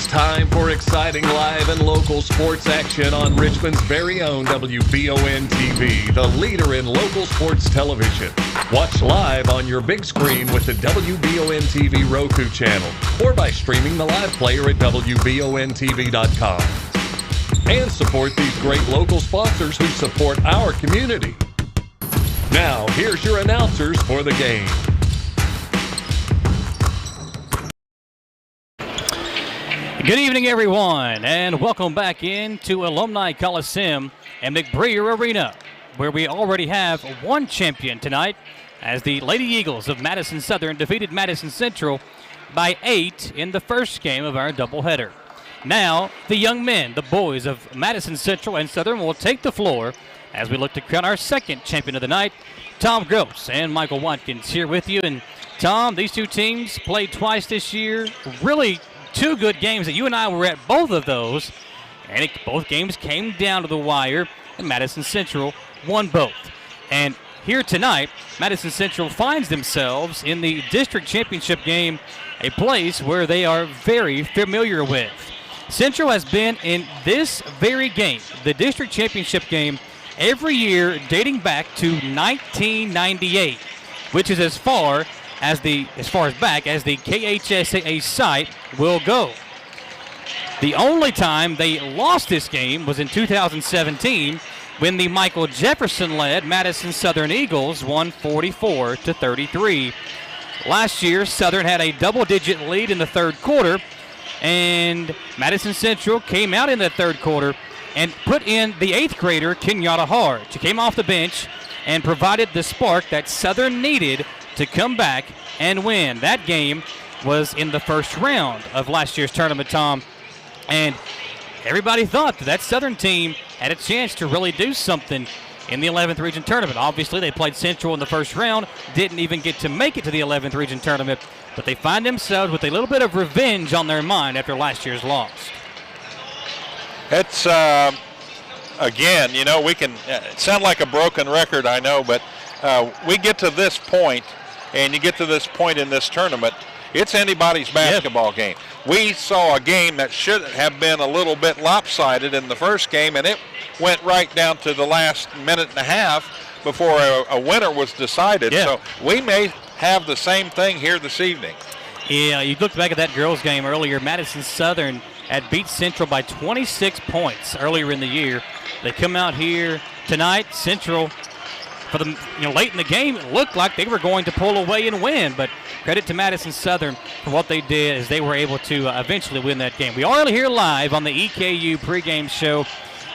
time for exciting live and local sports action on Richmond's very own WBON TV, the leader in local sports television. Watch live on your big screen with the WBON TV Roku channel or by streaming the live player at WBONTV.com. And support these great local sponsors who support our community. Now, here's your announcers for the game. Good evening, everyone, and welcome back into Alumni Coliseum and McBreer Arena, where we already have one champion tonight as the Lady Eagles of Madison Southern defeated Madison Central by 8 in the first game of our doubleheader. Now, the young men, the boys of Madison Central and Southern, will take the floor as we look to crown our second champion of the night. Tom Gross and Michael Watkins here with you. And Tom, these two teams played twice this year. Really two good games that you and I were at both of those. And both games came down to the wire, and Madison Central won both. And here tonight, Madison Central finds themselves in the district championship game, a place where they are very familiar with. Central has been in this very game, the district championship game, every year dating back to 1998, which is as far as back as the KHSAA site will go. The only time they lost this game was in 2017 when the Michael Jefferson-led Madison Southern Eagles won 44-33. Last year, Southern had a double-digit lead in the third quarter, and Madison Central came out in the third quarter and put in the 8th grader, Kenyatta Hard. She came off the bench and provided the spark that Southern needed to come back and win. That game was in the first round of last year's tournament, Tom, and everybody thought that Southern team had a chance to really do something in the 11th Region Tournament. Obviously, they played Central in the first round, didn't even get to make it to the 11th Region Tournament, but they find themselves with a little bit of revenge on their mind after last year's loss. It's, again, you know, we can sound like a broken record, I know, but we get to this point, and you get to this point in this tournament, it's anybody's basketball game. We saw a game that should have been a little bit lopsided in the first game, and it went right down to the last minute and a half before a winner was decided. Yeah. So we may have the same thing here this evening. Yeah, you looked back at that girls' game earlier. Madison Southern had beat Central by 26 points earlier in the year. They come out here tonight. Central, for the late in the game, it looked like they were going to pull away and win, but credit to Madison Southern for what they did as they were able to eventually win that game. We are here live on the EKU pregame show.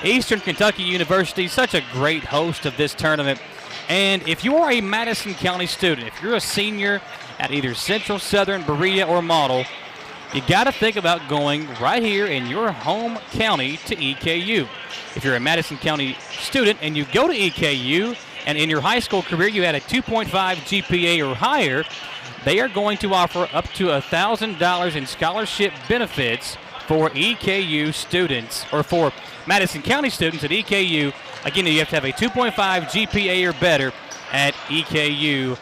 Eastern Kentucky University, such a great host of this tournament. And if you are a Madison County student, if you're a senior at either Central, Southern, Berea, or Model, you got to think about going right here in your home county to EKU. If you're a Madison County student and you go to EKU, and in your high school career you had a 2.5 GPA or higher, they are going to offer up to $1,000 in scholarship benefits for EKU students, or for Madison County students at EKU. Again, you have to have a 2.5 GPA or better at EKU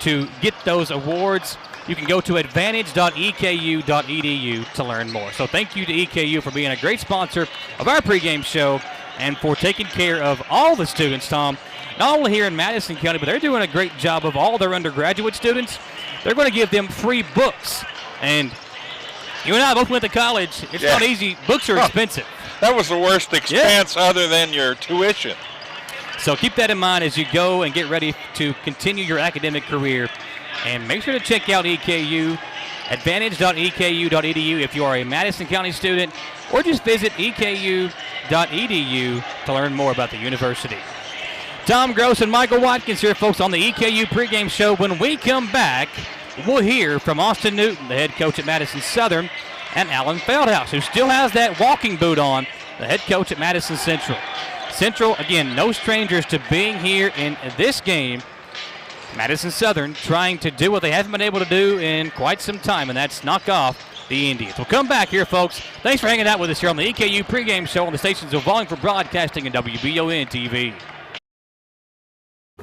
to get those awards. You can go to advantage.eku.edu to learn more. So thank you to EKU for being a great sponsor of our pregame show and for taking care of all the students, Tom, not only here in Madison County, but they're doing a great job of all their undergraduate students. They're going to give them free books. And you and I both went to college. It's not easy. Books are expensive. That was the worst expense other than your tuition. So keep that in mind as you go and get ready to continue your academic career. And make sure to check out EKU, advantage.eku.edu if you are a Madison County student, or just visit eku.edu to learn more about the university. Tom Gross and Michael Watkins here, folks, on the EKU pregame show. When we come back, we'll hear from Austin Newton, the head coach at Madison Southern, and Alan Feldhouse, who still has that walking boot on, the head coach at Madison Central. Central, again, no strangers to being here in this game. Madison Southern trying to do what they haven't been able to do in quite some time, and that's knock off the Indians. We'll come back here, folks. Thanks for hanging out with us here on the EKU pregame show on the stations of Volume for Broadcasting and WBON TV.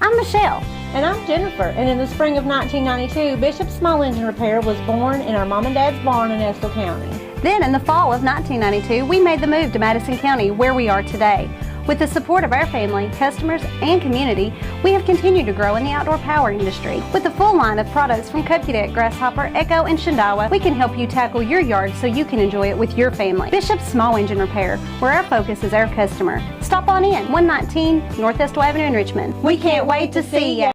I'm Michelle, And I'm Jennifer, and in the spring of 1992, Bishop Small Engine Repair was born in our mom and dad's barn in Estill County. Then in the fall of 1992, we made the move to Madison County, where we are today. With the support of our family, customers, and community, we have continued to grow in the outdoor power industry. With a full line of products from Cupcadet, Grasshopper, Echo, and Shindawa, we can help you tackle your yard so you can enjoy it with your family. Bishop Small Engine Repair, where our focus is our customer. Stop on in, 119 North Estill Avenue in Richmond. We can't wait to see you.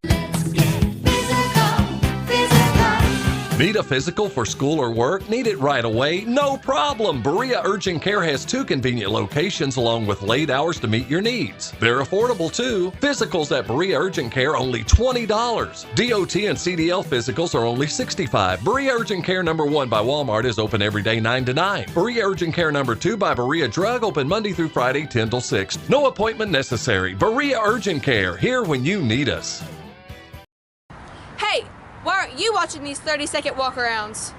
Need a physical for school or work? Need it right away? No problem. Berea Urgent Care has 2 convenient locations along with late hours to meet your needs. They're affordable too. Physicals at Berea Urgent Care only $20. DOT and CDL physicals are only $65. Berea Urgent Care number 1 by Walmart is open every day 9 to 9. Berea Urgent Care number 2 by Berea Drug open Monday through Friday 10 till 6. No appointment necessary. Berea Urgent Care, here when you need us. Hey, why aren't you watching these 30-second walk-arounds?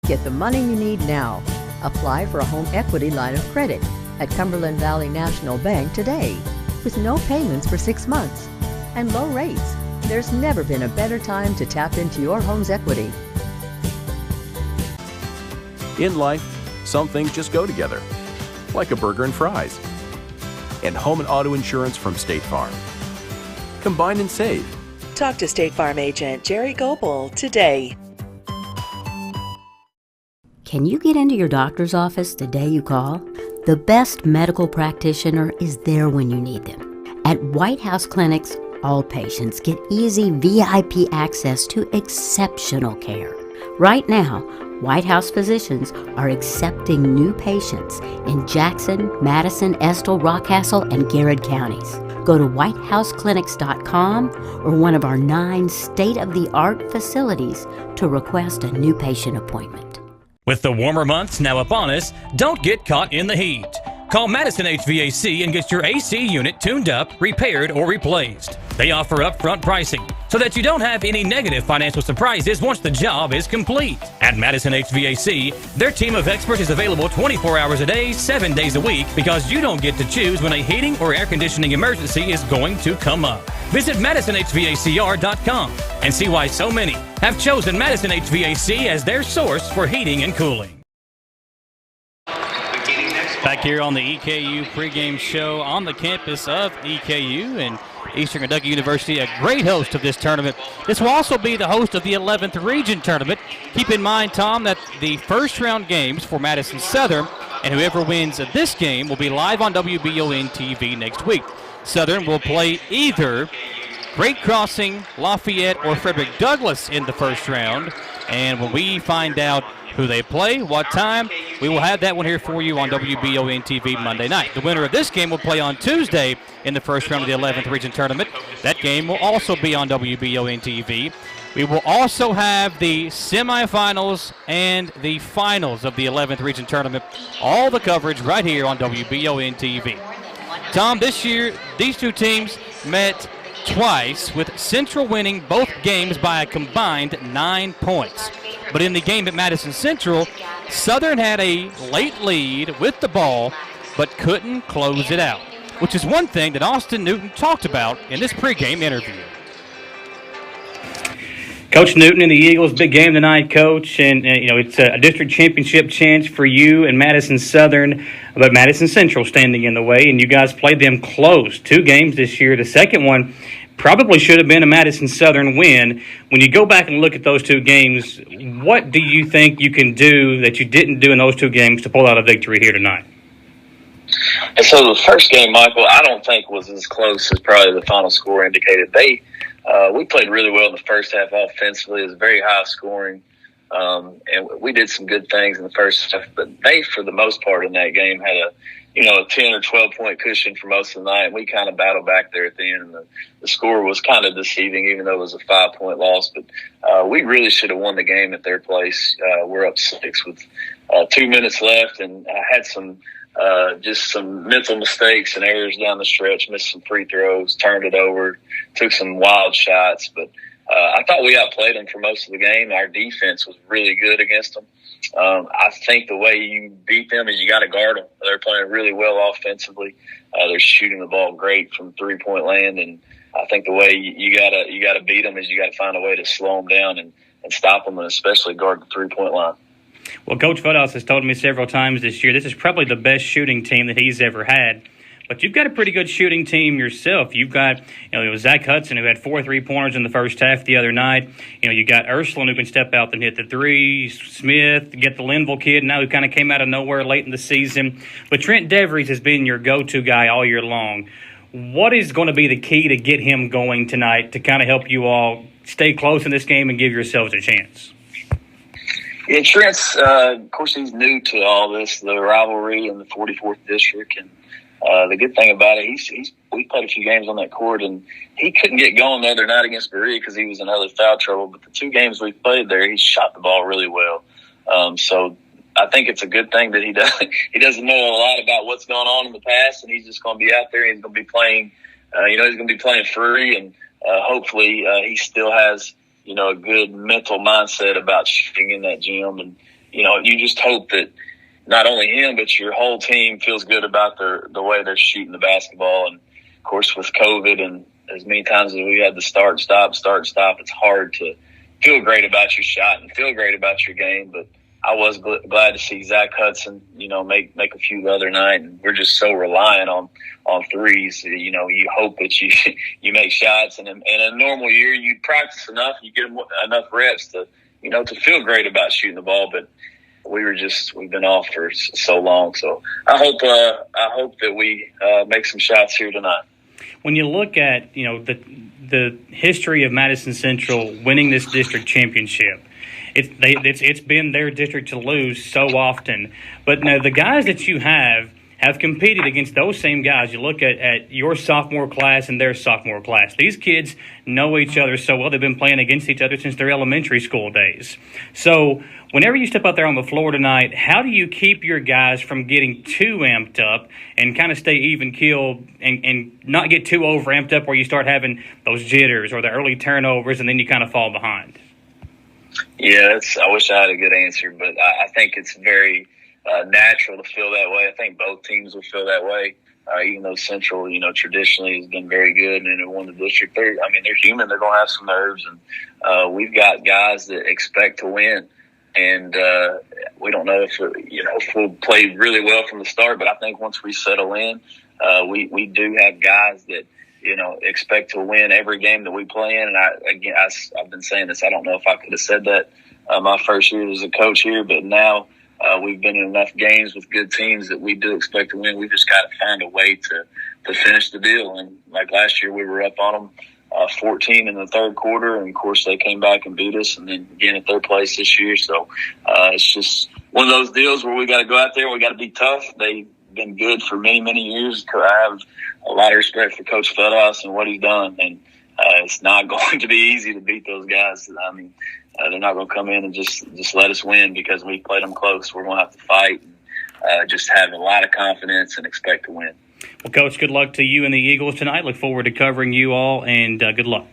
Get the money you need now. Apply for a home equity line of credit at Cumberland Valley National Bank today with no payments for 6 months and low rates. There's never been a better time to tap into your home's equity. In life, some things just go together, like a burger and fries, and home and auto insurance from State Farm. Combine and save. Talk to State Farm agent Jerry Goebel today. Can you get into your doctor's office the day you call? The best medical practitioner is there when you need them. At White House Clinics, all patients get easy VIP access to exceptional care. Right now, White House physicians are accepting new patients in Jackson, Madison, Estill, Rockcastle, and Garrett counties. Go to whitehouseclinics.com or one of our 9 state-of-the-art facilities to request a new patient appointment. With the warmer months now upon us, don't get caught in the heat. Call Madison HVAC and get your AC unit tuned up, repaired, or replaced. They offer upfront pricing so that you don't have any negative financial surprises once the job is complete. At Madison HVAC, their team of experts is available 24 hours a day, 7 days a week, because you don't get to choose when a heating or air conditioning emergency is going to come up. Visit MadisonHVACR.com and see why so many have chosen Madison HVAC as their source for heating and cooling. Back here on the EKU pregame show on the campus of EKU and Eastern Kentucky University, a great host of this tournament. This will also be the host of the 11th Region Tournament. Keep in mind, Tom, that the first round games for Madison Southern and whoever wins this game will be live on WBON TV next week. Southern will play either Great Crossing, Lafayette, or Frederick Douglass in the first round. And when we find out who they play, what time, we will have that one here for you on WBON TV Monday night. The winner of this game will play on Tuesday in the first round of the 11th Region Tournament. That game will also be on WBON TV. We will also have the semifinals and the finals of the 11th Region Tournament. All the coverage right here on WBON TV. Tom, this year, these two teams met twice, with Central winning both games by a combined 9 points. But in the game at Madison Central, Southern had a late lead with the ball, but couldn't close it out, which is one thing that Austin Newton talked about in this pregame interview. Coach Newton and the Eagles, big game tonight, Coach, and it's a district championship chance for you and Madison Southern, but Madison Central standing in the way, and you guys played them close. 2 games this year. The second one probably should have been a Madison Southern win. When you go back and look at those 2 games, what do you think you can do that you didn't do in those 2 games to pull out a victory here tonight? And so the first game, Michael, I don't think was as close as probably the final score indicated. We played really well in the first half offensively. It was very high scoring, and we did some good things in the first half. But they, for the most part in that game, had a 10 or 12 point cushion for most of the night. We kind of battled back there at the end, and the score was kind of deceiving, even though it was a 5-point loss. But we really should have won the game at their place. We're up 6 with 2 minutes left, and I had just some mental mistakes and errors down the stretch, missed some free throws, turned it over, took some wild shots. But I thought we outplayed them for most of the game. Our defense was really good against them. I think the way you beat them is you got to guard them. They're playing really well offensively. They're shooting the ball great from 3-point land, and I think the way you gotta beat them is you got to find a way to slow them down and stop them, and especially guard the 3-point line. Well, Coach Feldhaus has told me several times this year this is probably the best shooting team that he's ever had. But you've got a pretty good shooting team yourself. You've got, it was Zach Hudson who had 4 3-pointers in the first half the other night. You got Ursuline who can step out and hit the three. Smith, get the Linville kid now who kind of came out of nowhere late in the season. But Trent DeVries has been your go-to guy all year long. What is going to be the key to get him going tonight to kind of help you all stay close in this game and give yourselves a chance? Yeah, Trent's, of course, he's new to all this, the rivalry in the 44th district, and the good thing about it, we played a few games on that court, and he couldn't get going the other night against Berea because he was in early foul trouble. But the 2 games we played there, he shot the ball really well. So I think it's a good thing that he doesn't know a lot about what's going on in the past, and he's just going to be out there. He's going to be playing. He's going to be playing free, and hopefully he still has a good mental mindset about shooting in that gym. And you just hope that not only him, but your whole team feels good about the way they're shooting the basketball. And, of course, with COVID and as many times as we had to start, stop, it's hard to feel great about your shot and feel great about your game. But I was glad to see Zach Hudson, make a few the other night. And we're just so reliant on threes. You hope that you make shots. And in a normal year, you practice enough, you get enough reps to feel great about shooting the ball. But we've been off for so long. So I hope that we make some shots here tonight. When you look at, the history of Madison Central winning this district championship, it's been their district to lose so often. But now the guys that you have competed against those same guys. You look at your sophomore class and their sophomore class. These kids know each other so well. They've been playing against each other since their elementary school days. So whenever you step out there on the floor tonight, how do you keep your guys from getting too amped up and kind of stay even-keeled and not get too over-amped up where you start having those jitters or the early turnovers and then you kind of fall behind? Yeah, I wish I had a good answer, but I think it's very natural to feel that way. I think both teams will feel that way. Even though Central, traditionally has been very good and they won the district, they're human. They're going to have some nerves, and we've got guys that expect to win. And we don't know if we'll play really well from the start, but I think once we settle in, we do have guys that expect to win every game that we play in. And I've been saying this. I don't know if I could have said that my first year as a coach here, but now we've been in enough games with good teams that we do expect to win. We just got to find a way to finish the deal. And like last year, we were up on them 14 in the third quarter, and of course they came back and beat us, and then again at their place this year. So it's just one of those deals where we got to go out there. We got to be tough. They've been good for many, many years. I have a lot of respect for Coach Feldhaus and what he's done, and it's not going to be easy to beat those guys. I mean, they're not going to come in and just let us win because we played them close. We're going to have to fight and just have a lot of confidence and expect to win. Well, Coach, good luck to you and the Eagles tonight. Look forward to covering you all, and good luck.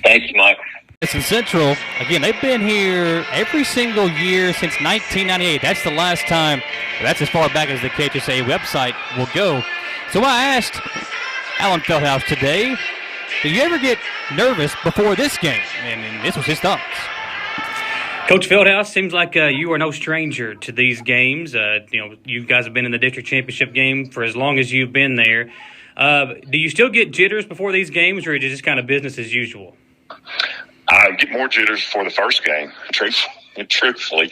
Thank you, Michael. Madison Central, again, they've been here every single year since 1998. That's the last time. That's as far back as the KHSA website will go. So I asked Alan Feldhaus today, do you ever get nervous before this game? And this was his thoughts. Coach Feldhaus, seems like you are no stranger to these games. You guys have been in the district championship game for as long as you've been there. Do you still get jitters before these games, or is it just kind of business as usual? I get more jitters for the first game, truthfully.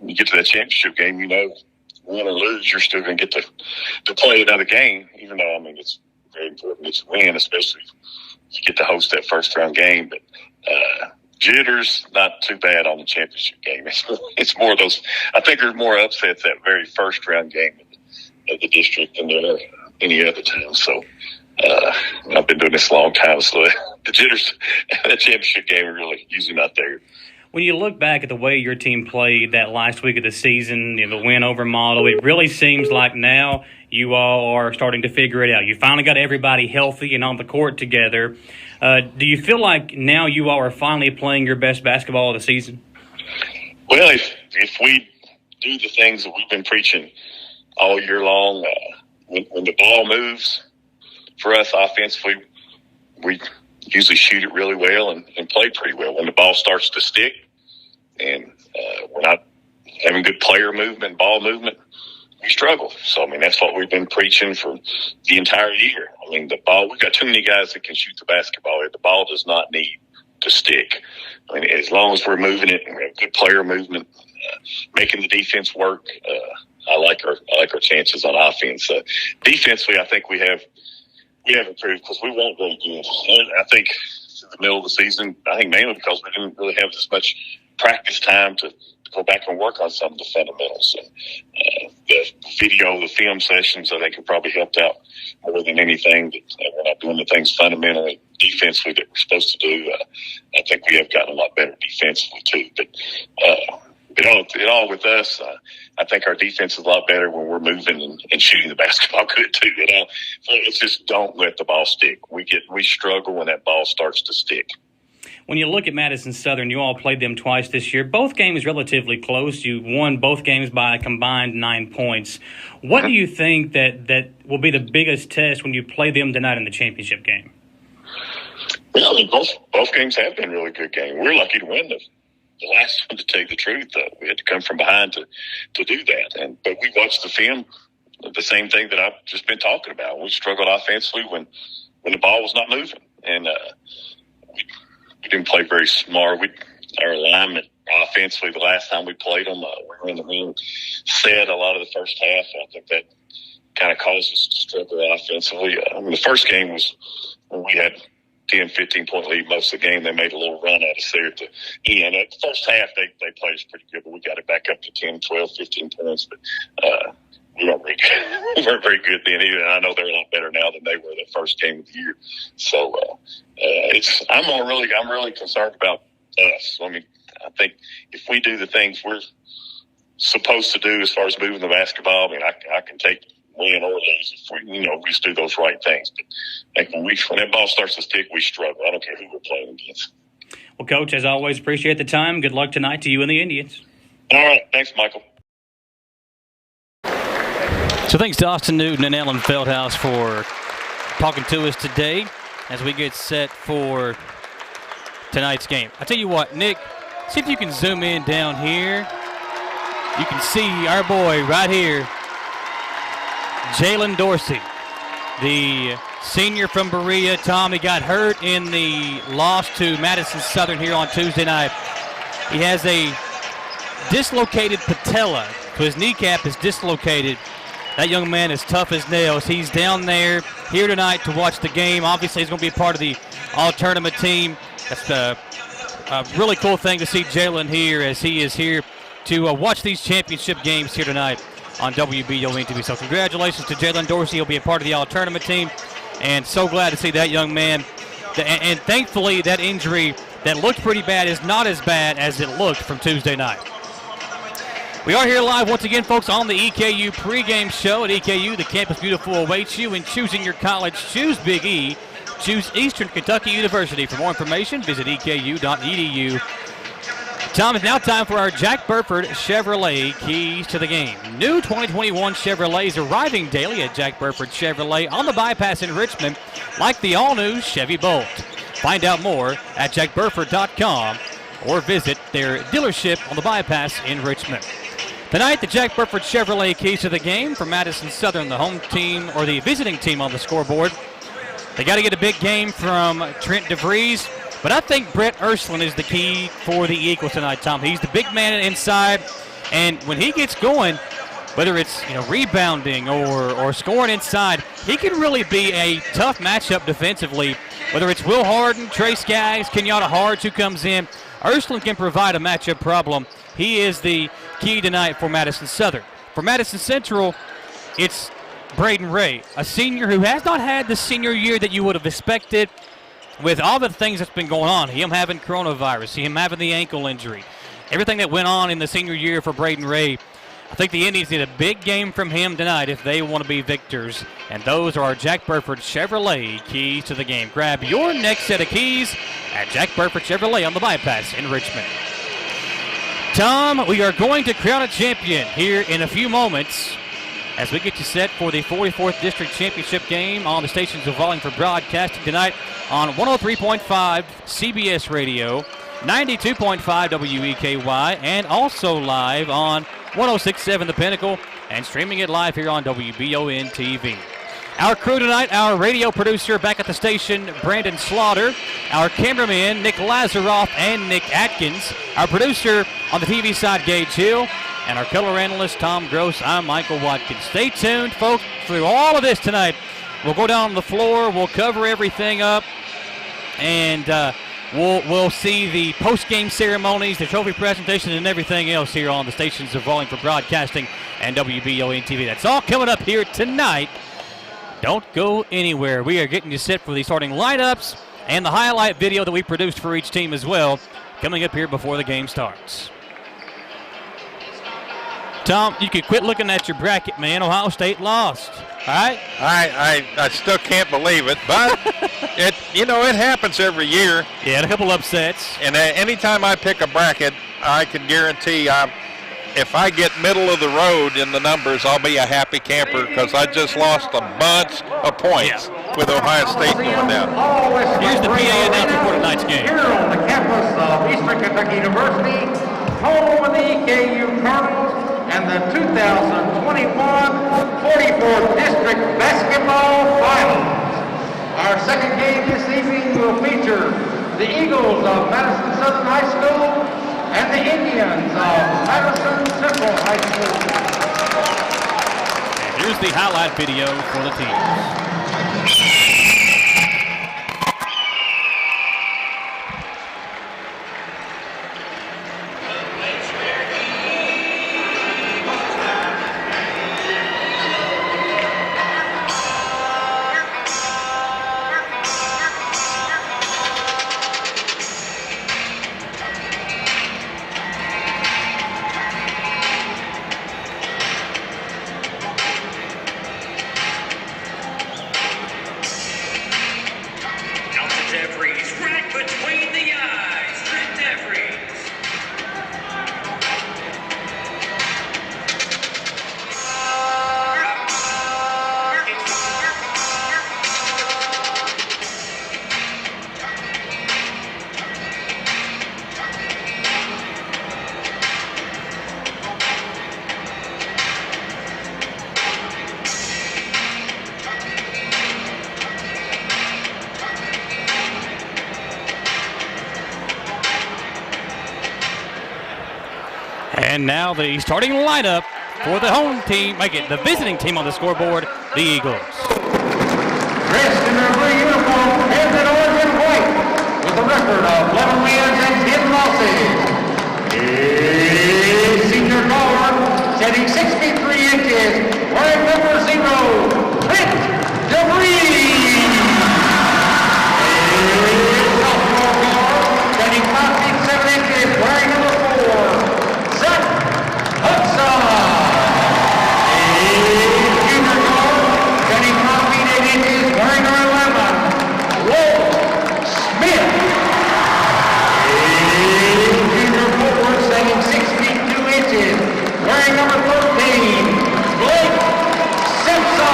You get to that championship game, win or lose, you're still going to get to play another game, even though, it's very important to win, especially if you get to host that first-round game. But jitters, not too bad on the championship game. It's more of those – I think there's more upsets that very first-round game of the district than there are any other time. So I've been doing this a long time, so the jitters at the championship game are really usually not there. When you look back at the way your team played that last week of the season, the win-over model, it really seems like now you all are starting to figure it out. You finally got everybody healthy and on the court together. Do you feel like now you all are finally playing your best basketball of the season? Well, if we do the things that we've been preaching all year long, when the ball moves for us offensively, we usually shoot it really well and play pretty well. When the ball starts to stick and we're not having good player movement, ball movement, we struggle. So, I mean, that's what we've been preaching for the entire year. I mean, the ball, we've got too many guys that can shoot the basketball. The ball does not need to stick. I mean, as long as we're moving it and we have good player movement, making the defense work, I like our chances on offense. Defensively, I think we have improved because we weren't really good. And I think in the middle of the season, I think mainly because we didn't really have as much practice time to go back and work on some of the fundamentals. And the film sessions, I think, have probably helped out more than anything. That we're not doing the things fundamentally, defensively that we're supposed to do. I think we have gotten a lot better defensively too. But it all with us. I think our defense is a lot better when we're moving and shooting the basketball good too. So it's just don't let the ball stick. We struggle when that ball starts to stick. When you look at Madison Southern, you all played them twice this year. Both games relatively close. You won both games by a combined 9 points. What do you think that will be the biggest test when you play them tonight in the championship game? Well, I mean, both games have been really good games. We're lucky to win the last one, to tell you the truth. We had to come from behind to do that. But we watched the film, the same thing that I've just been talking about. We struggled offensively when the ball was not moving. And we didn't play very smart. Our alignment offensively, the last time we played them, we were in the ring set a lot of the first half. And I think that kind of caused us to struggle offensively. The first game was when we had 10, 15-point lead most of the game. They made a little run at us there at the end. At the first half, they played us pretty good, but we got it back up to 10, 12, 15 points. But we weren't very good. We weren't very good then either. And I know they're a lot better now than they were that first game of the year. So I'm really concerned about us. I mean, I think if we do the things we're supposed to do as far as moving the basketball, I mean, I can take win or lose if we just do those right things. But when that ball starts to stick, we struggle. I don't care who we're playing against. Well, Coach, as always, appreciate the time. Good luck tonight to you and the Indians. All right. Thanks, Michael. So thanks to Austin Newton and Ellen Feldhaus for talking to us today as we get set for tonight's game. I tell you what, Nick, see if you can zoom in down here. You can see our boy right here, Jalen Dorsey, the senior from Berea. Tom, he got hurt in the loss to Madison Southern here on Tuesday night. He has a dislocated patella, so his kneecap is dislocated. That young man is tough as nails. He's down there here tonight to watch the game. Obviously, he's going to be a part of the all-tournament team. That's a really cool thing to see Jalen here, as he is here to watch these championship games here tonight on WBON TV. So congratulations to Jalen Dorsey. He'll be a part of the all-tournament team, and so glad to see that young man. And thankfully, that injury that looked pretty bad is not as bad as it looked from Tuesday night. We are here live once again, folks, on the EKU pregame show. At EKU, the campus beautiful awaits you. In choosing your college, choose Big E. Choose Eastern Kentucky University. For more information, visit eku.edu. Tom, it's now time for our Jack Burford Chevrolet keys to the game. New 2021 Chevrolets arriving daily at Jack Burford Chevrolet on the bypass in Richmond, like the all-new Chevy Bolt. Find out more at jackburford.com or visit their dealership on the bypass in Richmond. Tonight, the Jack Burford Chevrolet keys to the game for Madison Southern, the home team or the visiting team on the scoreboard. They got to get a big game from Trent DeVries, but I think Brett Ursuline is the key for the Eagles tonight, Tom. He's the big man inside, and when he gets going, whether it's rebounding or scoring inside, he can really be a tough matchup defensively. Whether it's Will Harden, Trey Skaggs, Kenyatta Hards who comes in, Ursuline can provide a matchup problem. He is the key tonight for Madison Southern. For Madison Central, It's Braden Ray, a senior who has not had the senior year that you would have expected with all the things that's been going on. Him having coronavirus, him having the ankle injury, everything that went on in the senior year for Braden Ray. I think the Indians need a big game from him tonight if they want to be victors. And those are our Jack Burford Chevrolet keys to the game. Grab your next set of keys at Jack Burford Chevrolet on the bypass in Richmond. Tom, we are going to crown a champion here in a few moments as we get you set for the 44th District Championship game on the stations of Wallingford Broadcasting tonight on 103.5 CBS Radio, 92.5 WEKY, and also live on 106.7 The Pinnacle, and streaming it live here on WBON TV. Our crew tonight, our radio producer back at the station, Brandon Slaughter, our cameraman, Nick Lazaroff and Nick Atkins, our producer on the TV side, Gage Hill, and our color analyst, Tom Gross. I'm Michael Watkins. Stay tuned, folks, through all of this tonight. We'll go down the floor, we'll cover everything up, and we'll see the post-game ceremonies, the trophy presentation, and everything else here on the stations of Wallingford Broadcasting and WBON TV. That's all coming up here tonight. Don't go anywhere. We are getting you set for the starting lineups and the highlight video that we produced for each team as well, coming up here before the game starts. Tom, you could quit looking at your bracket, man. Ohio State lost. All right? I still can't believe it, but it happens every year. Yeah, a couple upsets. And anytime I pick a bracket, I can guarantee if I get middle of the road in the numbers, I'll be a happy camper because I just lost a bunch of points with Ohio State going down. Here's the PA announcer for tonight's game. Here on the campus of Eastern Kentucky University, home of the EKU Colonels and the 2021 44th District Basketball Finals. Our second game this evening will feature the Eagles of Madison Southern High School and the Indians of Madison Central High School. And here's the highlight video for the teams. And now the starting lineup for the home team, the visiting team on the scoreboard, the Eagles. Dressed in their blue uniform, heads in orange and white, with a record of 11 wins and 10 losses. Is senior guard, setting 63 inches, wearing number 0, Trent DeVries. Is sophomore guard, setting 5 feet 7 inches, wearing number 4, Hudson. Junior guard, setting 5 feet 8 inches, wearing number 11, Walt Smith. Junior forward, setting 6 feet 2 inches, wearing number 13, Blake Simpson.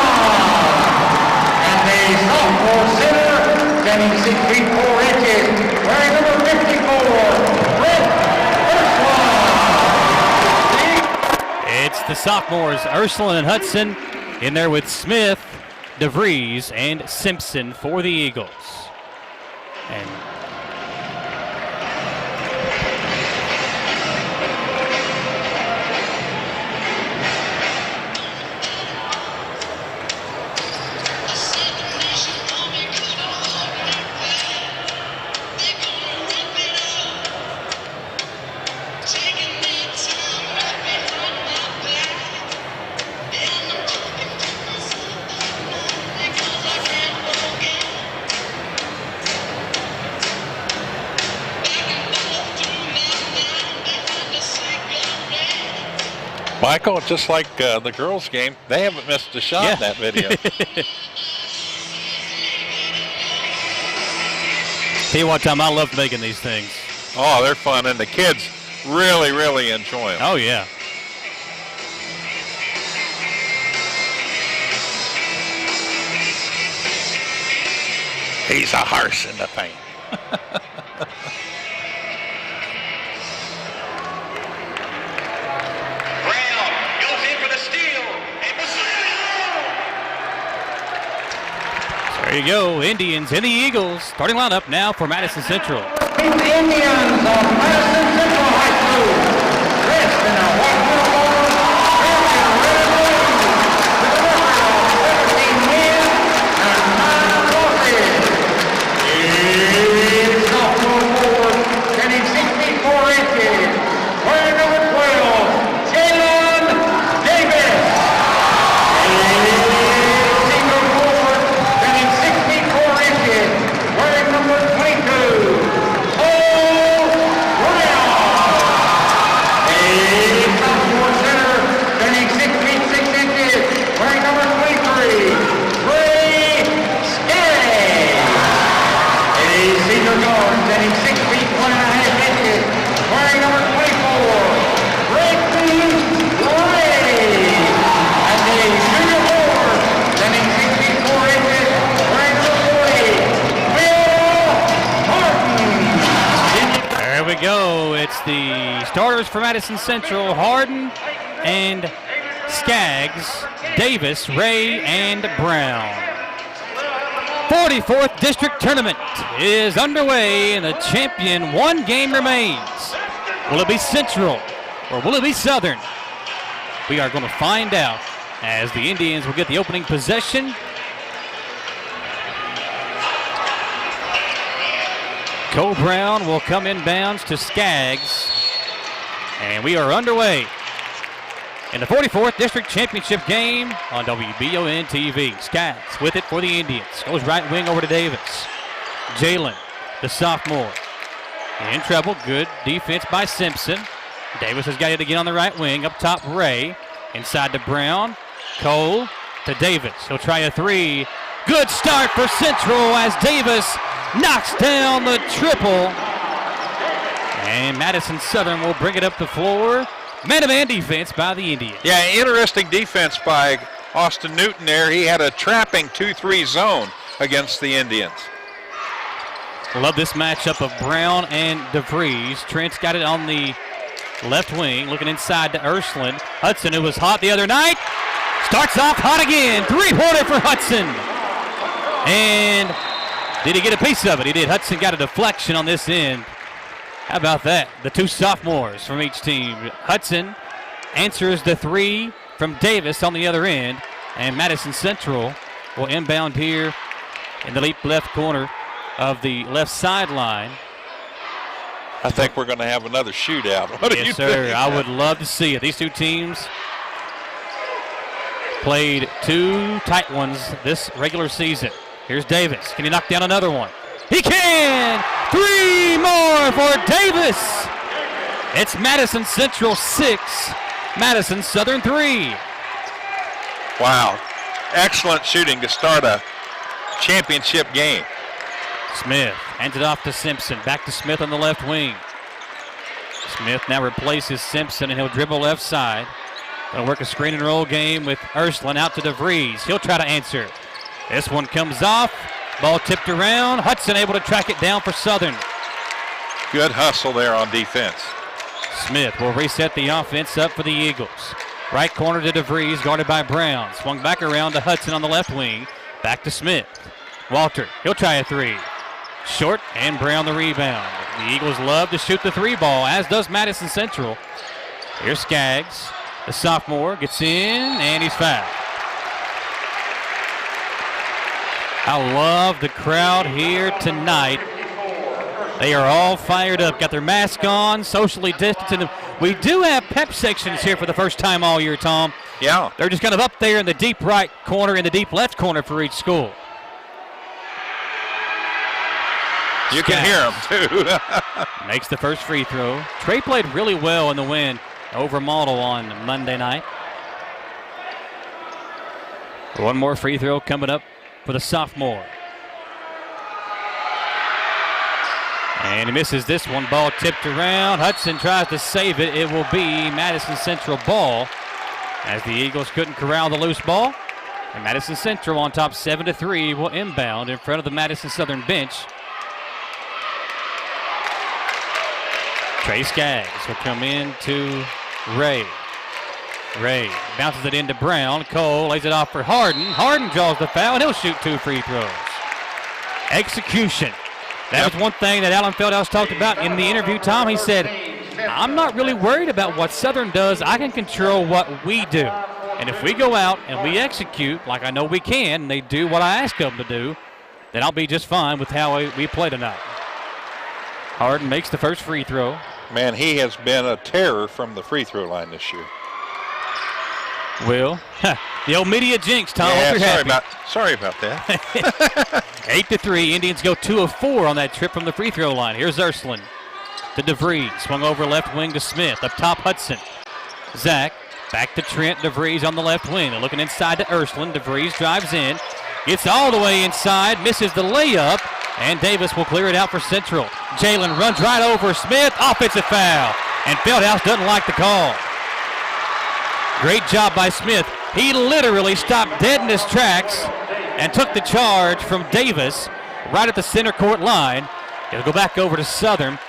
And the sophomore center, setting 6 feet 4 inches, wearing number 54, Brett Ursula. It's the sophomores, Ursuline and Hudson, in there with Smith, DeVries, and Simpson for the Eagles. And Michael, just like the girls' game, they haven't missed a shot in that video. Tell you what, Tom, I love making these things. Oh, they're fun, and the kids really, really enjoy them. Oh, yeah. He's a horse in the paint. There you go, Indians and the Eagles. Starting lineup now for Madison Central. The Indians of Madison Central High School, dressed in a white uniform, wearing a red and blue, with a record of 17 wins and 9 losses. Is sophomore forward, standing 6 feet 4 inches, wearing number 12, Jalen Davis. Senior forward, standing 6 feet 4 inches, wearing number 22. There we go. It's the starters for Madison Central, Harden and Skaggs, Davis, Ray, and Brown. 44th District Tournament is underway, and the champion, one game remains. Will it be Central or will it be Southern? We are going to find out as the Indians will get the opening possession. Cole Brown will come inbounds to Skaggs. And we are underway in the 44th District Championship game on WBON TV. Skaggs with it for the Indians. Goes right wing over to Davis. Jalen, the sophomore, in trouble. Good defense by Simpson. Davis has got it again on the right wing. Up top, Ray. Inside to Brown. Cole to Davis. He'll try a three. Good start for Central as Davis knocks down the triple. And Madison Southern will bring it up the floor. Man-to-man defense by the Indians. Yeah, interesting defense by Austin Newton there. He had a trapping 2-3 zone against the Indians. Love this matchup of Brown and DeVries. Trent's got it on the left wing, looking inside to Ursuline. Hudson, who was hot the other night, starts off hot again. Three-pointer for Hudson. And did he get a piece of it? He did. Hudson got a deflection on this end. How about that? The two sophomores from each team. Hudson answers the three from Davis on the other end. And Madison Central will inbound here in the deep left corner of the left sideline. I think we're going to have another shootout. What do you Yes, sir. think? I would love to see it. These two teams played two tight ones this regular season. Here's Davis. Can he knock down another one? He can! Three more for Davis. It's Madison Central 6, Madison Southern 3. Wow. Excellent shooting to start a championship game. Smith hands it off to Simpson. Back to Smith on the left wing. Smith now replaces Simpson, and he'll dribble left side. Gonna work a screen and roll game with Ursuline out to DeVries. He'll try to answer. This one comes off. Ball tipped around. Hudson able to track it down for Southern. Good hustle there on defense. Smith will reset the offense up for the Eagles. Right corner to DeVries, guarded by Brown. Swung back around to Hudson on the left wing. Back to Smith. Walter, he'll try a three. Short, and Brown the rebound. The Eagles love to shoot the three ball, as does Madison Central. Here's Skaggs. The sophomore gets in, and he's fouled. I love the crowd here tonight. They are all fired up, got their mask on, socially distancing. We do have pep sections here for the first time all year, Tom. Yeah. They're just kind of up there in the deep right corner and the deep left corner for each school. You can hear them, too. Makes the first free throw. Trey played really well in the win over Model on Monday night. One more free throw coming up for the sophomore. And he misses this one. Ball tipped around. Hudson tries to save it. It will be Madison Central ball as the Eagles couldn't corral the loose ball. And Madison Central on top 7-3 will inbound in front of the Madison Southern bench. Trey Skaggs will come in to Ray. Ray bounces it into Brown. Cole lays it off for Harden. Harden draws the foul, and he'll shoot 2 free throws. Execution. That was one thing that Alan Feldhouse talked about in the interview, Tom. He said, I'm not really worried about what Southern does. I can control what we do. And if we go out and we execute like I know we can, and they do what I ask them to do, then I'll be just fine with how we play tonight. Harden makes the first free throw. Man, he has been a terror from the free throw line this year. Will. The old media jinx, Tom. Yeah, sorry about that. 8-3. Indians go 2 of 4 on that trip from the free throw line. Here's Ursuline to DeVries. Swung over left wing to Smith. Up top, Hudson. Zach back to Trent. DeVries on the left wing. They're looking inside to Ursuline. DeVries drives in. Gets all the way inside. Misses the layup. And Davis will clear it out for Central. Jalen runs right over Smith. Offensive foul. And Feldhouse doesn't like the call. Great job by Smith. He literally stopped dead in his tracks and took the charge from Davis right at the center court line. It'll go back over to Southern,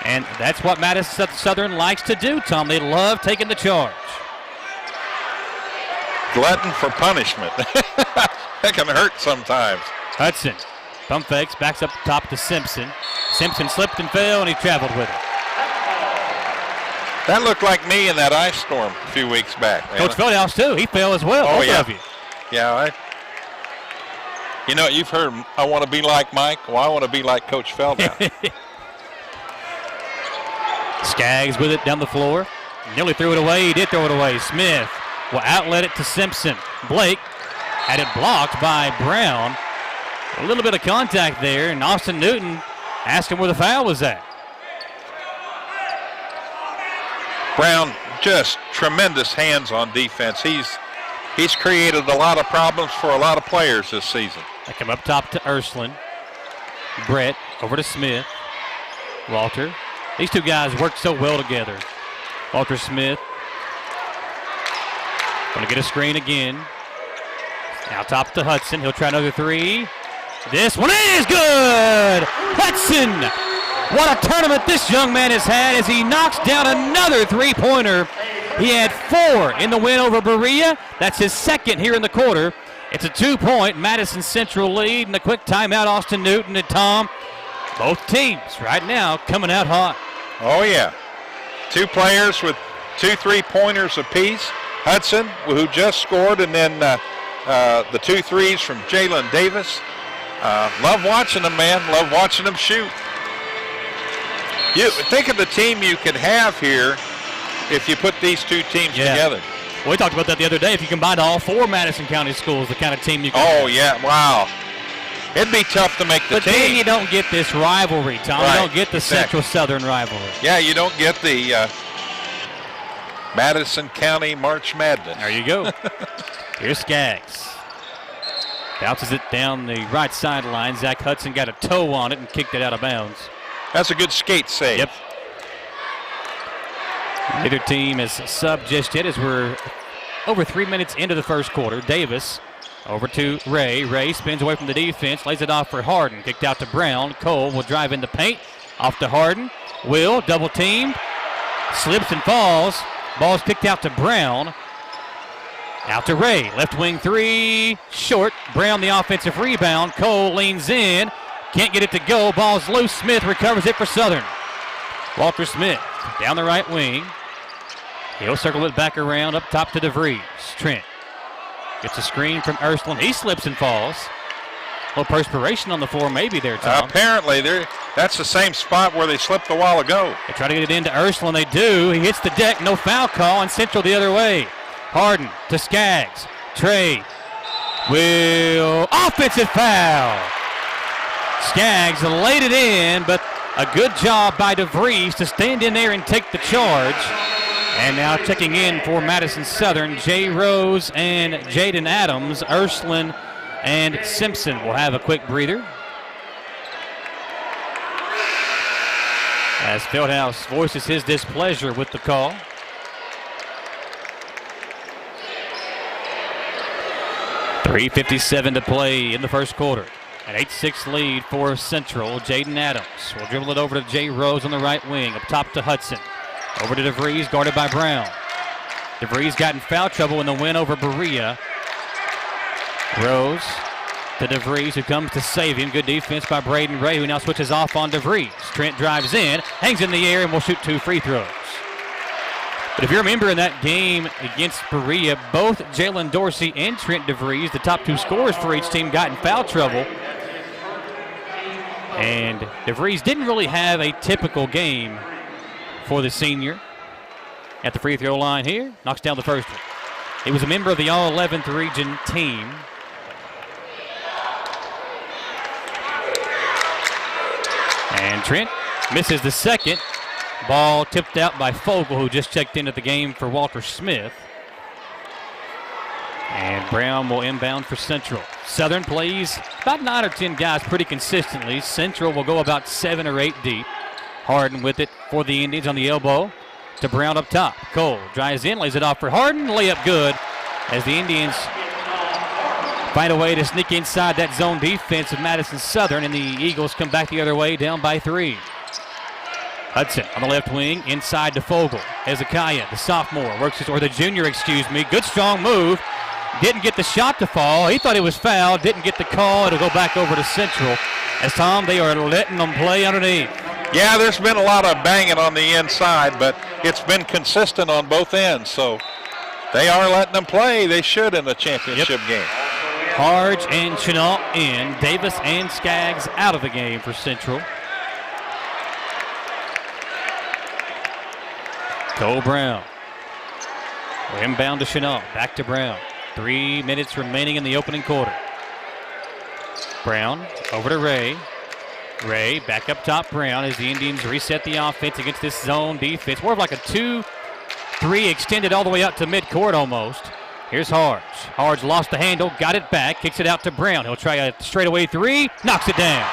and that's what Madison Southern likes to do, Tom. They love taking the charge. Glutton for punishment. That can hurt sometimes. Hudson, pump fakes, backs up top to Simpson. Simpson slipped and fell, and he traveled with it. That looked like me in that ice storm a few weeks back. Man. Coach Feldhouse, too. He fell as well. Oh, both yeah. of you. Yeah, you know, you've heard, I want to be like Mike. Well, I want to be like Coach Feldhouse. Skaggs with it down the floor. Nearly threw it away. He did throw it away. Smith will outlet it to Simpson. Blake had it blocked by Brown. A little bit of contact there, and Austin Newton asked him where the foul was at. Brown, just tremendous hands on defense. He's created a lot of problems for a lot of players this season. They come up top to Ursuline. Brett over to Smith. Walter. These two guys work so well together. Walter Smith. Going to get a screen again. Now top to Hudson. He'll try another three. This one is good! Hudson! What a tournament this young man has had as he knocks down another three-pointer. He had 4 in the win over Berea. That's his second here in the quarter. It's a 2-point Madison Central lead, and a quick timeout, Austin Newton and Tom. Both teams right now coming out hot. Oh, yeah. 2 players with 2 3-pointers apiece. Hudson, who just scored, and then the 2 threes from Jalen Davis. Love watching them, man. Love watching them shoot. You think of the team you could have here if you put these 2 teams together. Well, we talked about that the other day. If you combine all 4 Madison County schools, the kind of team you can have. Yeah, wow. It'd be tough to make the team. But then you don't get this rivalry, Tom. Right. You don't get the Central-Southern rivalry. Yeah, you don't get the Madison County March Madness. There you go. Here's Skaggs. Bounces it down the right sideline. Zach Hudson got a toe on it and kicked it out of bounds. That's a good skate save. Yep. Neither team has subbed just yet as we're over 3 minutes into the first quarter. Davis over to Ray. Ray spins away from the defense, lays it off for Harden. Kicked out to Brown. Cole will drive into paint. Off to Harden. Will, double teamed. Slips and falls. Ball's kicked out to Brown. Out to Ray. Left wing 3. Short. Brown the offensive rebound. Cole leans in. Can't get it to go. Ball's loose. Smith recovers it for Southern. Walter Smith down the right wing. He'll circle it back around up top to DeVries. Trent gets a screen from Ursuline. He slips and falls. A little perspiration on the floor maybe there, Tom. Apparently, that's the same spot where they slipped a while ago. They try to get it into Ursuline. They do. He hits the deck. No foul call, and Central the other way. Harden to Skaggs. Trey will. Offensive foul. Skaggs laid it in, but a good job by DeVries to stand in there and take the charge. And now checking in for Madison Southern, Jay Rose and Jaden Adams. Ursuline and Simpson will have a quick breather. As Fieldhouse voices his displeasure with the call. .357 to play in the first quarter. An 8-6 lead for Central. Jaden Adams will dribble it over to Jay Rose on the right wing. Up top to Hudson. Over to DeVries, guarded by Brown. DeVries got in foul trouble in the win over Berea. Rose to DeVries, who comes to save him. Good defense by Braden Ray, who now switches off on DeVries. Trent drives in, hangs in the air, and will shoot 2 free throws. But if you remember in that game against Berea, both Jalen Dorsey and Trent DeVries, the top 2 scorers for each team, got in foul trouble. And DeVries didn't really have a typical game for the senior. At the free throw line here, knocks down the first one. He was a member of the All-11th Region team. And Trent misses the second. Ball tipped out by Fogle, who just checked into the game for Walter Smith. And Brown will inbound for Central. Southern plays about 9 or 10 guys pretty consistently. Central will go about 7 or 8 deep. Harden with it for the Indians on the elbow to Brown up top. Cole drives in, lays it off for Harden. Layup good as the Indians find a way to sneak inside that zone defense of Madison Southern, and the Eagles come back the other way, down by 3. Hudson on the left wing, inside to Fogle. Hezekiah, the sophomore, or the junior, excuse me. Good strong move. Didn't get the shot to fall. He thought it was foul. Didn't get the call. It'll go back over to Central. As Tom, they are letting them play underneath. Yeah, there's been a lot of banging on the inside, but it's been consistent on both ends. So they are letting them play. They should in the championship game. Harge and Chenault in. Davis and Skaggs out of the game for Central. Cole Brown. Inbound to Chenault. Back to Brown. 3 minutes remaining in the opening quarter. Brown over to Ray. Ray back up top. Brown as the Indians reset the offense against this zone defense. More of like a 2-3 extended all the way up to midcourt almost. Here's Harge. Harge lost the handle, got it back, kicks it out to Brown. He'll try a straightaway 3, knocks it down.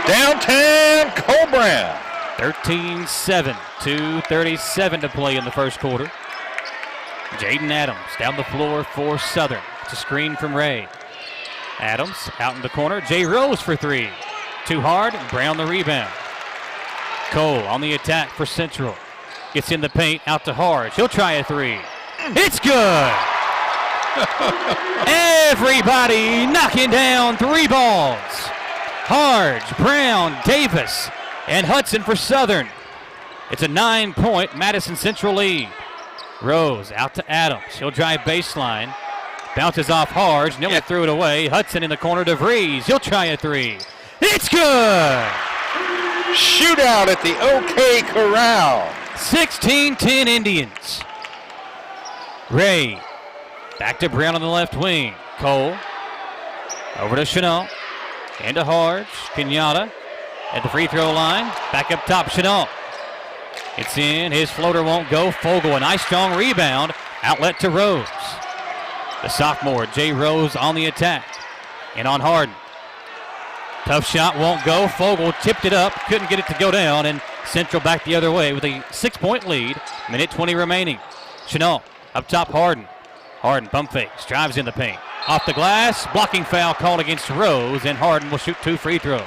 Downtown Cole Brown. 13-7, 2:37 to play in the first quarter. Jaden Adams down the floor for Southern. It's a screen from Ray. Adams out in the corner. Jay Rose for 3. Too hard. Brown the rebound. Cole on the attack for Central. Gets in the paint. Out to Harge. He'll try a 3. It's good. Everybody knocking down 3 balls. Harge, Brown, Davis, and Hudson for Southern. It's a 9-point Madison Central lead. Rose out to Adams. He'll drive baseline. Bounces off Harge. Nearly threw it away. Hudson in the corner to DeVries. He'll try a 3. It's good. Shootout at the OK Corral. 16-10 Indians. Ray back to Brown on the left wing. Cole over to Chenault. Into Harge. Pinata at the free throw line. Back up top, Chenault. It's in. His floater won't go. Fogle, a nice strong rebound. Outlet to Rose. The sophomore, Jay Rose, on the attack. And on Harden. Tough shot, won't go. Fogle tipped it up. Couldn't get it to go down. And Central back the other way with a 6-point lead. Minute 20 remaining. Chenault up top, Harden. Harden pump fakes. Drives in the paint. Off the glass. Blocking foul called against Rose. And Harden will shoot 2 free throws.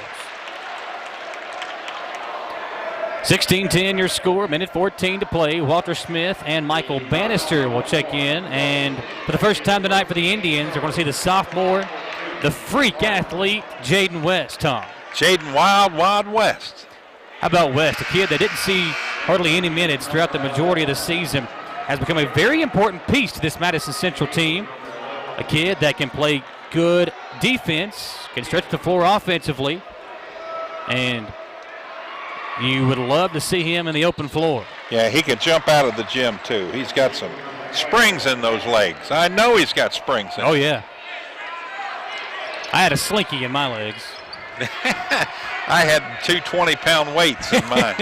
16-10 your score, minute 14 to play. Walter Smith and Michael Bannister will check in. And for the first time tonight for the Indians, we're going to see the sophomore, the freak athlete, Jaden West, Tom. Jaden Wild West. How about West? A kid that didn't see hardly any minutes throughout the majority of the season has become a very important piece to this Madison Central team. A kid that can play good defense, can stretch the floor offensively, and you would love to see him in the open floor. Yeah, he can jump out of the gym, too. He's got some springs in those legs. I know he's got springs in Oh, yeah. I had a slinky in my legs. I had 2 20-pound weights in mine.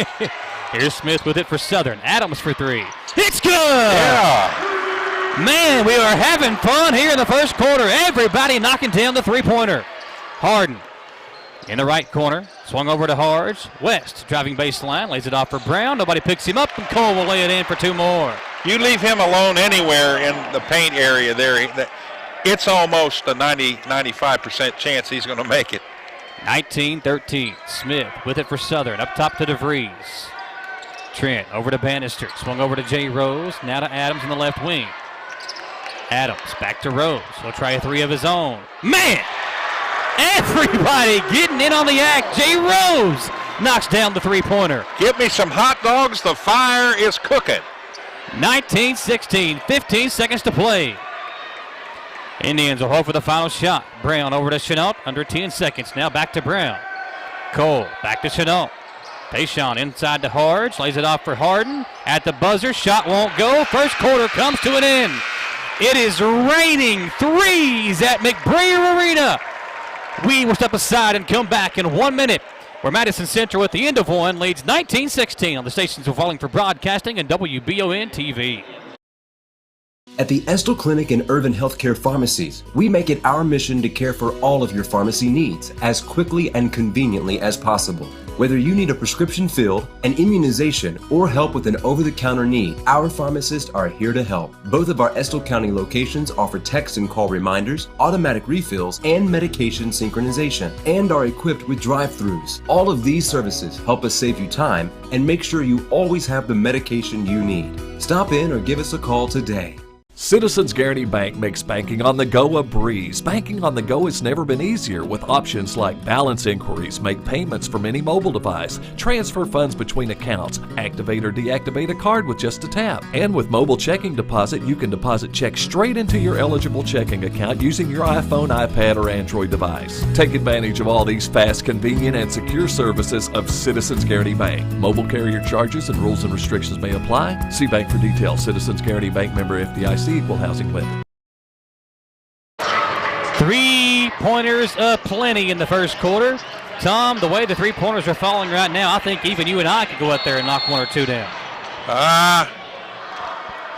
Here's Smith with it for Southern. Adams for three. It's good! Yeah. Man, we are having fun here in the first quarter. Everybody knocking down the three-pointer. Harden in the right corner. Swung over to Harge. West driving baseline. Lays it off for Brown. Nobody picks him up, and Cole will lay it in for two more. You leave him alone anywhere in the paint area there, it's almost a 90-95% chance he's going to make it. 19-13. Smith with it for Southern. Up top to DeVries. Trent over to Bannister. Swung over to Jay Rose. Now to Adams in the left wing. Adams back to Rose. He'll try a three of his own. Man! Everybody getting in on the act. Jay Rose knocks down the three-pointer. Give me some hot dogs. The fire is cooking. 19-16. 15 seconds to play. Indians will hope for the final shot. Brown over to Chenault. Under 10 seconds. Now back to Brown. Cole back to Chenault. Tayshaun inside to Harge. Lays it off for Harden. At the buzzer. Shot won't go. First quarter comes to an end. It is raining threes at McBrayer Arena. We will step aside and come back in 1 minute, where Madison Central at the end of one leads 19-16 on the stations of Falling for Broadcasting and WBON TV. At the Estill Clinic and Urban Healthcare Pharmacies, we make it our mission to care for all of your pharmacy needs as quickly and conveniently as possible. Whether you need a prescription filled, an immunization, or help with an over-the-counter need, our pharmacists are here to help. Both of our Estill County locations offer text and call reminders, automatic refills, and medication synchronization, and are equipped with drive-thrus. All of these services help us save you time and make sure you always have the medication you need. Stop in or give us a call today. Citizens Guaranty Bank makes banking on the go a breeze. Banking on the go has never been easier with options like balance inquiries, make payments from any mobile device, transfer funds between accounts, activate or deactivate a card with just a tap. And with mobile checking deposit, you can deposit checks straight into your eligible checking account using your iPhone, iPad, or Android device. Take advantage of all these fast, convenient, and secure services of Citizens Guaranty Bank. Mobile carrier charges and rules and restrictions may apply. See bank for details. Citizens Guaranty Bank, member FDIC. Equal housing lender. Three-pointers aplenty in the first quarter. Tom, the way the three-pointers are falling right now, I think even you and I could go out there and knock one or two down.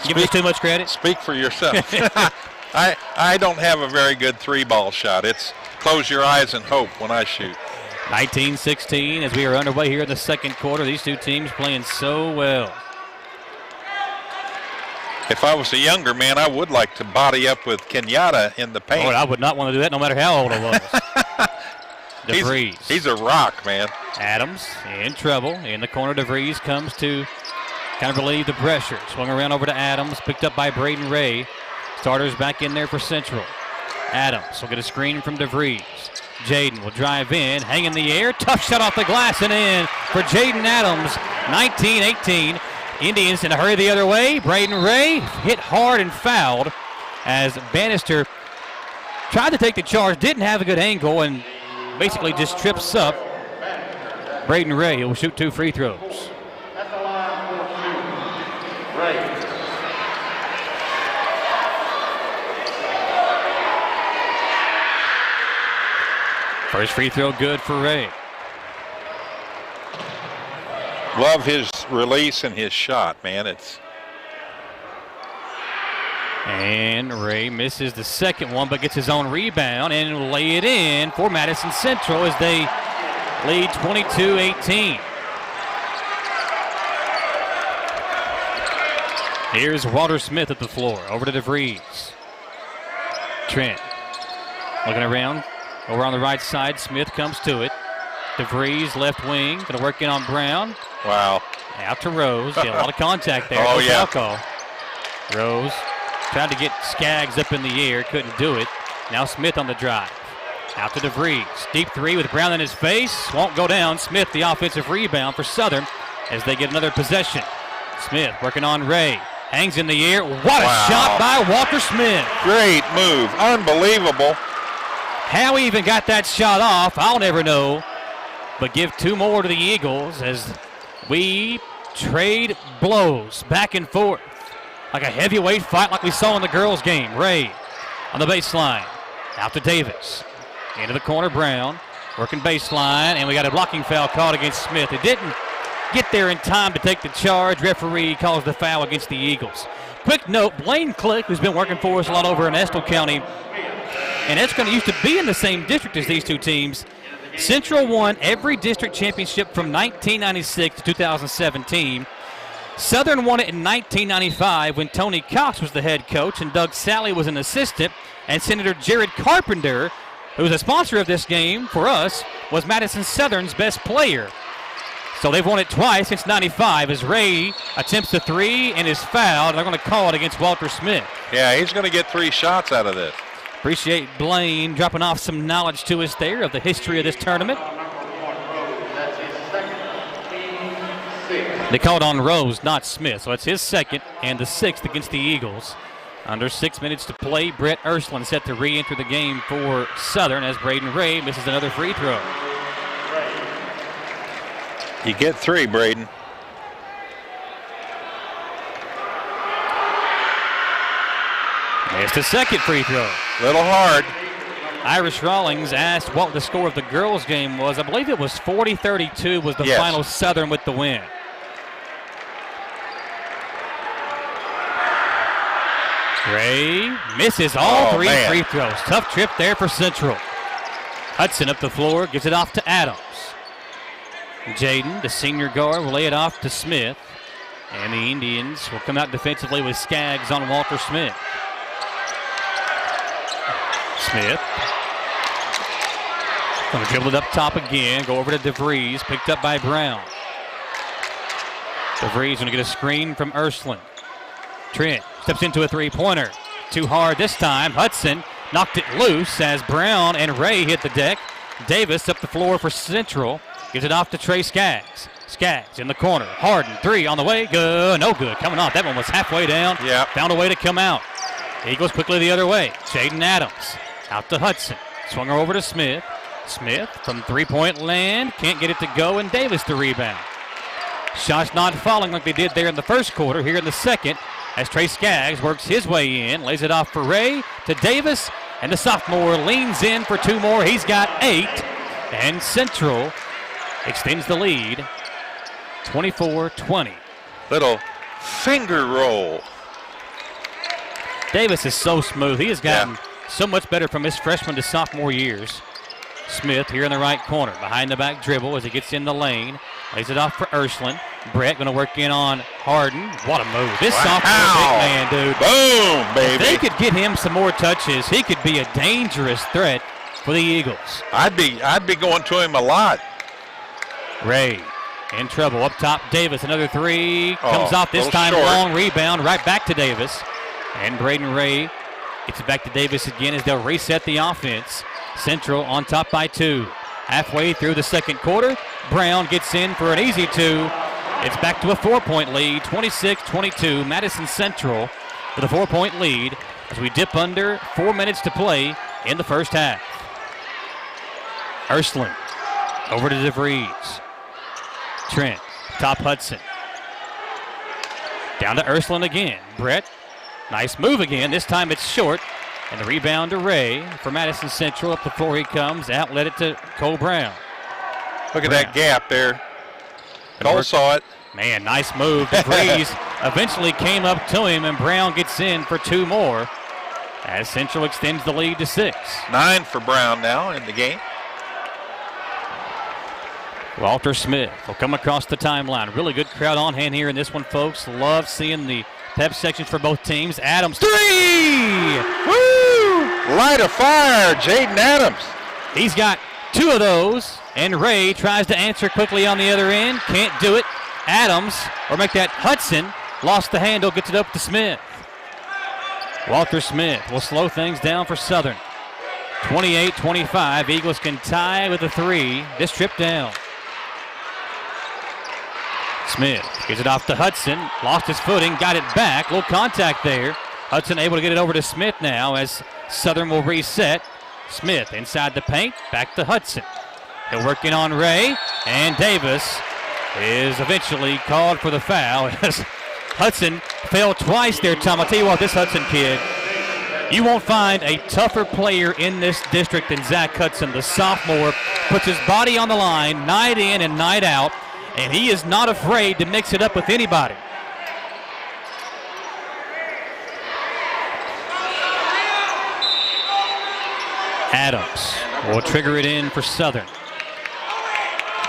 Give us too much credit? Speak for yourself. I don't have a very good three-ball shot. It's close your eyes and hope when I shoot. 19-16 as we are underway here in the second quarter. These two teams playing so well. If I was a younger man, I would like to body up with Kenyatta in the paint. Oh, I would not want to do that no matter how old I was. DeVries. He's a rock, man. Adams in trouble. In the corner, DeVries comes to kind of relieve the pressure. Swung around over to Adams, picked up by Braden Ray. Starters back in there for Central. Adams will get a screen from DeVries. Jaden will drive in, hang in the air. Tough shot off the glass and in for Jaden Adams. 19-18. Indians in a hurry the other way. Braden Ray hit hard and fouled as Bannister tried to take the charge, didn't have a good angle, and basically just trips up. Braden Ray will shoot two free throws. First free throw good for Ray. Love his release and his shot, man. And Ray misses the second one, but gets his own rebound and will lay it in for Madison Central as they lead 22-18. Here's Walter Smith at the floor. Over to DeVries. Trent looking around. Over on the right side, Smith comes to it. DeVries, left wing, going to work in on Brown. Wow. Out to Rose. Yeah, a lot of contact there. Oh, yeah. Call. Rose tried to get Skaggs up in the air, couldn't do it. Now Smith on the drive. Out to DeVries. Deep three with Brown in his face. Won't go down. Smith, the offensive rebound for Southern as they get another possession. Smith working on Ray. Hangs in the air. What a shot by Walter Smith. Great move. Unbelievable. How he even got that shot off, I'll never know. But give two more to the Eagles as we trade blows back and forth. Like a heavyweight fight like we saw in the girls' game. Ray on the baseline. Out to Davis. Into the corner, Brown. Working baseline, and we got a blocking foul called against Smith. It didn't get there in time to take the charge. Referee calls the foul against the Eagles. Quick note, Blaine Click, who's been working for us a lot over in Estill County, and Estill used to be in the same district as these two teams. Central won every district championship from 1996 to 2017. Southern won it in 1995 when Tony Cox was the head coach and Doug Sally was an assistant, and Senator Jared Carpenter, who was a sponsor of this game for us, was Madison Southern's best player. So they've won it twice since 95 as Ray attempts the three and is fouled. They're going to call it against Walter Smith. Yeah, he's going to get 3 shots out of this. Appreciate Blaine dropping off some knowledge to us there of the history of this tournament. They called on Rose, not Smith, so it's his second and the 6th against the Eagles. Under 6 minutes to play, Brett Ursland set to re-enter the game for Southern as Braden Ray misses another free throw. You get 3, Braden. Missed a second free throw. Little hard. Irish Rawlings asked what the score of the girls' game was. I believe it was 40-32 was the final. Southern with the win. Ray misses all 3 free throws. Tough trip there for Central. Hudson up the floor, gives it off to Adams. Jaden, the senior guard, will lay it off to Smith. And the Indians will come out defensively with Skaggs on Walter Smith. Smith. Going to dribble it up top again. Go over to DeVries. Picked up by Brown. DeVries going to get a screen from Ursland. Trent steps into a three-pointer. Too hard this time. Hudson knocked it loose as Brown and Ray hit the deck. Davis up the floor for Central. Gives it off to Trey Skaggs. Skaggs in the corner. Harden, 3 on the way. Good. No good. Coming off. That one was halfway down. Yeah. Found a way to come out. Eagles quickly the other way. Jaden Adams out to Hudson. Swung her over to Smith. Smith from three-point land. Can't get it to go, and Davis the rebound. Shots not falling like they did there in the first quarter. Here in the second, as Trey Skaggs works his way in. Lays it off for Ray to Davis, and the sophomore leans in for 2 more. He's got 8, and Central extends the lead 24-20. Little finger roll. Davis is so smooth. He has gotten so much better from his freshman to sophomore years. Smith here in the right corner. Behind the back dribble as he gets in the lane. Lays it off for Ursland. Brett going to work in on Harden. What a move. This sophomore big man, dude. Boom, baby. If they could get him some more touches, he could be a dangerous threat for the Eagles. I'd be going to him a lot. Ray in trouble. Up top, Davis. Another 3. Comes off this time. Short. Long rebound. Right back to Davis. And Braden Ray gets it back to Davis again as they'll reset the offense. Central on top by 2. Halfway through the second quarter, Brown gets in for an easy 2. It's back to a 4-point lead, 26-22. Madison Central with a 4-point lead as we dip under 4 minutes to play in the first half. Ursland over to DeVries. Trent, top Hudson. Down to Ursland again. Brett, nice move again. This time it's short. And the rebound to Ray for Madison Central. Up the floor he comes. Outlet it to Cole Brown. Look at that gap there. Cole saw it. Man, nice move. DeVries eventually came up to him, and Brown gets in for 2 more as Central extends the lead to 6. 9 for Brown now in the game. Walter Smith will come across the timeline. Really good crowd on hand here in this one, folks. Love seeing the pep sections for both teams. Adams, 3! Woo! Light a fire, Jaden Adams. He's got 2 of those, and Ray tries to answer quickly on the other end. Can't do it. Adams, or make that Hudson, lost the handle, gets it up to Smith. Walter Smith will slow things down for Southern. 28-25. Eagles can tie with a 3. This trip down. Smith gives it off to Hudson. Lost his footing, got it back. Little contact there. Hudson able to get it over to Smith now as Southern will reset. Smith inside the paint, back to Hudson. He'll work in on Ray, and Davis is eventually called for the foul as Hudson fell twice there, Tom. I'll tell you what, this Hudson kid, you won't find a tougher player in this district than Zach Hudson. The sophomore puts his body on the line night in and night out. and he is not afraid to mix it up with anybody. Adams will trigger it in for Southern.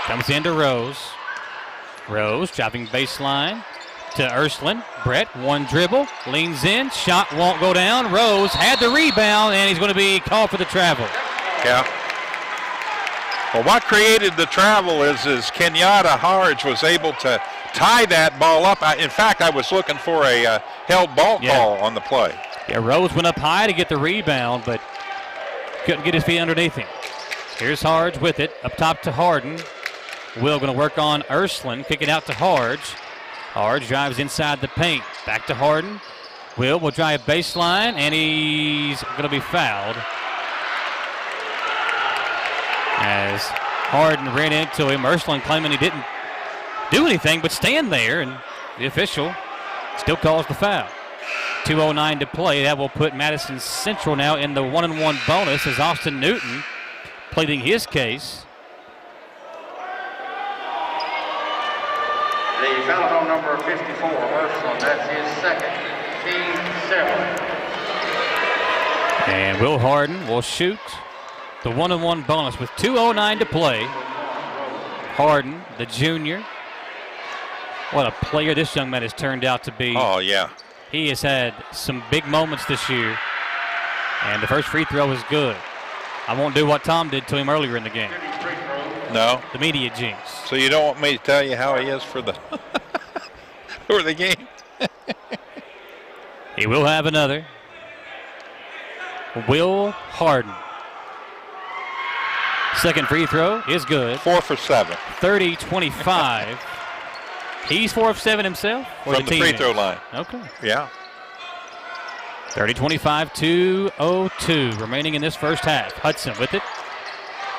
Comes into Rose. Rose driving baseline to Ursuline. Brett, one dribble, leans in, shot won't go down. Rose had the rebound, and he's going to be called for the travel. Yeah. Well, what created the travel is Kenyatta Harge was able to tie that ball up. In fact, I was looking for a held ball call on the play. Yeah, Rose went up high to get the rebound, but couldn't get his feet underneath him. Here's Harge with it, up top to Harden. Will going to work on Ursuline, kick it out to Harge. Harge drives inside the paint, back to Harden. Will drive baseline, and he's going to be fouled as Harden ran into him. Ursuline claiming he didn't do anything but stand there, and the official still calls the foul. 2:09 to play. That will put Madison Central now in the 1-and-1 bonus as Austin Newton pleading his case. The foul on number 54, Ursuline. That's his second. Team 7. And Will Harden will shoot the 1-and-1 bonus with 2:09 to play. Harden, the junior. What a player this young man has turned out to be. Oh, yeah. He has had some big moments this year. And the first free throw is good. I won't do what Tom did to him earlier in the game. No. The media jinx. So you don't want me to tell you how he is for the for the game? He will have another. Will Harden. Second free throw is good. 4 for 7. 30-25. He's 4 of 7 himself? Or From the free throw line. Okay. Yeah. 30-25, 2:02 remaining in this first half. Hudson with it.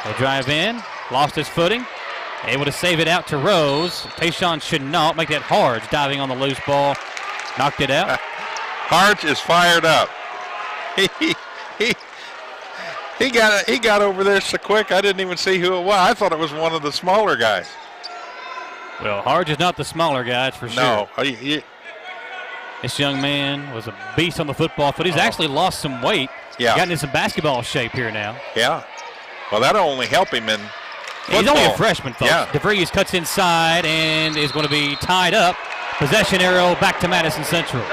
He'll drive in. Lost his footing. Able to save it out to Rose. Tayshawn Chenault make that Harge diving on the loose ball. Knocked it out. Harge is fired up. He got over there so quick I didn't even see who it was. I thought it was one of the smaller guys. Well, Harge is not the smaller guy, that's for sure. No. This young man was a beast on the football foot. He's actually lost some weight. Yeah. Gotten in some basketball shape here now. Yeah. Well, that'll only help him in football. He's only a freshman, folks. Yeah. DeVries cuts inside and is going to be tied up. Possession arrow back to Madison Central.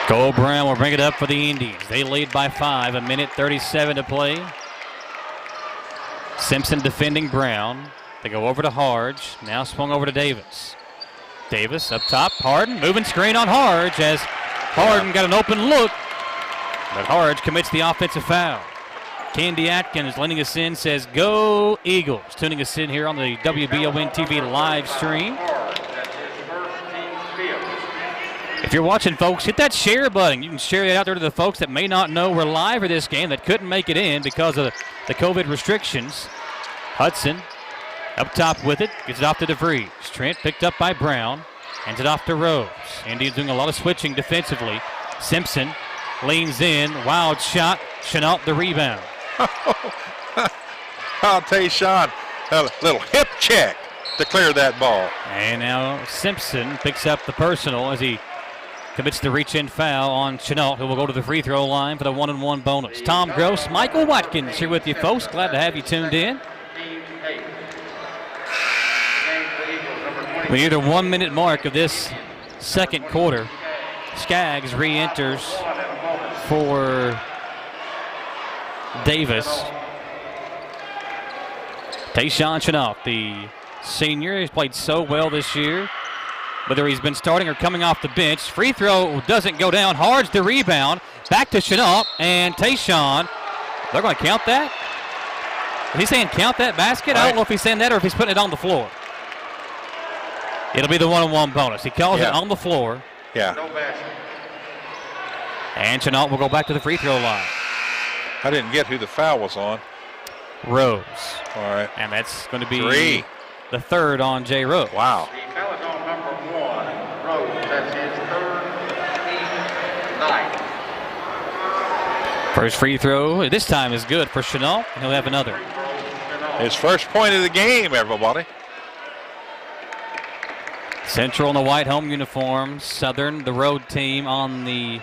Cole Brown will bring it up for the Indians. They lead by 5, 1:37 to play. Simpson defending Brown. They go over to Harge. Now swung over to Davis. Davis up top. Harden moving screen on Harge as Harden got an open look. But Harge commits the offensive foul. Candy Atkins letting us in, says go Eagles. Tuning us in here on the WBON TV live stream. If you're watching, folks, hit that share button. You can share it out there to the folks that may not know we're live for this game that couldn't make it in because of the COVID restrictions. Hudson up top with it. Gets it off to DeVries. Trent picked up by Brown. Hands it off to Rose. Indians doing a lot of switching defensively. Simpson leans in. Wild shot. Chenault the rebound. I'll tell you, Sean, a little hip check to clear that ball. And now Simpson picks up the personal as he commits the reach-in foul on Chenault, who will go to the free throw line for the 1-and-1 bonus. Tom Gross, Michael Watkins here with you, folks. Glad to have you tuned in. We near the 1 minute mark of this second quarter. Skaggs re-enters for Davis. Tayshawn Chenault, the senior, has played so well this year. Whether he's been starting or coming off the bench. Free throw doesn't go down. Harge the rebound. Back to Chenault and Tayshawn. They're going to count that? Is he saying count that basket? I don't know if he's saying that or if he's putting it on the floor. It'll be the 1-on-1 bonus. He calls it on the floor. Yeah. And Chenault will go back to the free throw line. I didn't get who the foul was on. Rose. All right. And that's going to be 3. The third on Jay Rose. Wow. The foul is on number 1, Rose. That's his third, 9. First free throw this time is good for Chenault, and he'll have another. His first point of the game, everybody. Central in the white home uniforms. Southern, the road team, on the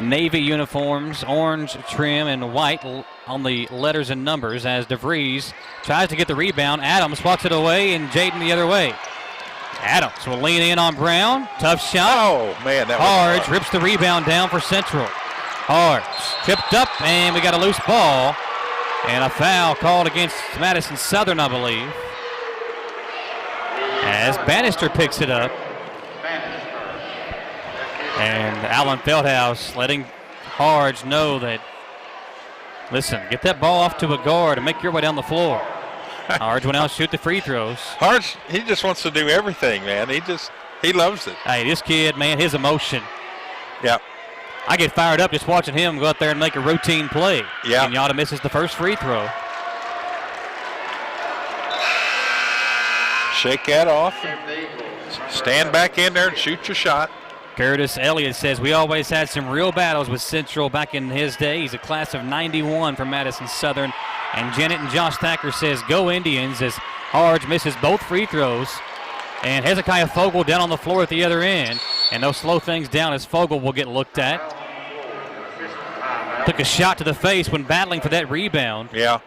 navy uniforms, orange trim and white on the letters and numbers as DeVries tries to get the rebound. Adams walks it away, and Jaden the other way. Adams will lean in on Brown. Tough shot. Oh, man. That Harge rips the rebound down for Central. Harge tripped up, and we got a loose ball. And a foul called against Madison Southern, I believe. As Bannister picks it up. And Alan Feldhouse letting Harge know that, listen, get that ball off to a guard and make your way down the floor. Harge will now shoot the free throws. Harge, he just wants to do everything, man. He loves it. Hey, this kid, man, his emotion. Yeah. I get fired up just watching him go out there and make a routine play. Yeah. Kenyatta misses the first free throw. Shake that off. Stand back in there and shoot your shot. Curtis Elliott says, we always had some real battles with Central back in his day. He's a class of 91 from Madison Southern. And Janet and Josh Thacker says, go Indians, as Harge misses both free throws. And Hezekiah Fogle down on the floor at the other end. And they'll slow things down as Fogle will get looked at. Took a shot to the face when battling for that rebound. Yeah.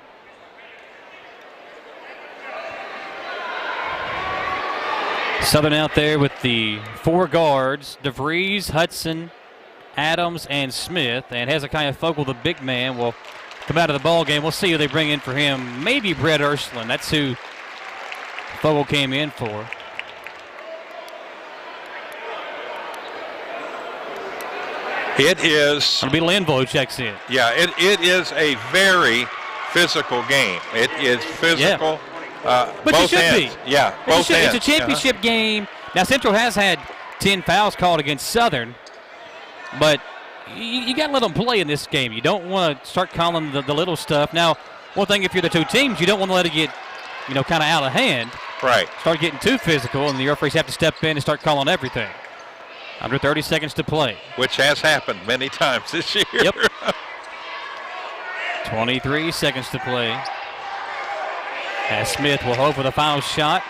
Southern out there with the four guards, DeVries, Hudson, Adams, and Smith. And Hezekiah Fogle, the big man, will come out of the ball game. We'll see who they bring in for him. Maybe Brett Ursuline. That's who Fogle came in for. It is. It'll be Linville who checks in. Yeah, it is a very physical game. It is physical. But both it should ends. be. Yeah, both ends. It's a championship game. Now, Central has had 10 fouls called against Southern, but you got to let them play in this game. You don't want to start calling the little stuff. Now, one thing, if you're the two teams, you don't want to let it get, kind of out of hand. Right. Start getting too physical, and the referees have to step in and start calling everything. Under 30 seconds to play. Which has happened many times this year. Yep. 23 seconds to play. As Smith will hope for the final shot.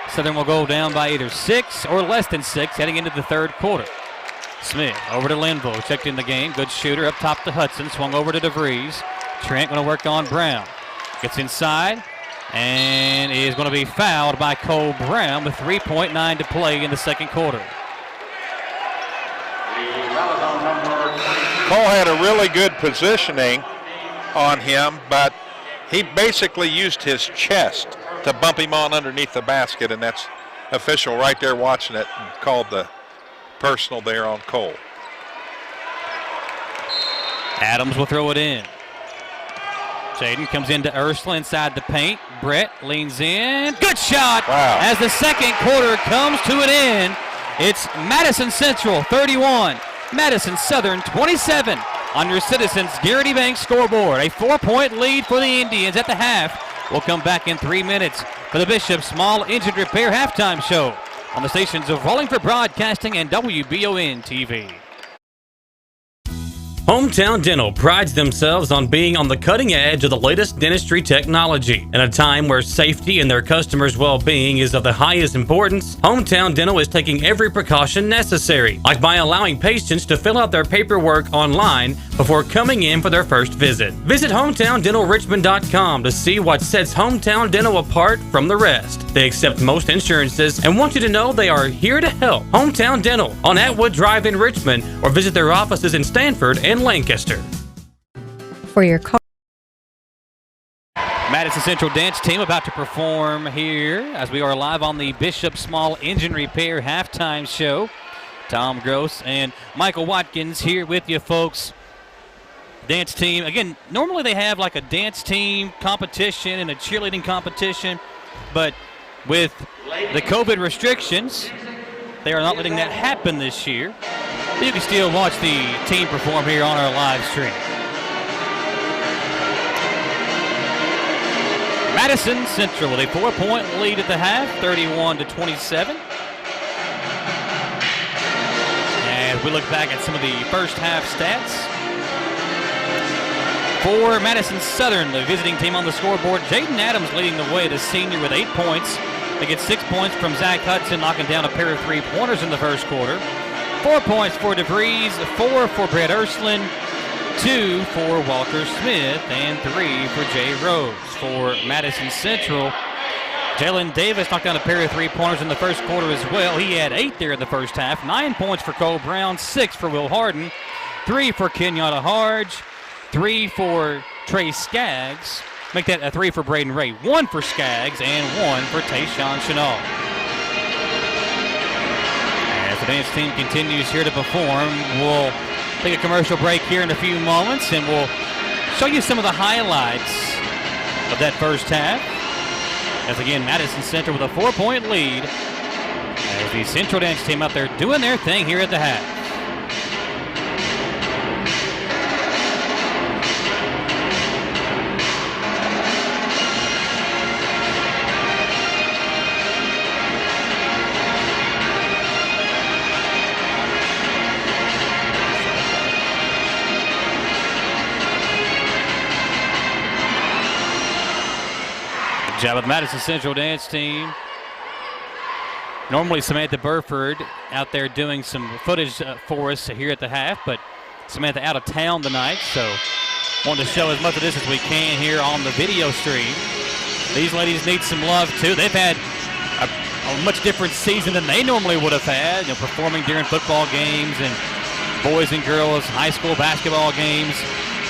Southern will go down by either 6 or less than 6 heading into the third quarter. Smith over to Linville, checked in the game. Good shooter up top to Hudson. Swung over to DeVries. Trent going to work on Brown. Gets inside and is going to be fouled by Cole Brown with 3.9 to play in the second quarter. Cole had a really good positioning on him, but he basically used his chest to bump him on underneath the basket, and that's official right there watching it and called the personal there on Cole. Adams will throw it in. Jaden comes into Ursula inside the paint. Brett leans in. Good shot. Wow. As the second quarter comes to an end, it's Madison Central 31. Madison Southern 27 on your Citizens Guaranty Bank scoreboard. A 4-point lead for the Indians at the half. We'll come back in 3 minutes for the Bishop Small Engine Repair halftime show on the stations of Wallingford Broadcasting and WBON TV. Hometown Dental prides themselves on being on the cutting edge of the latest dentistry technology. In a time where safety and their customers' well-being is of the highest importance, Hometown Dental is taking every precaution necessary, like by allowing patients to fill out their paperwork online before coming in for their first visit. Visit HometownDentalRichmond.com to see what sets Hometown Dental apart from the rest. They accept most insurances and want you to know they are here to help. Hometown Dental on Atwood Drive in Richmond, or visit their offices in Stanford and Lancaster. For your car. Madison Central dance team about to perform here as we are live on the Bishop Small Engine Repair halftime show. Tom Gross and Michael Watkins here with you, folks. Dance team, again, normally they have like a dance team competition and a cheerleading competition, but with the COVID restrictions, they are not letting that happen this year. But you can still watch the team perform here on our live stream. Madison Central with a 4-point lead at the half, 31-27. As we look back at some of the first half stats, For Madison Southern, the vising team on the scoreboard, Jaden Adams leading the way, the senior with 8 points. They get 6 points from Zach Hudson, knocking down a pair of three-pointers in the first quarter. 4 points for DeVries, 4 for Brett Ursuline, 2 for Walker Smith, and 3 for Jay Rose. For Madison Central, Jalen Davis knocked down a pair of three-pointers in the first quarter as well. He had 8 there in the first half. 9 points for Cole Brown, 6 for Will Harden, 3 for Kenyatta Harge, 3 for Trey Skaggs. Make that a 3 for Braden Ray, 1 for Skaggs, and 1 for Tayshawn Chenal. As the dance team continues here to perform, we'll take a commercial break here in a few moments, and we'll show you some of the highlights of that first half. As again, Madison Central with a 4-point lead as the Central dance team out there doing their thing here at the half. Good job with the Madison Central dance team. Normally Samantha Burford out there doing some footage for us here at the half, but Samantha out of town tonight, so wanted to show as much of this as we can here on the video stream. These ladies need some love too. They've had a much different season than they normally would have had, performing during football games and boys and girls high school basketball games.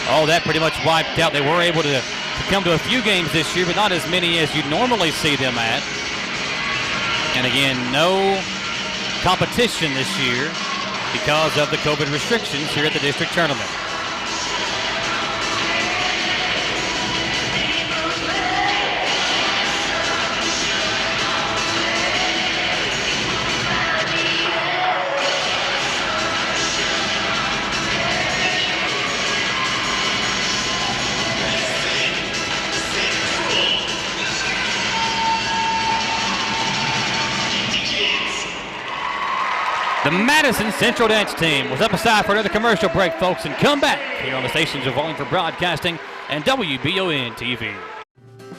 All that pretty much wiped out. They were able to come to a few games this year, but not as many as you'd normally see them at. And again, no competition this year because of the COVID restrictions here at the district tournament. The Madison Central dance team was up aside for another commercial break, folks, and come back here on the stations of Wallingford Broadcasting and WBON TV.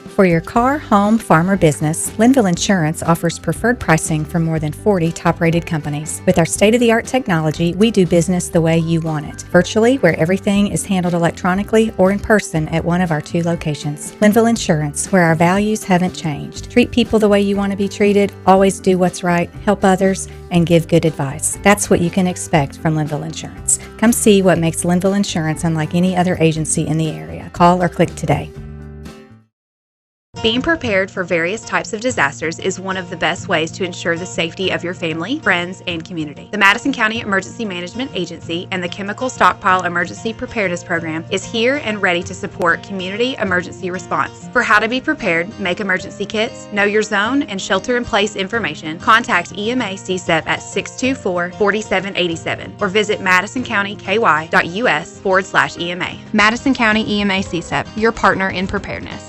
For your car, home, farm, or business, Linville Insurance offers preferred pricing from more than 40 top-rated companies. With our state-of-the-art technology, we do business the way you want it, virtually, where everything is handled electronically or in person at one of our 2 locations. Linville Insurance, where our values haven't changed. Treat people the way you want to be treated, always do what's right, help others, and give good advice. That's what you can expect from Linville Insurance. Come see what makes Linville Insurance unlike any other agency in the area. Call or click today. Being prepared for various types of disasters is one of the best ways to ensure the safety of your family, friends, and community. The Madison County Emergency Management Agency and the Chemical Stockpile Emergency Preparedness Program is here and ready to support community emergency response. For how to be prepared, make emergency kits, know your zone, and shelter-in-place information, contact EMA CSEP at 624-4787 or visit madisoncountyky.us/EMA. Madison County EMA CSEP, your partner in preparedness.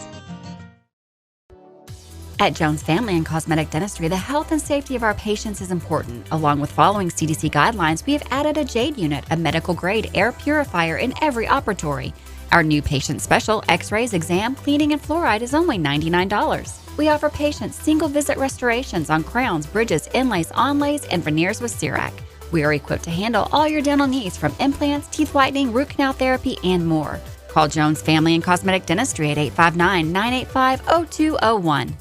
At Jones Family and Cosmetic Dentistry, the health and safety of our patients is important. Along with following CDC guidelines, we have added a JADE unit, a medical-grade air purifier in every operatory. Our new patient special, X-rays, exam, cleaning, and fluoride is only $99. We offer patients single-visit restorations on crowns, bridges, inlays, onlays, and veneers with CERAC. We are equipped to handle all your dental needs from implants, teeth whitening, root canal therapy, and more. Call Jones Family and Cosmetic Dentistry at 859-985-0201.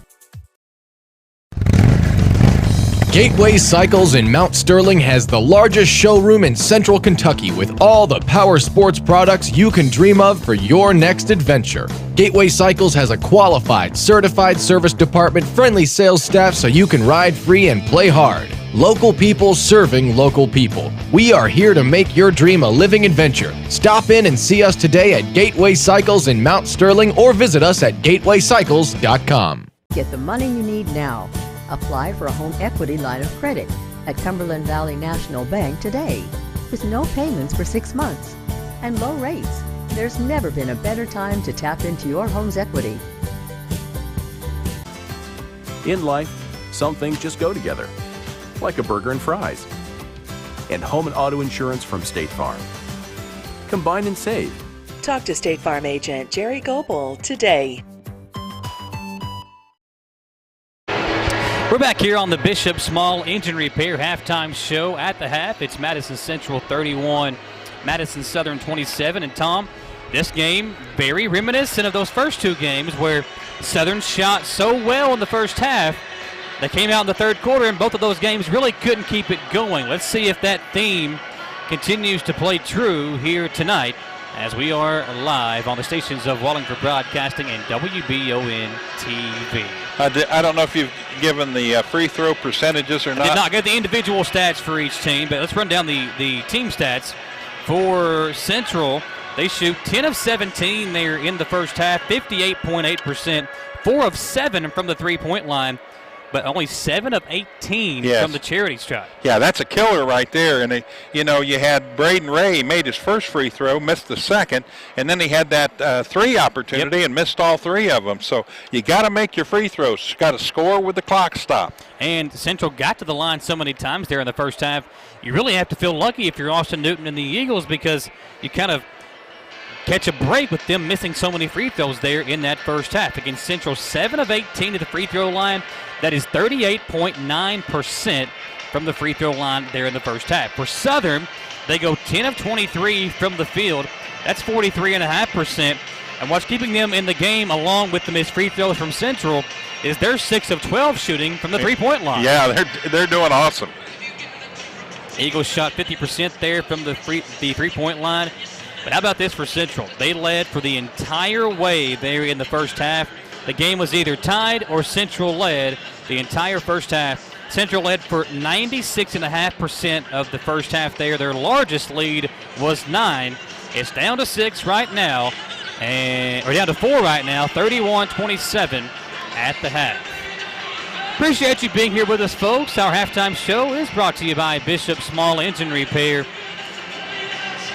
Gateway Cycles in Mount Sterling has the largest showroom in central Kentucky with all the power sports products you can dream of for your next adventure. Gateway Cycles has a qualified, certified service department, friendly sales staff so you can ride free and play hard. Local people serving local people. We are here to make your dream a living adventure. Stop in and see us today at Gateway Cycles in Mount Sterling or visit us at gatewaycycles.com. Get the money you need now. Apply for a home equity line of credit at Cumberland Valley National Bank today. With no payments for 6 months and low rates, there's never been a better time to tap into your home's equity. In life, some things just go together, like a burger and fries. And home and auto insurance from State Farm. Combine and save. Talk to State Farm agent Jerry Goebel today. We're back here on the Bishop Small Engine Repair halftime show. At the half, it's Madison Central 31, Madison Southern 27. And Tom, this game very reminiscent of those first two games where Southern shot so well in the first half. They came out in the third quarter, and both of those games really couldn't keep it going. Let's see if that theme continues to play true here tonight as we are live on the stations of Wallingford Broadcasting and WBON TV. I don't know if you've given the free throw percentages or not. I did not get the individual stats for each team, but let's run down the team stats. For Central, they shoot 10 of 17 there in the first half, 58.8%, 4 of 7 from the three-point line, but only 7 of 18 from the charity stripe. Yeah, that's a killer right there. And, you had Braden Ray made his first free throw, missed the second, and then he had that three opportunity and missed all three of them. So you got to make your free throws. You got to score with the clock stopped. And Central got to the line so many times there in the first half. You really have to feel lucky if you're Austin Newton and the Eagles because you kind of catch a break with them missing so many free throws there in that first half. Against Central, 7 of 18 at the free throw line. That is 38.9% from the free throw line there in the first half. For Southern, they go 10 of 23 from the field. That's 43.5%. And what's keeping them in the game, along with the missed free throws from Central, is their 6 of 12 shooting from the three-point line. Yeah, they're doing awesome. Eagles shot 50% there from the three-point line. But how about this for Central? They led for the entire way there in the first half. The game was either tied or Central led the entire first half. Central led for 96.5% of the first half there. Their largest lead was 9. It's down to 6 right now, or down to 4 right now, 31-27 at the half. Appreciate you being here with us, folks. Our halftime show is brought to you by Bishop Small Engine Repair.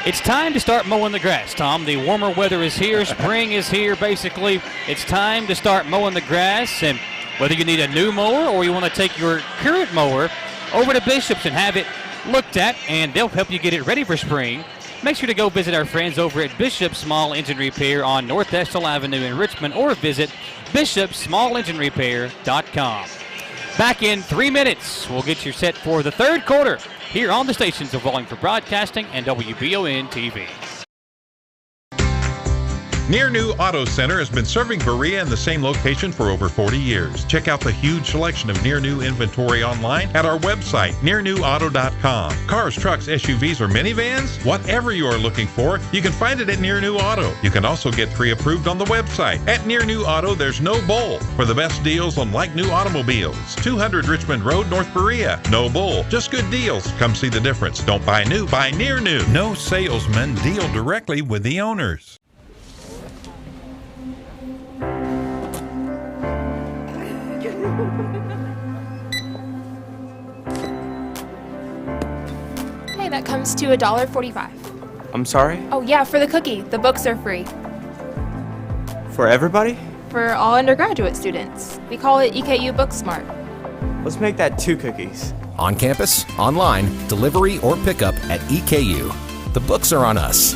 It's time to start mowing the grass, Tom. The warmer weather is here. Spring is here, basically. It's time to start mowing the grass. And whether you need a new mower or you want to take your current mower over to Bishop's and have it looked at, and they'll help you get it ready for spring, make sure to go visit our friends over at Bishop Small Engine Repair on North Estill Avenue in Richmond, or visit bishopsmallenginerepair.com. Back in 3 minutes, we'll get you set for the third quarter here on the stations of Wallingford Broadcasting and WBON TV. Near New Auto Center has been serving Berea in the same location for over 40 years. Check out the huge selection of Near New inventory online at our website, nearnewauto.com. Cars, trucks, SUVs, or minivans? Whatever you are looking for, you can find it at Near New Auto. You can also get pre-approved on the website. At Near New Auto, there's no bull. For the best deals on like new automobiles, 200 Richmond Road, North Berea. No bull, just good deals. Come see the difference. Don't buy new, buy near new. No salesman, deal directly with the owners. Hey, that comes to $1.45. I'm sorry? Oh yeah, for the cookie. The books are free. For everybody? For all undergraduate students. We call it EKU Booksmart. Let's make that 2 cookies. On campus, online, delivery, or pickup at EKU. The books are on us.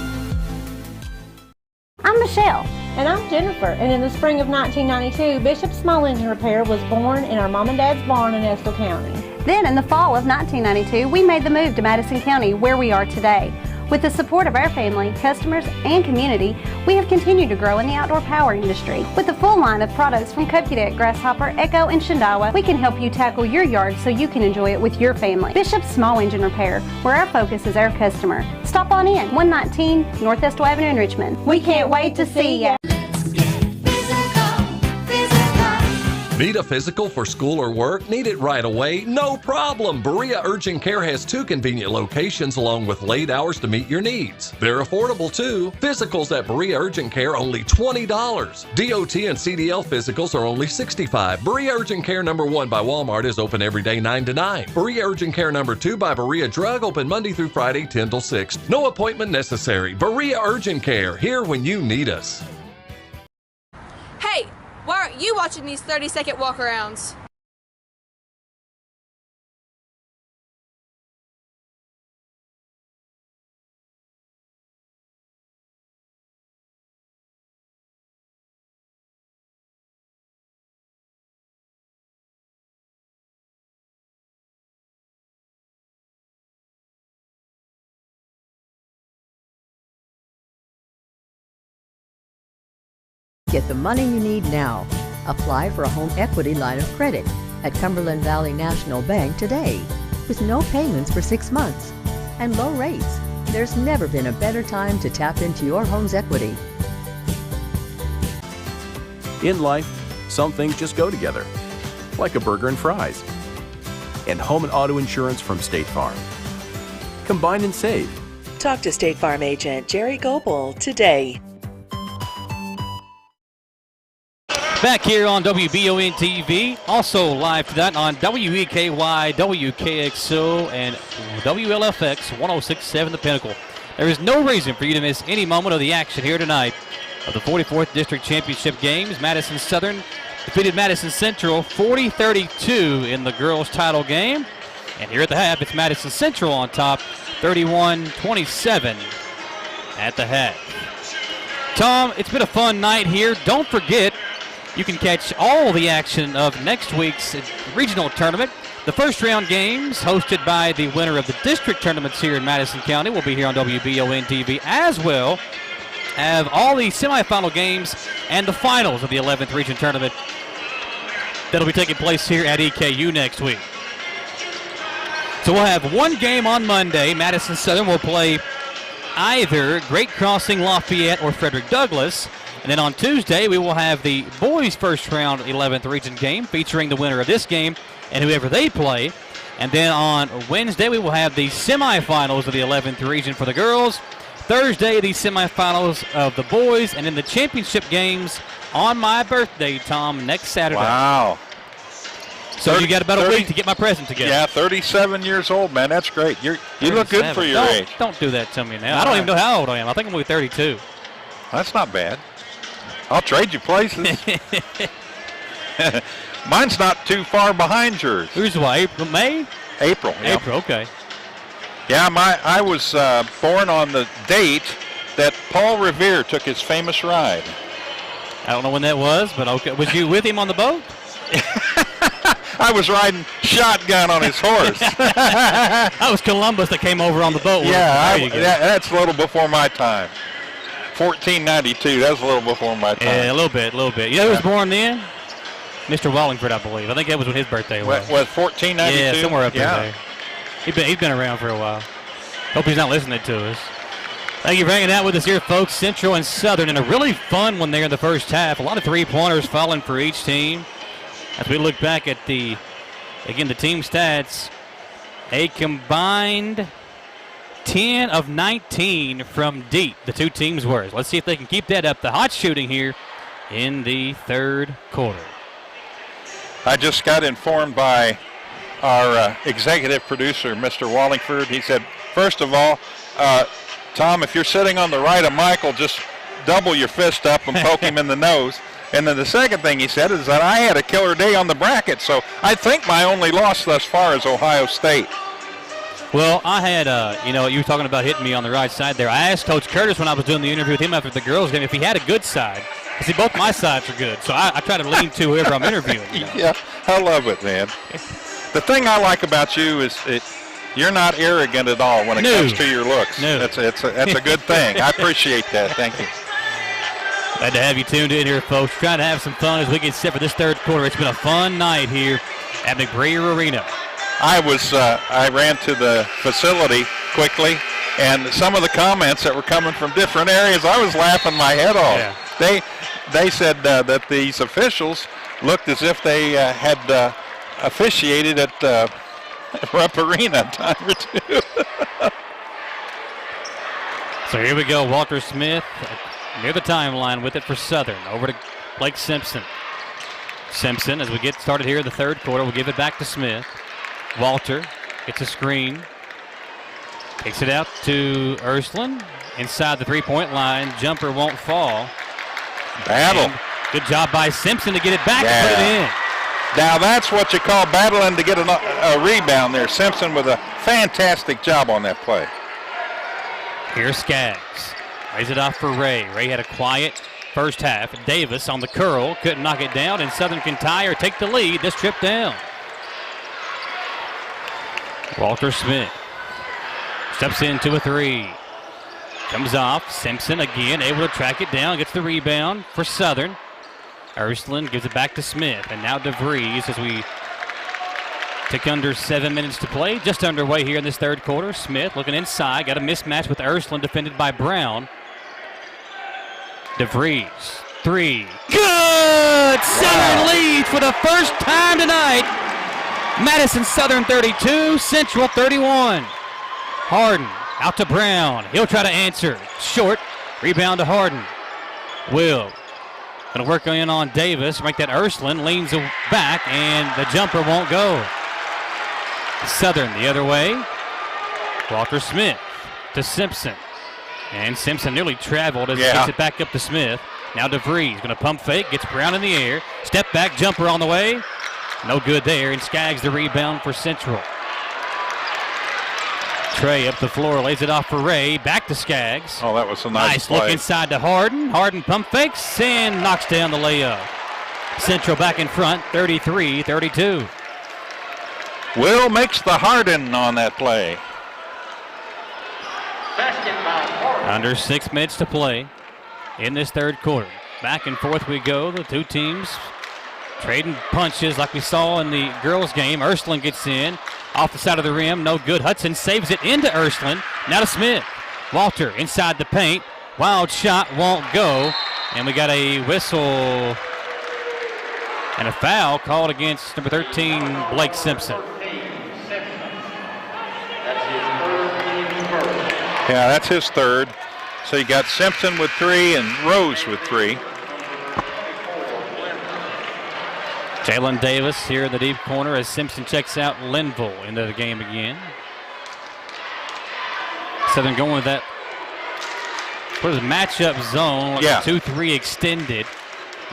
I'm Michelle. And I'm Jennifer. And in the spring of 1992, Bishop Small Engine Repair was born in our mom and dad's barn in Estill County. Then in the fall of 1992, we made the move to Madison County, where we are today. With the support of our family, customers, and community, we have continued to grow in the outdoor power industry. With a full line of products from Cupcadet, Grasshopper, Echo, and Shindawa, we can help you tackle your yard so you can enjoy it with your family. Bishop Small Engine Repair, where our focus is our customer. Stop on in, 119 North Estill Avenue in Richmond. We can't wait to see ya. Need a physical for school or work? Need it right away? No problem! Berea Urgent Care has 2 convenient locations along with late hours to meet your needs. They're affordable too. Physicals at Berea Urgent Care only $20. DOT and CDL physicals are only $65. Berea Urgent Care number 1 by Walmart is open every day 9 to 9. Berea Urgent Care number 2 by Berea Drug open Monday through Friday 10 till 6. No appointment necessary. Berea Urgent Care, here when you need us. Hey, why aren't you watching these 30-second walk-arounds? Get the money you need now. Apply for a home equity line of credit at Cumberland Valley National Bank today. With no payments for 6 months and low rates, there's never been a better time to tap into your home's equity. In life, some things just go together, like a burger and fries. And home and auto insurance from State Farm. Combine and save. Talk to State Farm agent Jerry Goebel today. Back here on WBON TV, also live tonight on WEKY, WKXO, and WLFX 106.7 The Pinnacle. There is no reason for you to miss any moment of the action here tonight of the 44th District Championship games. Madison Southern defeated Madison Central 40-32 in the girls' title game. And here at the half, it's Madison Central on top, 31-27 at the half. Tom, it's been a fun night here. Don't forget, you can catch all the action of next week's regional tournament. The first round games, hosted by the winner of the district tournaments here in Madison County, will be here on WBON TV, as well have all the semifinal games and the finals of the 11th region tournament that'll be taking place here at EKU next week. So we'll have one game on Monday. Madison Southern will play either Great Crossing, Lafayette, or Frederick Douglass. And then on Tuesday, we will have the boys' first round 11th region game featuring the winner of this game and whoever they play. And then on Wednesday, we will have the semifinals of the 11th region for the girls. Thursday, the semifinals of the boys. And then the championship games on my birthday, Tom, next Saturday. Wow. So you got about a week to get my present together. Yeah, 37 years old, man. That's great. You look good for your age. Don't do that to me now. I don't even know how old I am. I think I'm only 32. That's not bad. I'll trade you places. Mine's not too far behind yours. Who's what, April, May? April. Yeah. April, okay. Yeah, I was born on the date that Paul Revere took his famous ride. I don't know when that was, but okay. Was you with him on the boat? I was riding shotgun on his horse. That was Columbus that came over on the boat. Yeah, that's a little before my time. 1492, that was a little before my time. Yeah, a little bit. You know who was born then? Mr. Wallingford, I believe. I think that was when his birthday was. Was 1492? Yeah, somewhere up there. He's been around for a while. Hope he's not listening to us. Thank you for hanging out with us here, folks. Central and Southern, and a really fun one there in the first half. A lot of three-pointers falling for each team. As we look back at the team stats, a combined 10 of 19 from deep, the two teams were. Let's see if they can keep that up. The hot shooting here in the third quarter. I just got informed by our executive producer, Mr. Wallingford. He said, first of all, Tom, if you're sitting on the right of Michael, just double your fist up and poke him in the nose. And then the second thing he said is that I had a killer day on the bracket, so I think my only loss thus far is Ohio State. Well, I had, you were talking about hitting me on the right side there. I asked Coach Curtis when I was doing the interview with him after the girls' game if he had a good side. See, both my sides are good, so I try to lean to whoever I'm interviewing. Yeah, I love it, man. The thing I like about you is you're not arrogant at all when it comes to your looks. No. That's a good thing. I appreciate that. Thank you. Glad to have you tuned in here, folks. Trying to have some fun as we get set for this third quarter. It's been a fun night here at McBrayer Arena. I ran to the facility quickly, and some of the comments that were coming from different areas, I was laughing my head off. Yeah. They said that these officials looked as if they had officiated at Rupp Arena a time or two. So here we go, Walter Smith near the timeline with it for Southern. Over to Blake Simpson. Simpson, as we get started here in the third quarter, we'll give it back to Smith. Walter gets a screen. Takes it out to Ursuline. Inside the three-point line. Jumper won't fall. Battle. And good job by Simpson to get it back and put it in. Now that's what you call battling to get a rebound there. Simpson with a fantastic job on that play. Here's Skaggs. Lays it off for Ray. Ray had a quiet first half. Davis on the curl. Couldn't knock it down, and Southern can tie or take the lead this trip down. Walter Smith steps into a three. Comes off. Simpson again able to track it down. Gets the rebound for Southern. Ursuline gives it back to Smith, and now DeVries as we take under 7 minutes to play. Just underway here in this third quarter. Smith looking inside, got a mismatch with Ursuline defended by Brown. DeVries, 3. Good! Southern leads for the first time tonight. Madison Southern 32, Central 31. Harden out to Brown. He'll try to answer. Short. Rebound to Harden. Will. Going to work in on Davis. Make that Ursuline. Leans back, and the jumper won't go. Southern the other way. Walker Smith to Simpson. And Simpson nearly traveled as he gets it back up to Smith. Now DeVries going to pump fake. Gets Brown in the air. Step back jumper on the way. No good there. And Skaggs the rebound for Central. Trey up the floor, lays it off for Ray. Back to Skaggs. Oh, that was a nice play. Look inside to Harden. Harden pump fakes and knocks down the layup. Central back in front, 33-32. Will makes the Harden on that play. Under 6 minutes to play in this third quarter. Back and forth we go. The two teams trading punches like we saw in the girls' game. Ursuline gets in. Off the side of the rim, no good. Hudson saves it into Ursuline. Now to Smith. Walter inside the paint. Wild shot won't go. And we got a whistle and a foul called against number 13, Blake Simpson. Yeah, that's his third. So you got Simpson with 3 and Rose with 3. Jalen Davis here in the deep corner as Simpson checks out Linville into the game again. Southern going with that. What is it, matchup zone? Like 2-3 extended.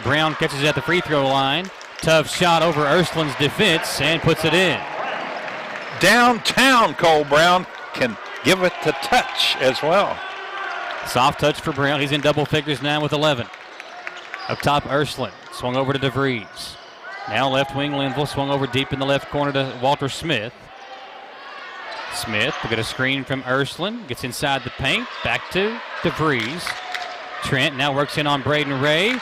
Brown catches it at the free throw line. Tough shot over Ursuline's defense and puts it in. Downtown Cole Brown can give it to touch as well. Soft touch for Brown. He's in double figures now with 11. Up top, Ursuline. Swung over to DeVries. Now left wing Linville, swung over deep in the left corner to Walter Smith. Smith will get a screen from Ursuline, gets inside the paint, back to DeVries. Trent now works in on Braden Ray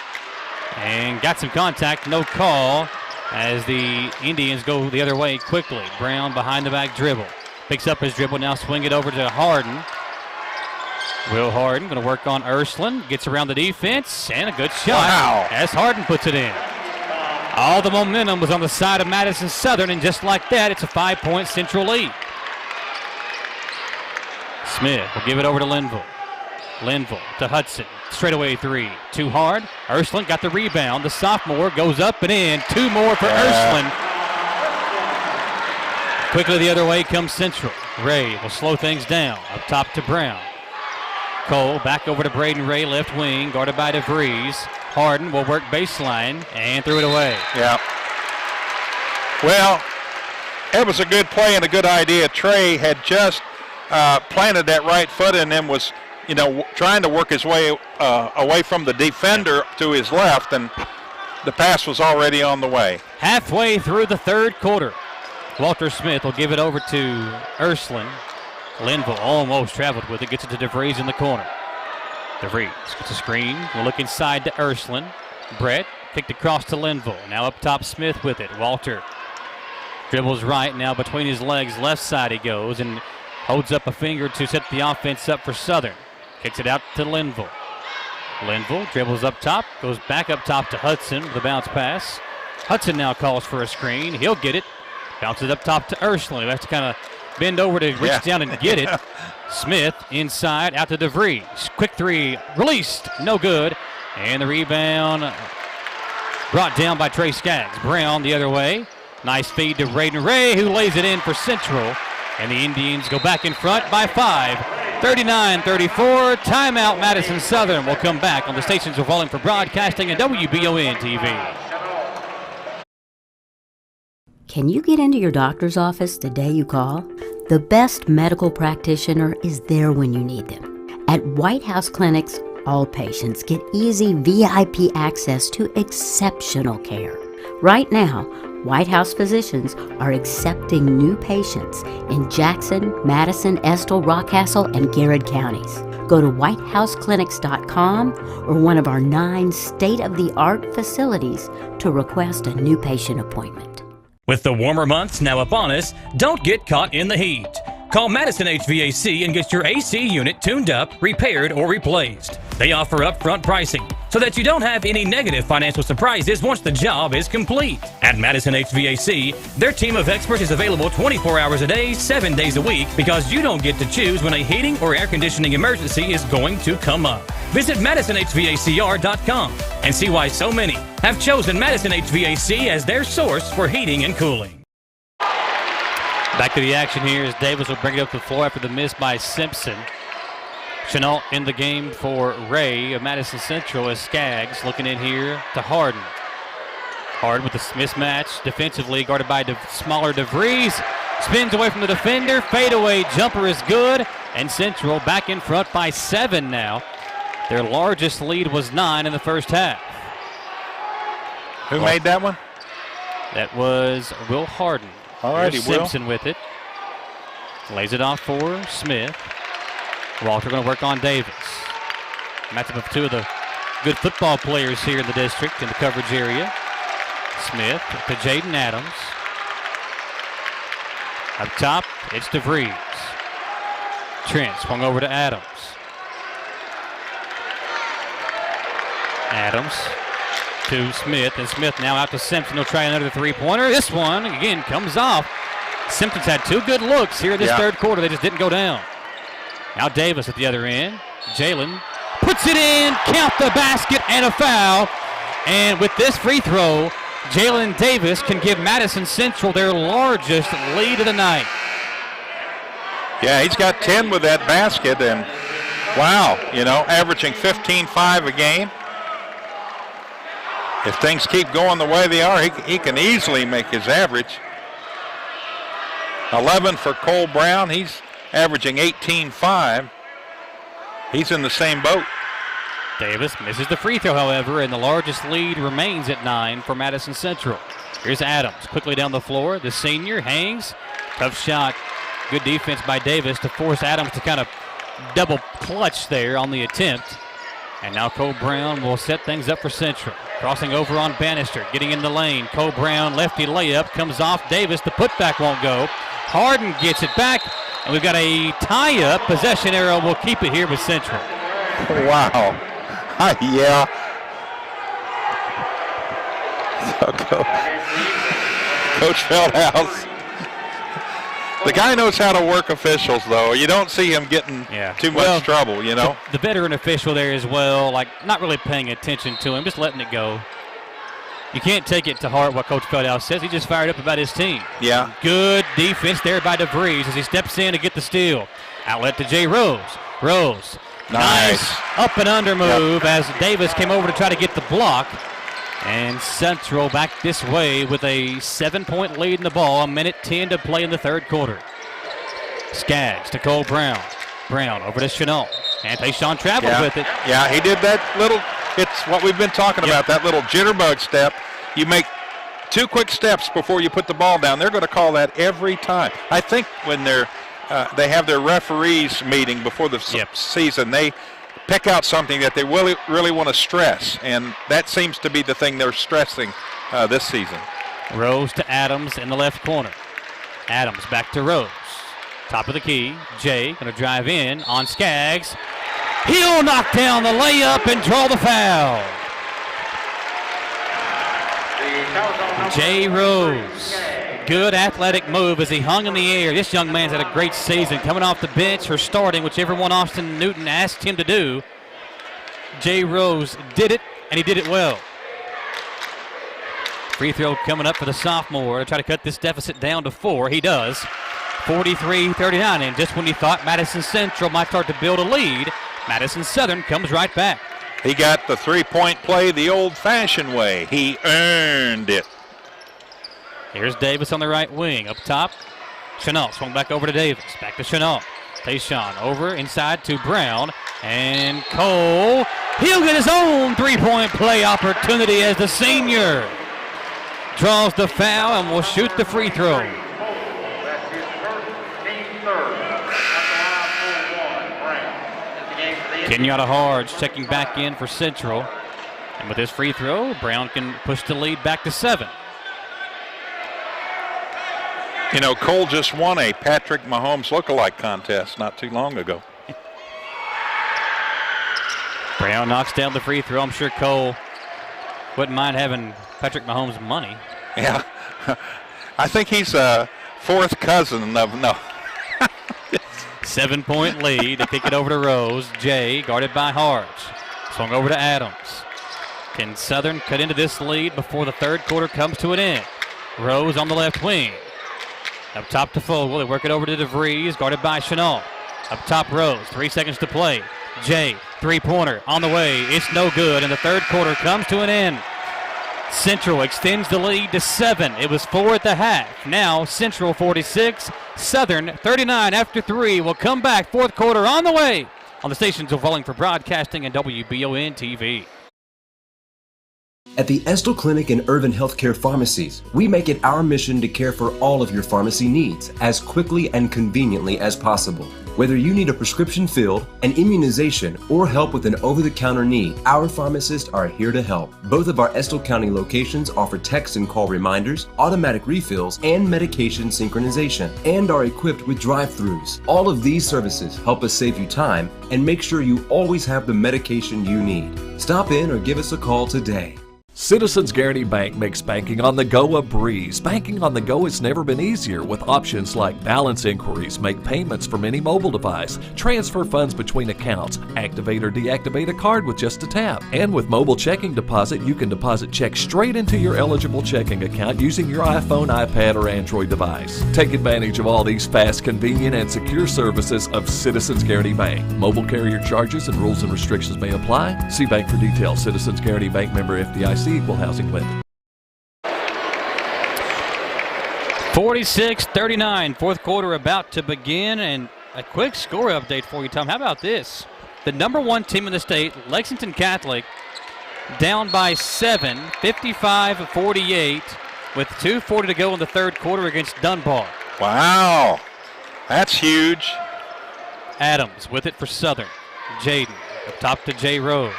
and got some contact, no call as the Indians go the other way quickly. Brown behind the back dribble. Picks up his dribble, now swing it over to Harden. Will Harden going to work on Ursuline, gets around the defense, and a good shot as Harden puts it in. All the momentum was on the side of Madison Southern, and just like that, it's a 5-point Central lead. Smith will give it over to Linville. Linville to Hudson. Straightaway 3. Too hard. Ursuline got the rebound. The sophomore goes up and in. 2 more for Ursuline. Quickly the other way comes Central. Ray will slow things down. Up top to Brown. Cole back over to Braden Ray, left wing, guarded by DeVries. Harden will work baseline and threw it away. Yeah. Well, it was a good play and a good idea. Trey had just planted that right foot and then was, trying to work his way away from the defender to his left, and the pass was already on the way. Halfway through the third quarter, Walter Smith will give it over to Ursuline. Linville almost traveled with it, gets it to DeVries in the corner. DeVries gets a screen, will look inside to Ursuline. Brett kicked across to Linville. Now up top, Smith with it. Walter dribbles right, now between his legs, left side he goes, and holds up a finger to set the offense up for Southern. Kicks it out to Linville. Linville dribbles up top, goes back up top to Hudson with a bounce pass. Hudson now calls for a screen. He'll get it. Bounces up top to Ursuline. He has to kind of bend over to reach down and get it. Smith inside, out to DeVries. Quick 3, released, no good. And the rebound brought down by Trey Skaggs. Brown the other way. Nice feed to Braden Ray, who lays it in for Central. And the Indians go back in front by 5. 39-34, timeout Madison Southern. Will come back on the stations of Volume for Broadcasting and WBON TV. Can you get into your doctor's office the day you call? The best medical practitioner is there when you need them. At White House Clinics, all patients get easy VIP access to exceptional care. Right now, White House physicians are accepting new patients in Jackson, Madison, Estill, Rockcastle, and Garrett counties. Go to whitehouseclinics.com or one of our 9 state-of-the-art facilities to request a new patient appointment. With the warmer months now upon us, don't get caught in the heat. Call Madison HVAC and get your AC unit tuned up, repaired, or replaced. They offer upfront pricing so that you don't have any negative financial surprises once the job is complete. At Madison HVAC, their team of experts is available 24 hours a day, 7 days a week, because you don't get to choose when a heating or air conditioning emergency is going to come up. Visit MadisonHVACR.com and see why so many have chosen Madison HVAC as their source for heating and cooling. Back to the action here as Davis will bring it up to the floor after the miss by Simpson. Chenault in the game for Ray of Madison Central as Skaggs looking in here to Harden. Harden with the mismatch defensively, guarded by smaller DeVries. Spins away from the defender. Fadeaway jumper is good. And Central back in front by 7 now. Their largest lead was 9 in the first half. Who made that one? That was Will Harden. All righty, Will. Simpson with it. Lays it off for Smith. Walter going to work on Davis. Matchup of 2 of the good football players here in the district in the coverage area. Smith to Jaden Adams. Up top, it's DeVries. Trent swung over to Adams. Adams to Smith, and Smith now out to Simpson. He'll try another three-pointer. This one, again, comes off. Simpson's had 2 good looks here in this third quarter. They just didn't go down. Now Davis at the other end. Jalen puts it in, count the basket, and a foul. And with this free throw, Jalen Davis can give Madison Central their largest lead of the night. Yeah, he's got 10 with that basket, and wow, averaging 15-5 a game. If things keep going the way they are, he can easily make his average. 11 for Cole Brown. He's averaging 18-5. He's in the same boat. Davis misses the free throw, however, and the largest lead remains at 9 for Madison Central. Here's Adams quickly down the floor. The senior hangs. Tough shot. Good defense by Davis to force Adams to kind of double clutch there on the attempt. And now Cole Brown will set things up for Central. Crossing over on Bannister, getting in the lane. Cole Brown, lefty layup, comes off Davis. The putback won't go. Harden gets it back, and we've got a tie-up. Possession arrow will keep it here with Central. Wow. Yeah. Coach Feldhouse. The guy knows how to work officials, though. You don't see him getting too much trouble, The veteran official there as well, not really paying attention to him, just letting it go. You can't take it to heart what Coach Feldhouse says. He just fired up about his team. Yeah. Good defense there by DeVries as he steps in to get the steal. Outlet to Jay Rose. Rose. Nice up and under move as Davis came over to try to get the block. And Central back this way with a 7-point lead in the ball. 1:10 to play in the third quarter. Skaggs to Cole Brown. Brown over to Chenault. And Tayshawn travels with it. Yeah, he did that little, it's what we've been talking about, that little jitterbug step. You make 2 quick steps before you put the ball down. They're going to call that every time. I think when they have their referees meeting before the season, they pick out something that they really want to stress, and that seems to be the thing they're stressing this season. Rose to Adams in the left corner. Adams back to Rose. Top of the key. Jay going to drive in on Skaggs. He'll knock down the layup and draw the foul. Jay Rose. Good athletic move as he hung in the air. This young man's had a great season coming off the bench or starting, whichever one Austin Newton asked him to do. Jay Rose did it, and he did it well. Free throw coming up for the sophomore to try to cut this deficit down to 4. He does. 43-39, and just when you thought Madison Central might start to build a lead, Madison Southern comes right back. He got the three-point play the old-fashioned way. He earned it. Here's Davis on the right wing. Up top, Chenault swung back over to Davis. Back to Chenault. Tayshawn over inside to Brown. And Cole, he'll get his own three-point play opportunity as the senior draws the foul and will shoot the free throw. Kenyatta Hards checking back in for Central. And with his free throw, Brown can push the lead back to 7. You know, Cole just won a Patrick Mahomes lookalike contest not too long ago. Brown knocks down the free throw. I'm sure Cole wouldn't mind having Patrick Mahomes' money. Yeah. I think he's a fourth cousin of, no. 7-point lead. They kick it over to Rose. Jay guarded by Hards. Swung over to Adams. Can Southern cut into this lead before the third quarter comes to an end? Rose on the left wing. Up top to Fogle. They work it over to DeVries, guarded by Chenault. Up top, Rose. 3 seconds to play. Jay, three-pointer on the way. It's no good, and the third quarter comes to an end. Central extends the lead to 7. It was 4 at the half. Now Central 46, Southern 39 after 3. Will come back. Fourth quarter on the way on the stations of Wallingford Broadcasting and WBON TV. At the Estill Clinic and Irvin Healthcare Pharmacies, we make it our mission to care for all of your pharmacy needs as quickly and conveniently as possible. Whether you need a prescription filled, an immunization, or help with an over-the-counter need, our pharmacists are here to help. Both of our Estill County locations offer text and call reminders, automatic refills, and medication synchronization, and are equipped with drive-thrus. All of these services help us save you time and make sure you always have the medication you need. Stop in or give us a call today. Citizens Guaranty Bank makes banking on the go a breeze. Banking on the go has never been easier with options like balance inquiries, make payments from any mobile device, transfer funds between accounts, activate or deactivate a card with just a tap. And with mobile checking deposit, you can deposit checks straight into your eligible checking account using your iPhone, iPad, or Android device. Take advantage of all these fast, convenient, and secure services of Citizens Guaranty Bank. Mobile carrier charges and rules and restrictions may apply. See bank for details. Citizens Guaranty Bank, member FDIC. Equal housing lender. 46-39, fourth quarter about to begin, and a quick score update for you, Tom. How about this? The number 1 team in the state, Lexington Catholic, down by 7, 55-48, with 2:40 to go in the third quarter against Dunbar. Wow, that's huge. Adams with it for Southern. Jaden up top to Jay Rose.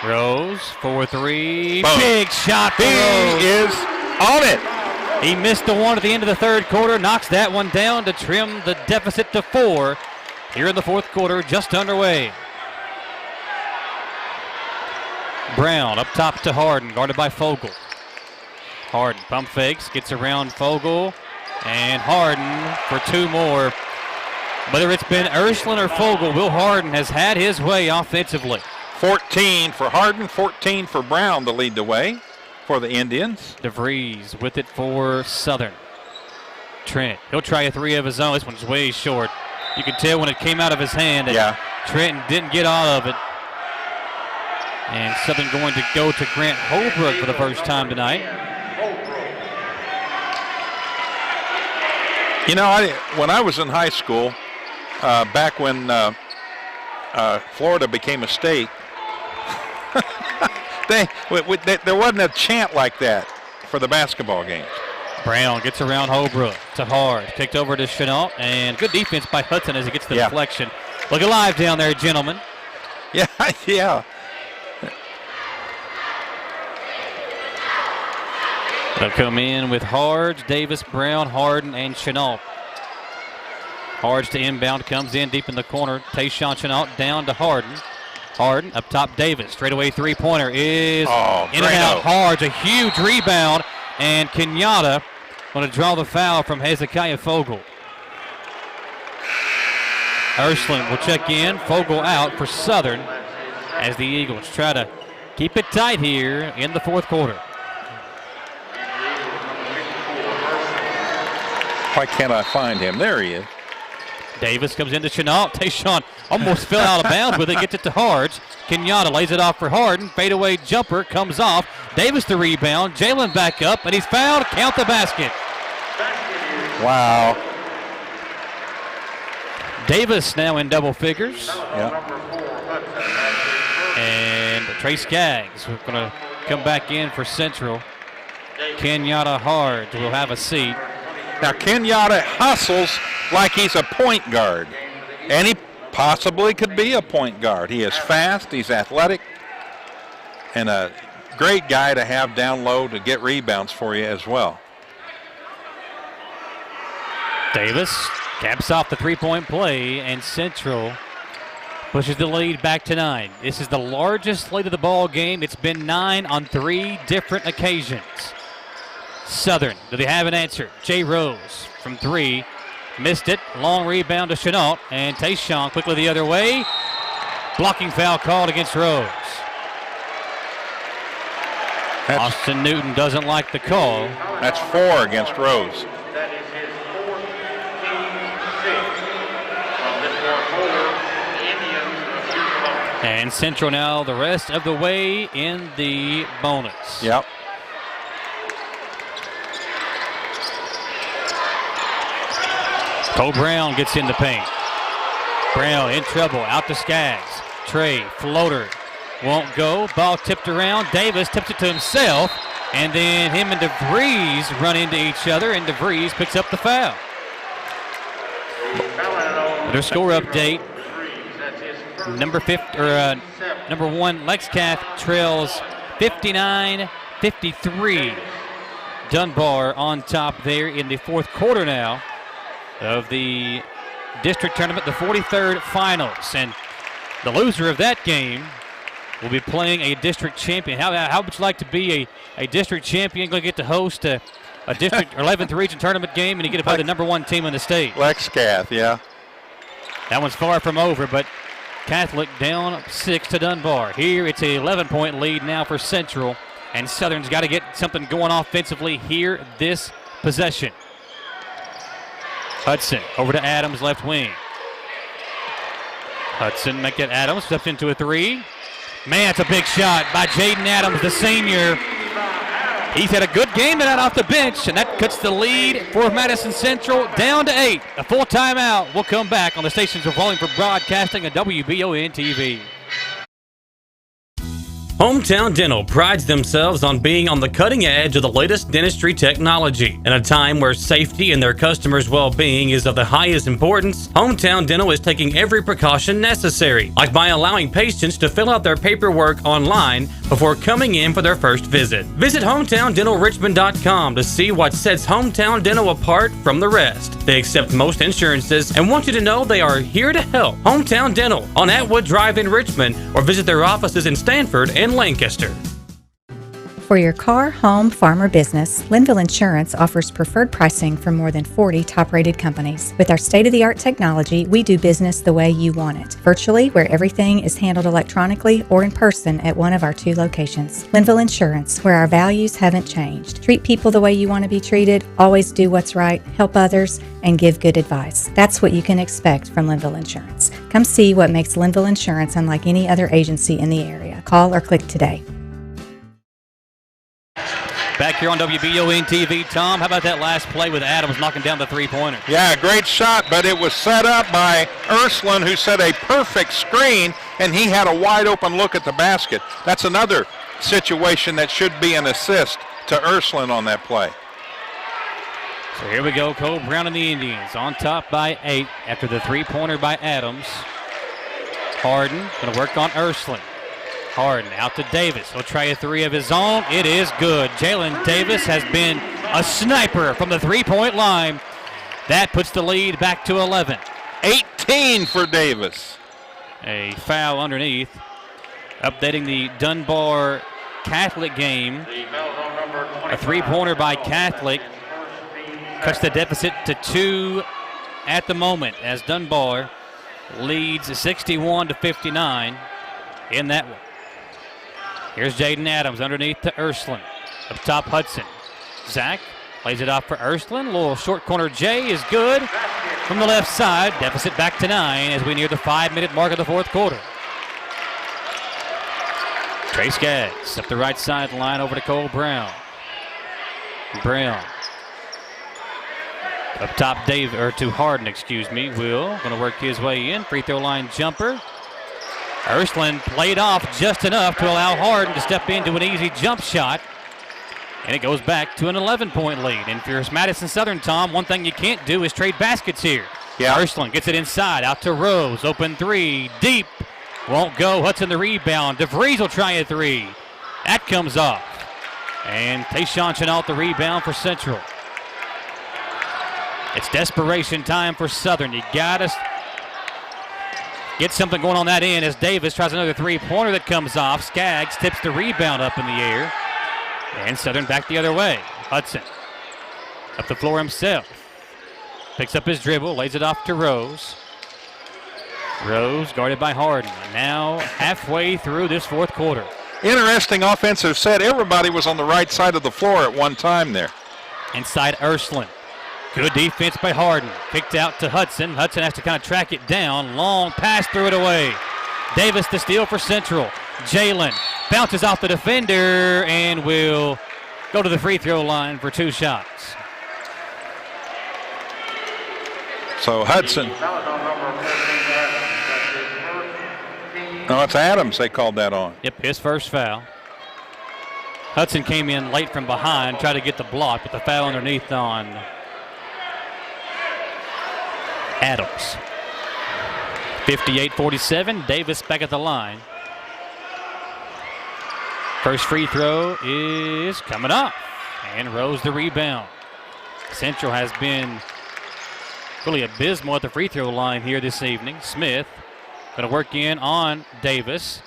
Rose, 4-3, big shot for Rose. He is on it. He missed the one at the end of the third quarter, knocks that one down to trim the deficit to 4 here in the fourth quarter, just underway. Brown up top to Harden, guarded by Fogle. Harden pump fakes, gets around Fogle, and Harden for 2 more. Whether it's been Ursuline or Fogle, Will Harden has had his way offensively. 14 for Harden, 14 for Brown to lead the way for the Indians. DeVries with it for Southern. Trent, he'll try a 3 of his own. This one's way short. You can tell when it came out of his hand that Trenton didn't get all of it. And Southern going to go to Grant Holbrook for the first time tonight. You know, when I was in high school, back when Florida became a state, there wasn't a chant like that for the basketball games. Brown gets around Holbrook to Hard. Kicked over to Chenault, and good defense by Hudson as he gets the deflection. Look alive down there, gentlemen. Yeah, yeah. They'll come in with Hards, Davis, Brown, Harden, and Chenault. Hards to inbound, comes in deep in the corner. Tayshawn Chenault down to Harden. Harden up top, Davis. Straightaway three-pointer is in and out. Hards, a huge rebound, and Kenyatta going to draw the foul from Hezekiah Fogle. Ursuline will check in. Fogle out for Southern as the Eagles try to keep it tight here in the fourth quarter. Why can't I find him? There he is. Davis comes into Chenault. Tayshawn almost fell out of bounds with it. Gets it to Hards. Kenyatta lays it off for Harden. Fadeaway jumper comes off. Davis the rebound. Jalen back up, and he's fouled. Count the basket. Wow. Davis now in double figures. Yeah. And Trey Skaggs going to come back in for Central. Kenyatta Hards will have a seat. Now Kenyatta hustles like he's a point guard. And he possibly could be a point guard. He is fast, he's athletic, and a great guy to have down low to get rebounds for you as well. Davis caps off the three-point play, and Central pushes the lead back to 9. This is the largest lead of the ball game. It's been 9 on 3 different occasions. Southern, do they have an answer? Jay Rose from 3. Missed it. Long rebound to Chenault, and Tayshawn quickly the other way. Blocking foul called against Rose. Austin Newton doesn't like the call. That's 4 against Rose. And Central now the rest of the way in the bonus. Yep. Cole Brown gets in the paint. Brown in trouble, out to Skaggs. Trey, floater, won't go. Ball tipped around. Davis tips it to himself, and then him and DeVries run into each other, and DeVries picks up the foul. Their score update. Number 1, Lex Cath trails 59-53. Dunbar on top there in the fourth quarter now of the district tournament, the 43rd finals. And the loser of that game will be playing a district champion. How would you like to be a district champion, going to get to host a district 11th region tournament game, and you get to play the number 1 team in the state? Lex Cath, yeah. That one's far from over, but Catholic down 6 to Dunbar. Here it's an 11-point lead now for Central, and Southern's got to get something going offensively here this possession. Hudson over to Adams, left wing. Hudson make it Adams, steps into a 3. Man, it's a big shot by Jaden Adams, the senior. He's had a good game tonight off the bench, and that cuts the lead for Madison Central down to 8. A full timeout. We'll come back on the stations of Wallingford Broadcasting and WBON TV. Hometown Dental prides themselves on being on the cutting edge of the latest dentistry technology. In a time where safety and their customers' well-being is of the highest importance, Hometown Dental is taking every precaution necessary, like by allowing patients to fill out their paperwork online before coming in for their first visit. Visit HometownDentalRichmond.com to see what sets Hometown Dental apart from the rest. They accept most insurances and want you to know they are here to help. Hometown Dental on Atwood Drive in Richmond, or visit their offices in Stanford and Lancaster. For your car, home, farm, or business, Linville Insurance offers preferred pricing from more than 40 top-rated companies. With our state-of-the-art technology, we do business the way you want it, virtually, where everything is handled electronically, or in person at one of our 2 locations. Linville Insurance, where our values haven't changed. Treat people the way you want to be treated, always do what's right, help others, and give good advice. That's what you can expect from Linville Insurance. Come see what makes Linville Insurance unlike any other agency in the area. Call or click today. Back here on WBON TV, Tom, how about that last play with Adams knocking down the three-pointer? Yeah, great shot, but it was set up by Ursuline, who set a perfect screen, and he had a wide-open look at the basket. That's another situation that should be an assist to Ursuline on that play. So here we go, Cole Brown and the Indians on top by 8 after the three-pointer by Adams. Harden going to work on Ursuline. Harden out to Davis. He'll try a 3 of his own. It is good. Jalen Davis has been a sniper from the three-point line. That puts the lead back to 11. 18 for Davis. A foul underneath. Updating the Dunbar Catholic game. A three-pointer by Catholic cuts the deficit to 2 at the moment as Dunbar leads 61-59 in that one. Here's Jaden Adams underneath to Ursuline. Up top, Hudson. Zach plays it off for Ursuline. A little short corner J is good from the left side. Deficit back to 9 as we near the 5-minute mark of the fourth quarter. Trey Skaggs up the right sideline over to Cole Brown. Brown. Up top, to Harden, Will going to work his way in. Free throw line jumper. Ursuline played off just enough to allow Harden to step into an easy jump shot. And it goes back to an 11-point lead. And for Madison Southern, Tom, one thing you can't do is trade baskets here. Yeah. Ursuline gets it inside, out to Rose. Open three, deep. Won't go. Hudson the rebound. DeVries will try a three. That comes off. And Tayshawn Chenault the rebound for Central. It's desperation time for Southern. You got to get something going on that end as Davis tries another three-pointer that comes off. Skaggs tips the rebound up in the air. And Southern back the other way. Hudson up the floor himself. Picks up his dribble, lays it off to Rose. Rose guarded by Harden. Now halfway through this fourth quarter. Interesting offensive set. Everybody was on the right side of the floor at one time there. Inside Ursuline. Good defense by Harden. Kicked out to Hudson. Hudson has to kind of track it down. Long pass, threw it away. Davis the steal for Central. Jalen bounces off the defender and will go to the free throw line for two shots. So Hudson. No, it's Adams they called that on. Yep, his first foul. Hudson came in late from behind, tried to get the block, but the foul underneath on Adams. 58-47, Davis back at the line. First free throw is coming up, and Rose the rebound. Central has been really abysmal at the free throw line here this evening. Smith going to work in on Davis.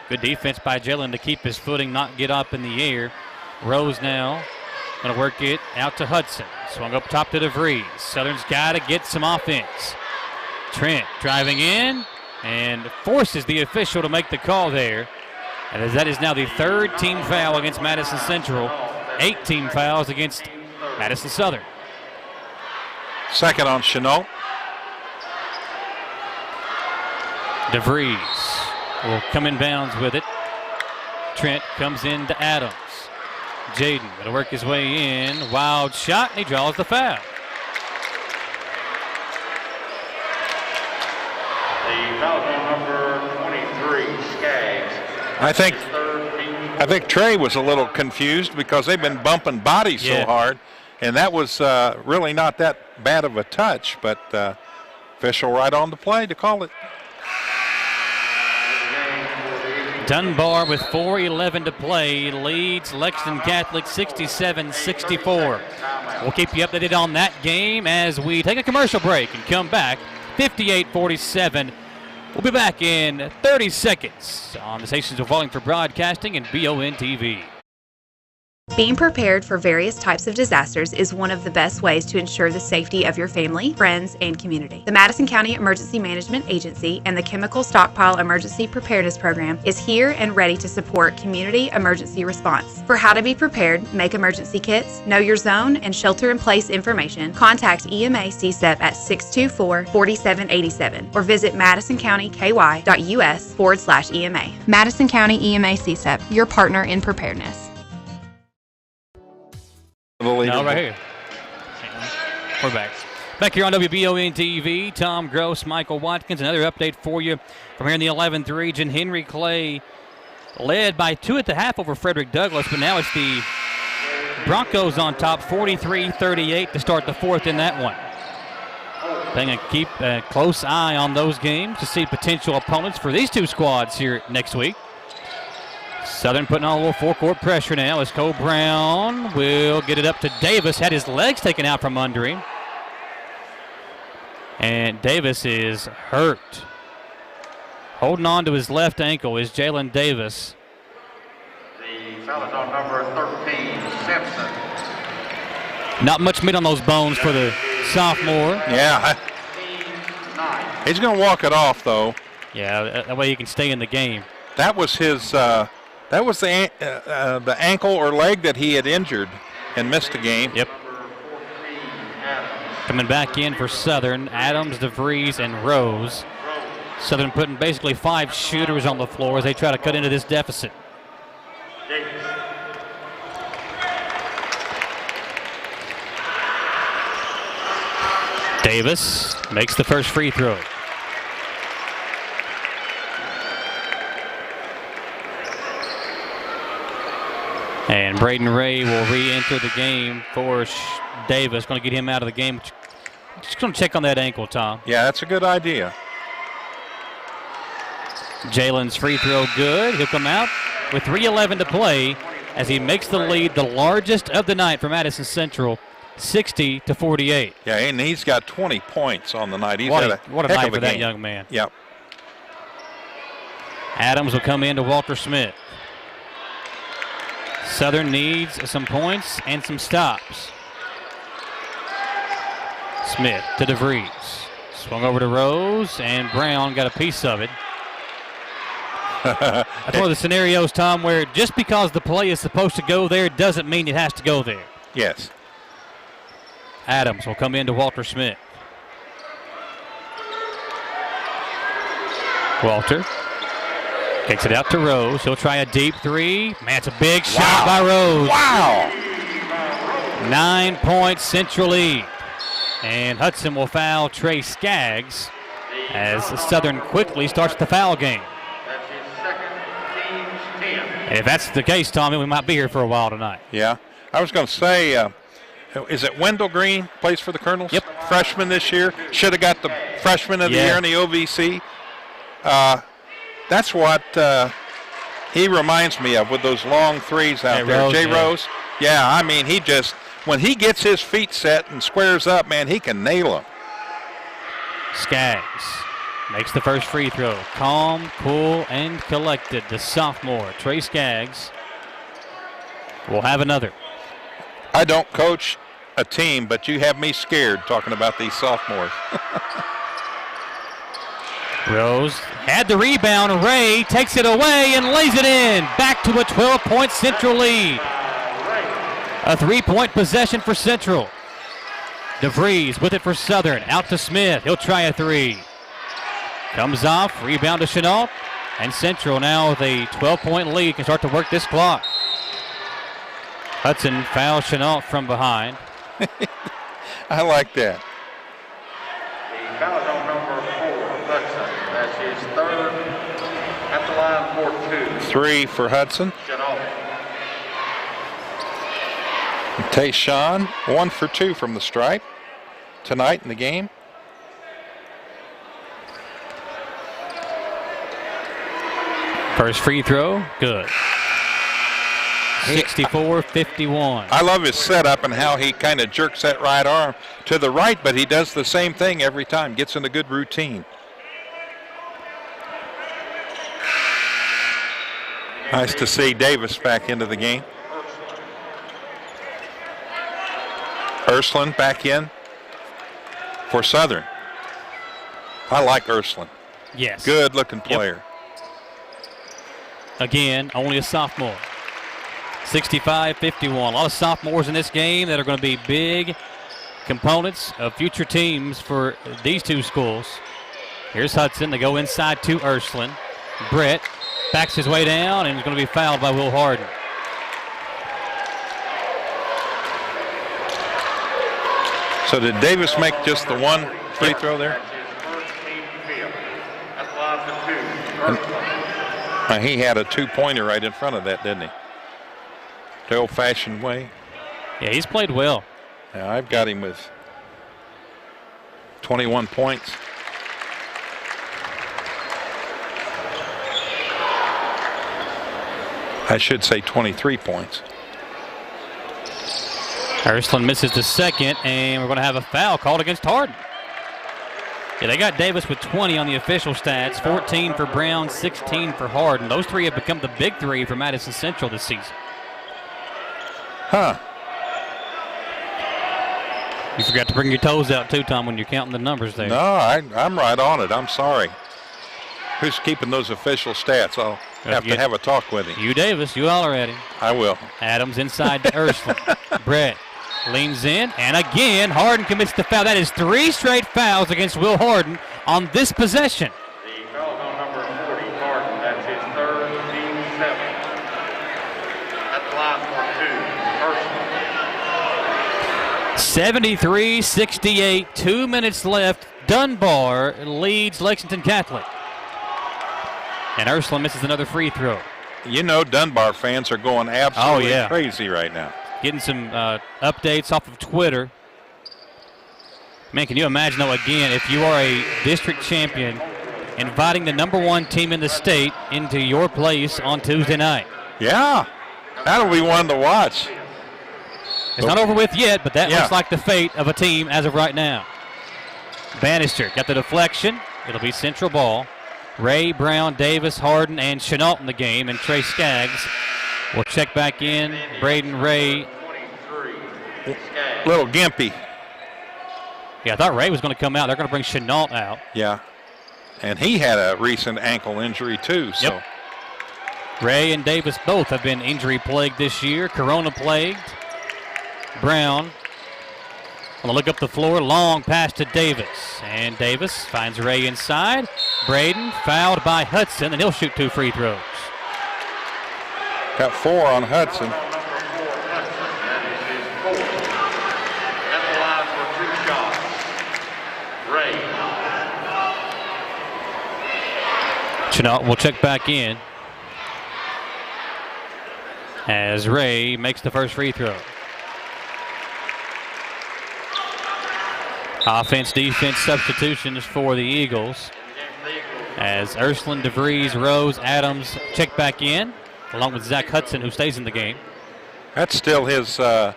Good defense by Jalen to keep his footing, not get up in the air. Rose now going to work it out to Hudson. Swung up top to DeVries. Southern's got to get some offense. Trent driving in and forces the official to make the call there. And as that is now the third team foul against Madison Central. 8 team fouls against Madison Southern. Second on Chenault. DeVries will come in bounds with it. Trent comes in to Adams. Jaden going to work his way in. Wild shot, and he draws the foul. The foul on number 23, Skaggs. I think Trey was a little confused because they've been bumping bodies so hard, and that was really not that bad of a touch, but official right on the play to call it. Dunbar with 4:11 to play leads Lexington Catholic 67-64. We'll keep you updated on that game as we take a commercial break and come back. 58-47. We'll be back in 30 seconds on the stations of Wallingford Broadcasting and BON TV. Being prepared for various types of disasters is one of the best ways to ensure the safety of your family, friends, and community. The Madison County Emergency Management Agency and the Chemical Stockpile Emergency Preparedness Program is here and ready to support community emergency response. For how to be prepared, make emergency kits, know your zone, and shelter-in-place information, contact EMA CSEP at 624-4787 or visit madisoncountyky.us/EMA. Madison County EMA CSEP, your partner in preparedness. No, right here. We're back. Back here on WBON TV, Tom Gross, Michael Watkins. Another update for you from here in the 11th region. Henry Clay led by 2 at the half over Frederick Douglass, but now it's the Broncos on top, 43-38 to start the fourth in that one. They're going to keep a close eye on those games to see potential opponents for these two squads here next week. Southern putting on a little four-court pressure now as Cole Brown will get it up to Davis. Had his legs taken out from under him. And Davis is hurt. Holding on to his left ankle is Jalen Davis. The foul is on number 13, Simpson. Not much meat on those bones for the sophomore. Yeah. He's going to walk it off, though. Yeah, that way he can stay in the game. That was his. That was the ankle or leg that he had injured and missed a game. Yep. Coming back in for Southern, Adams, DeVries, and Rose. Southern putting basically 5 shooters on the floor as they try to cut into this deficit. Davis makes the first free throw. And Braden Ray will re-enter the game for Davis. Going to get him out of the game. Just going to check on that ankle, Tom. Yeah, that's a good idea. Jalen's free throw good. He'll come out with 3:11 to play as he makes the lead the largest of the night for Madison Central, 60-48. Yeah, and he's got 20 points on the night. He's What had a heck night of a for that game. young man. Yep. Adams will come in to Walter Smith. Southern needs some points and some stops. Smith to DeVries. Swung over to Rose, and Brown got a piece of it. That's one of the scenarios, Tom, where just because the play is supposed to go there doesn't mean it has to go there. Yes. Adams will come in to Walter Smith. Walter kicks it out to Rose. He'll try a deep three. Man, it's a big shot by Rose. Wow. 9-point Central lead. And Hudson will foul Trey Skaggs as Southern quickly starts the foul game. If that's the case, Tommy, we might be here for a while tonight. Yeah. I was going to say, is it Wendell Green plays for the Colonels? Yep. Freshman this year. Should have got the freshman of the year in the OVC. That's what he reminds me of with those long threes out there. Jay Rose. Yeah, I mean, he just, when he gets his feet set and squares up, man, he can nail them. Skaggs makes the first free throw. Calm, cool, and collected. The sophomore, Trey Skaggs, will have another. I don't coach a team, but you have me scared talking about these sophomores. Rose had the rebound. Ray takes it away and lays it in. Back to a 12-point Central lead. A 3-point possession for Central. DeVries with it for Southern. Out to Smith. He'll try a three. Comes off. Rebound to Chenault. And Central now with a 12-point lead can start to work this clock. Hudson fouls Chenault from behind. I like that. The foul is on number 4, Hudson. That's his third at the line for 2. 3 for Hudson. Tayshawn, 1 for 2 from the stripe tonight in the game. First free throw, good. 64-51. I love his setup and how he kind of jerks that right arm to the right, but he does the same thing every time, gets in a good routine. Nice to see Davis back into the game. Ursuline back in for Southern. I like Ursuline. Yes. Good looking player. Again, only a sophomore. 65-51. A lot of sophomores in this game that are going to be big components of future teams for these two schools. Here's Hudson. They go inside to Ursuline. Brett backs his way down and is going to be fouled by Will Harden. So did Davis make just the one free throw there? He had a 2-pointer right in front of that, didn't he? The old-fashioned way. Yeah, he's played well. Yeah, I've got him with 21 points. I should say 23 points. Ursuline misses the second, and we're going to have a foul called against Harden. Yeah, they got Davis with 20 on the official stats, 14 for Brown, 16 for Harden. Those three have become the big three for Madison Central this season. Huh. You forgot to bring your toes out too, Tom, when you're counting the numbers there. No, I'm right on it. I'm sorry. Who's keeping those official stats? I'll have to have a talk with him. You, Davis. You holler at him. I will. Adams inside to Ursuline. Brett leans in, and again, Harden commits the foul. That is 3 straight fouls against Will Harden on this possession. The foul on number 40, Harden. That's his third, team 7. At the line for 2, Ursuline. 73-68, 2 minutes left. Dunbar leads Lexington Catholic. And Ursuline misses another free throw. You know Dunbar fans are going absolutely crazy right now. Getting some updates off of Twitter. Man, can you imagine, though, again, if you are a district champion, inviting the #1 team in the state into your place on Tuesday night? Yeah, that'll be one to watch. It's not over with yet, but that looks like the fate of a team as of right now. Bannister got the deflection. It'll be Central ball. Ray, Brown, Davis, Harden, and Chenault in the game, and Trey Skaggs will check back in. Braden Ray. Little gimpy. Yeah, I thought Ray was going to come out. They're going to bring Chenault out. Yeah, and he had a recent ankle injury too. So. Yep. Ray and Davis both have been injury-plagued this year, corona-plagued. Brown going to look up the floor, long pass to Davis. And Davis finds Ray inside. Braden fouled by Hudson, and he'll shoot 2 free throws. Got 4 on Hudson. Chenault will check back in as Ray makes the first free throw. Offense, defense substitutions for the Eagles as Ursuline, DeVries, Rose, Adams check back in, along with Zach Hudson, who stays in the game. That's still his A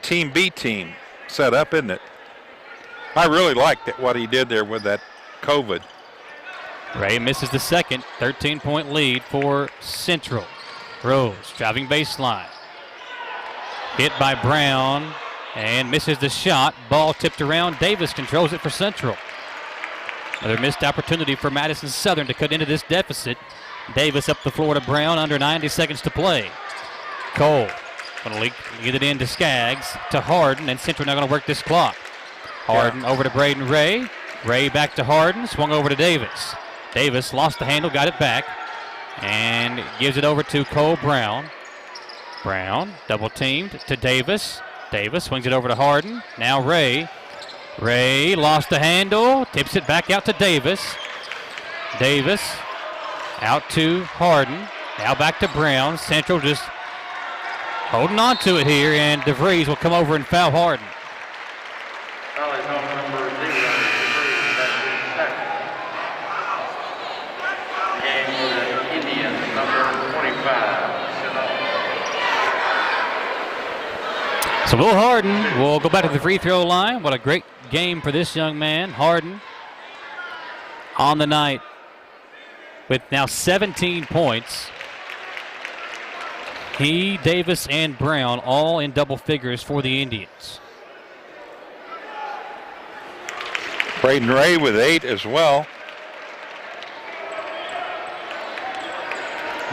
team, B team set up, isn't it? I really liked what he did there with that COVID. Ray misses the second, 13-point lead for Central. Rose driving baseline. Hit by Brown and misses the shot. Ball tipped around. Davis controls it for Central. Another missed opportunity for Madison Southern to cut into this deficit. Davis up the floor to Brown, under 90 seconds to play. Cole going to get it in to Skaggs, to Harden, and Central now going to work this clock. Harden over to Braden Ray. Ray back to Harden, swung over to Davis. Davis lost the handle, got it back, and gives it over to Cole Brown. Brown double teamed to Davis. Davis swings it over to Harden. Now Ray. Ray lost the handle, tips it back out to Davis. Davis out to Harden. Now back to Brown. Central just holding on to it here, and DeVries will come over and foul Harden. So Will Harden will go back to the free throw line. What a great game for this young man. Harden on the night with now 17 points. He, Davis, and Brown all in double figures for the Indians. Braden Ray with 8 as well.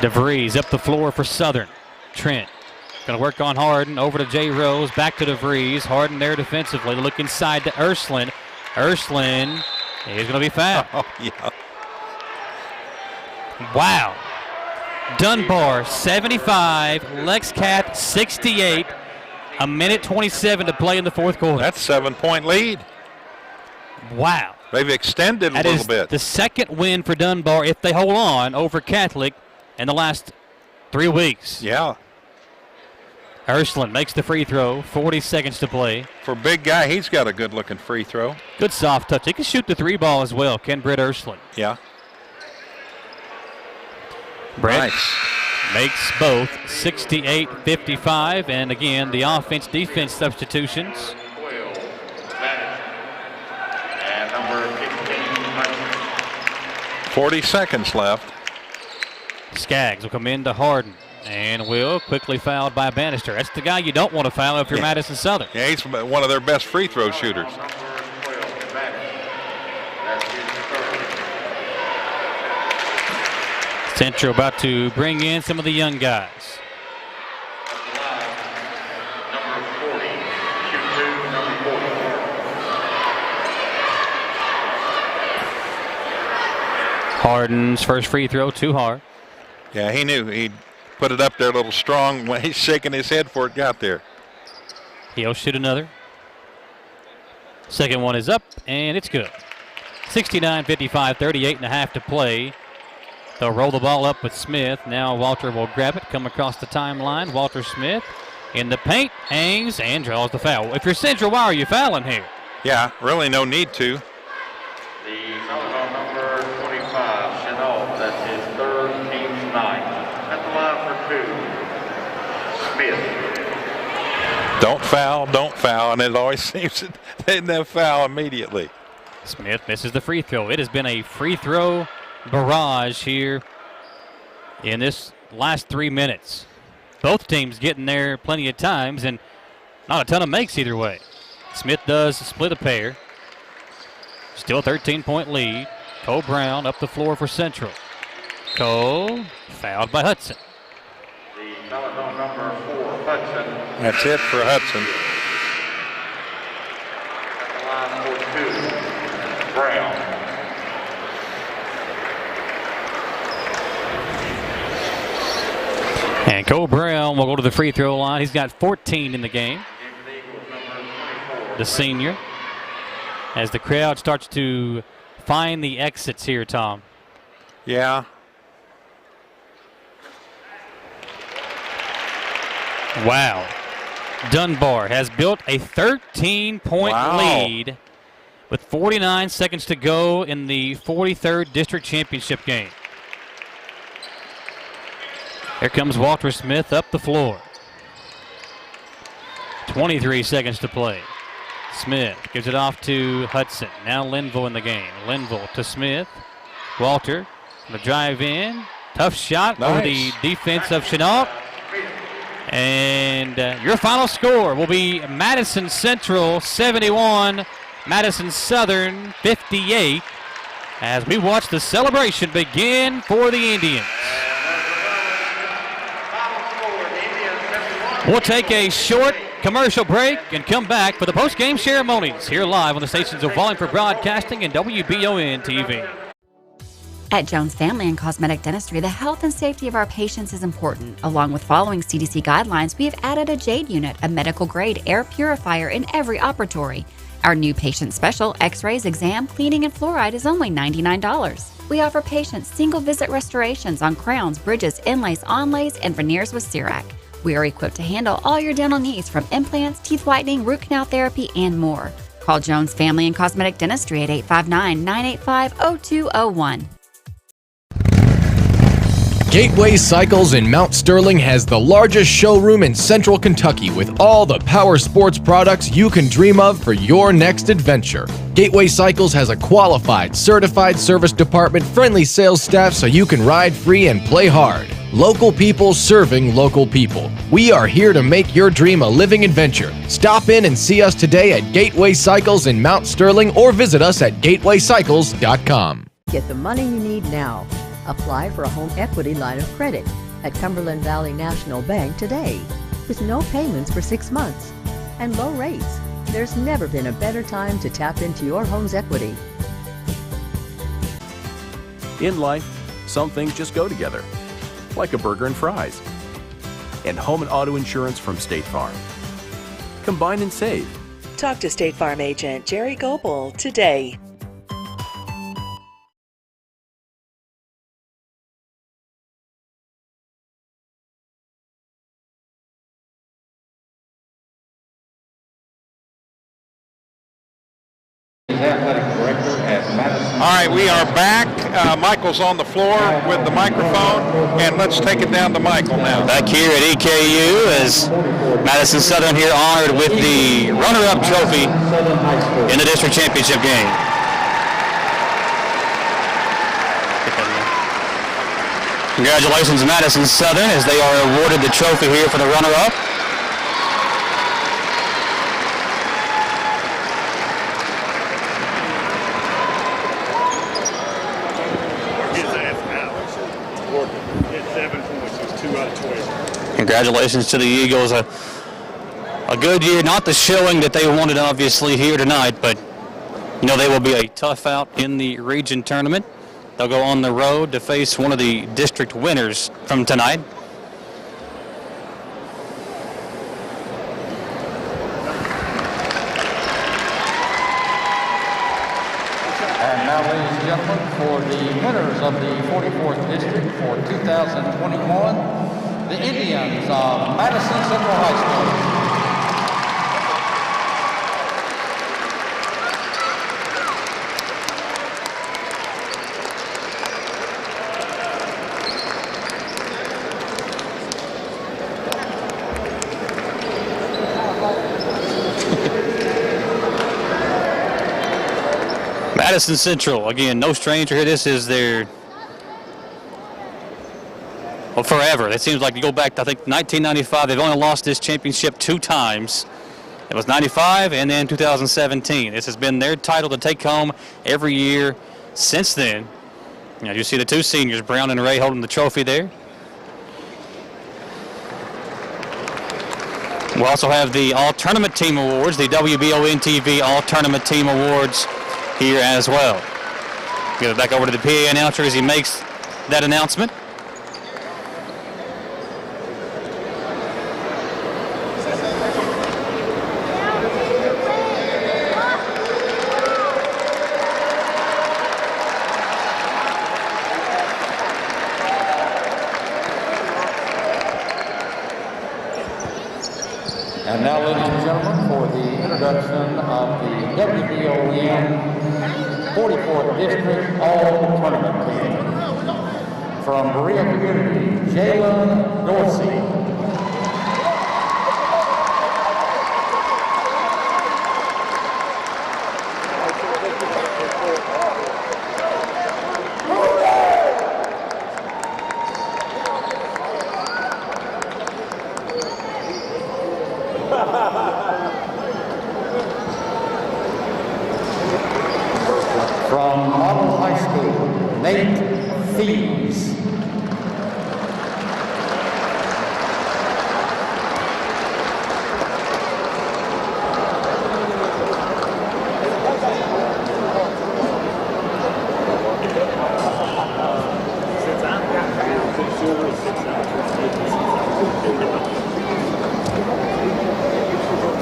DeVries up the floor for Southern. Trent going to work on Harden, over to Jay Rose, back to DeVries. Harden there defensively. Look inside to Ursuline. Ursuline is going to be fouled. Oh, yeah. Wow. Dunbar 75, Lex Cath 68. A minute 27 to play in the fourth quarter. That's a 7-point lead. Wow. They've extended a little bit. The second win for Dunbar, if they hold on, over Catholic in the last 3 weeks. Yeah. Ursuline makes the free throw, 40 seconds to play. For a big guy, he's got a good-looking free throw. Good soft touch. He can shoot the 3 ball as well, Ken Britt Ursuline. Yeah. Britt makes both 68-55, and again, the offense-defense substitutions. 12, and number 15, 40 seconds left. Skaggs will come into Harden. And Will quickly fouled by Bannister. That's the guy you don't want to foul if you're Madison Southern. Yeah, he's one of their best free throw shooters. Central about to bring in some of the young guys. Harden's first free throw, too hard. Yeah, he knew he'd put it up there a little strong when he's shaking his head before it got there. He'll shoot another. Second one is up, and it's good. 69-55, 38 and a half to play. They'll roll the ball up with Smith. Now Walter will grab it, come across the timeline. Walter Smith in the paint, hangs, and draws the foul. If you're Central, why are you fouling here? Yeah, really no need to. The foul on number 25, Chenault. That's his third, team's ninth. At the line for 2, Smith. Don't foul, and it always seems that they foul immediately. Smith misses the free throw. It has been a free throw barrage here in this last 3 minutes. Both teams getting there plenty of times, and not a ton of makes either way. Smith does split a pair. Still a 13-point lead. Cole Brown up the floor for Central. Cole fouled by Hudson. The foul on number 4, Hudson. That's it for Hudson. At the line for 2, Brown. And Cole Brown will go to the free throw line. He's got 14 in the game. The senior. As the crowd starts to find the exits here, Tom. Yeah. Wow. Dunbar has built a 13-point lead with 49 seconds to go in the 43rd District Championship game. Here comes Walter Smith up the floor. 23 seconds to play. Smith gives it off to Hudson. Now Linville in the game. Linville to Smith. Walter, the drive in. Tough shot over the defense of Chenault. And your final score will be Madison Central 71, Madison Southern 58, as we watch the celebration begin for the Indians. We'll take a short commercial break and come back for the post-game ceremonies here live on the stations of Volume for Broadcasting and WBON TV. At Jones Family and Cosmetic Dentistry, the health and safety of our patients is important. Along with following CDC guidelines, we have added a JADE unit, a medical-grade air purifier in every operatory. Our new patient special, X-rays, exam, cleaning, and fluoride is only $99. We offer patients single-visit restorations on crowns, bridges, inlays, onlays, and veneers with CERAC. We are equipped to handle all your dental needs from implants, teeth whitening, root canal therapy, and more. Call Jones Family and Cosmetic Dentistry at 859-985-0201. Gateway Cycles in Mount Sterling has the largest showroom in Central Kentucky with all the power sports products you can dream of for your next adventure. Gateway Cycles has a qualified, certified service department, friendly sales staff so you can ride free and play hard. Local people serving local people. We are here to make your dream a living adventure. Stop in and see us today at Gateway Cycles in Mount Sterling or visit us at gatewaycycles.com. Get the money you need now. Apply for a home equity line of credit at Cumberland Valley National Bank today. With no payments for 6 months and low rates, there's never been a better time to tap into your home's equity. In life, some things just go together, like a burger and fries. And home and auto insurance from State Farm. Combine and save. Talk to State Farm agent Jerry Goebel today. All right, we are back. Michael's on the floor with the microphone, and let's take it down to Michael now. Back here at EKU as Madison Southern here honored with the runner-up trophy in the district championship game. Congratulations, Madison Southern, as they are awarded the trophy here for the runner-up. Congratulations to the Eagles. A good year, not the showing that they wanted obviously here tonight, but you know they will be a tough out in the region tournament. They'll go on the road to face one of the district winners from tonight. And now, ladies and gentlemen, for the winners of the 44th District for 2021, the Indians of Madison Central High School. Madison Central, again, no stranger here. This is their, well, forever. It seems like you go back to, I think, 1995. They've only lost this championship 2 times. It was 95 and then 2017. This has been their title to take home every year since then. Now you see the 2 seniors, Brown and Ray, holding the trophy there. We'll also have the All-Tournament Team Awards, the WBON-TV All-Tournament Team Awards here as well. Give it back over to the PA announcer as he makes that announcement. And now, ladies and gentlemen, for the introduction of the WBON 44th District All-Tournament Team. From Berea Community, Jalen Dorsey. From Model High School, Nate Thieves.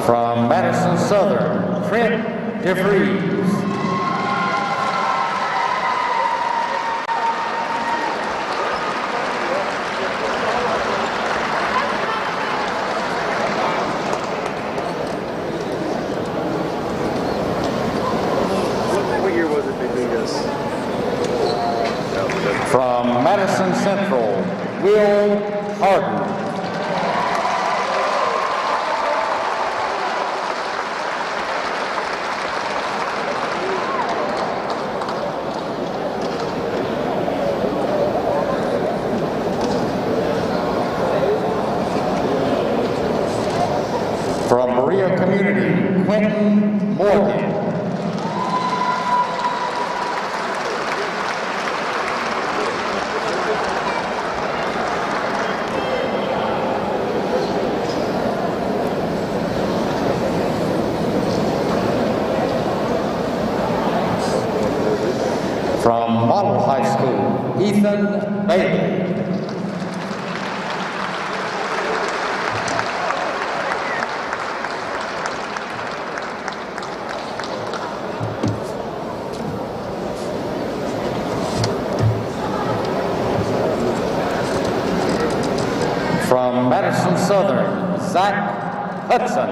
From Madison Southern, Trent DeVries. What year was it they beat us? From Madison Central, Will Harden. From Berea Community, Quentin Morgan. From Model High School, Ethan Bailey. From Madison Southern, Zach Hudson.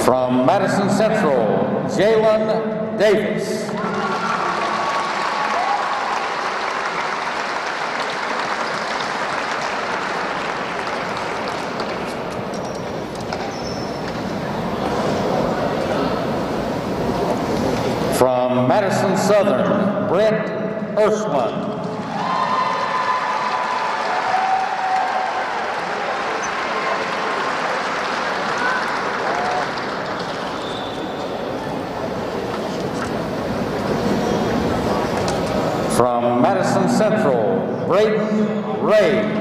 From Madison Central, Jalen Davis. From Madison Southern, Brett Erskine. From Madison Central, Braden Ray.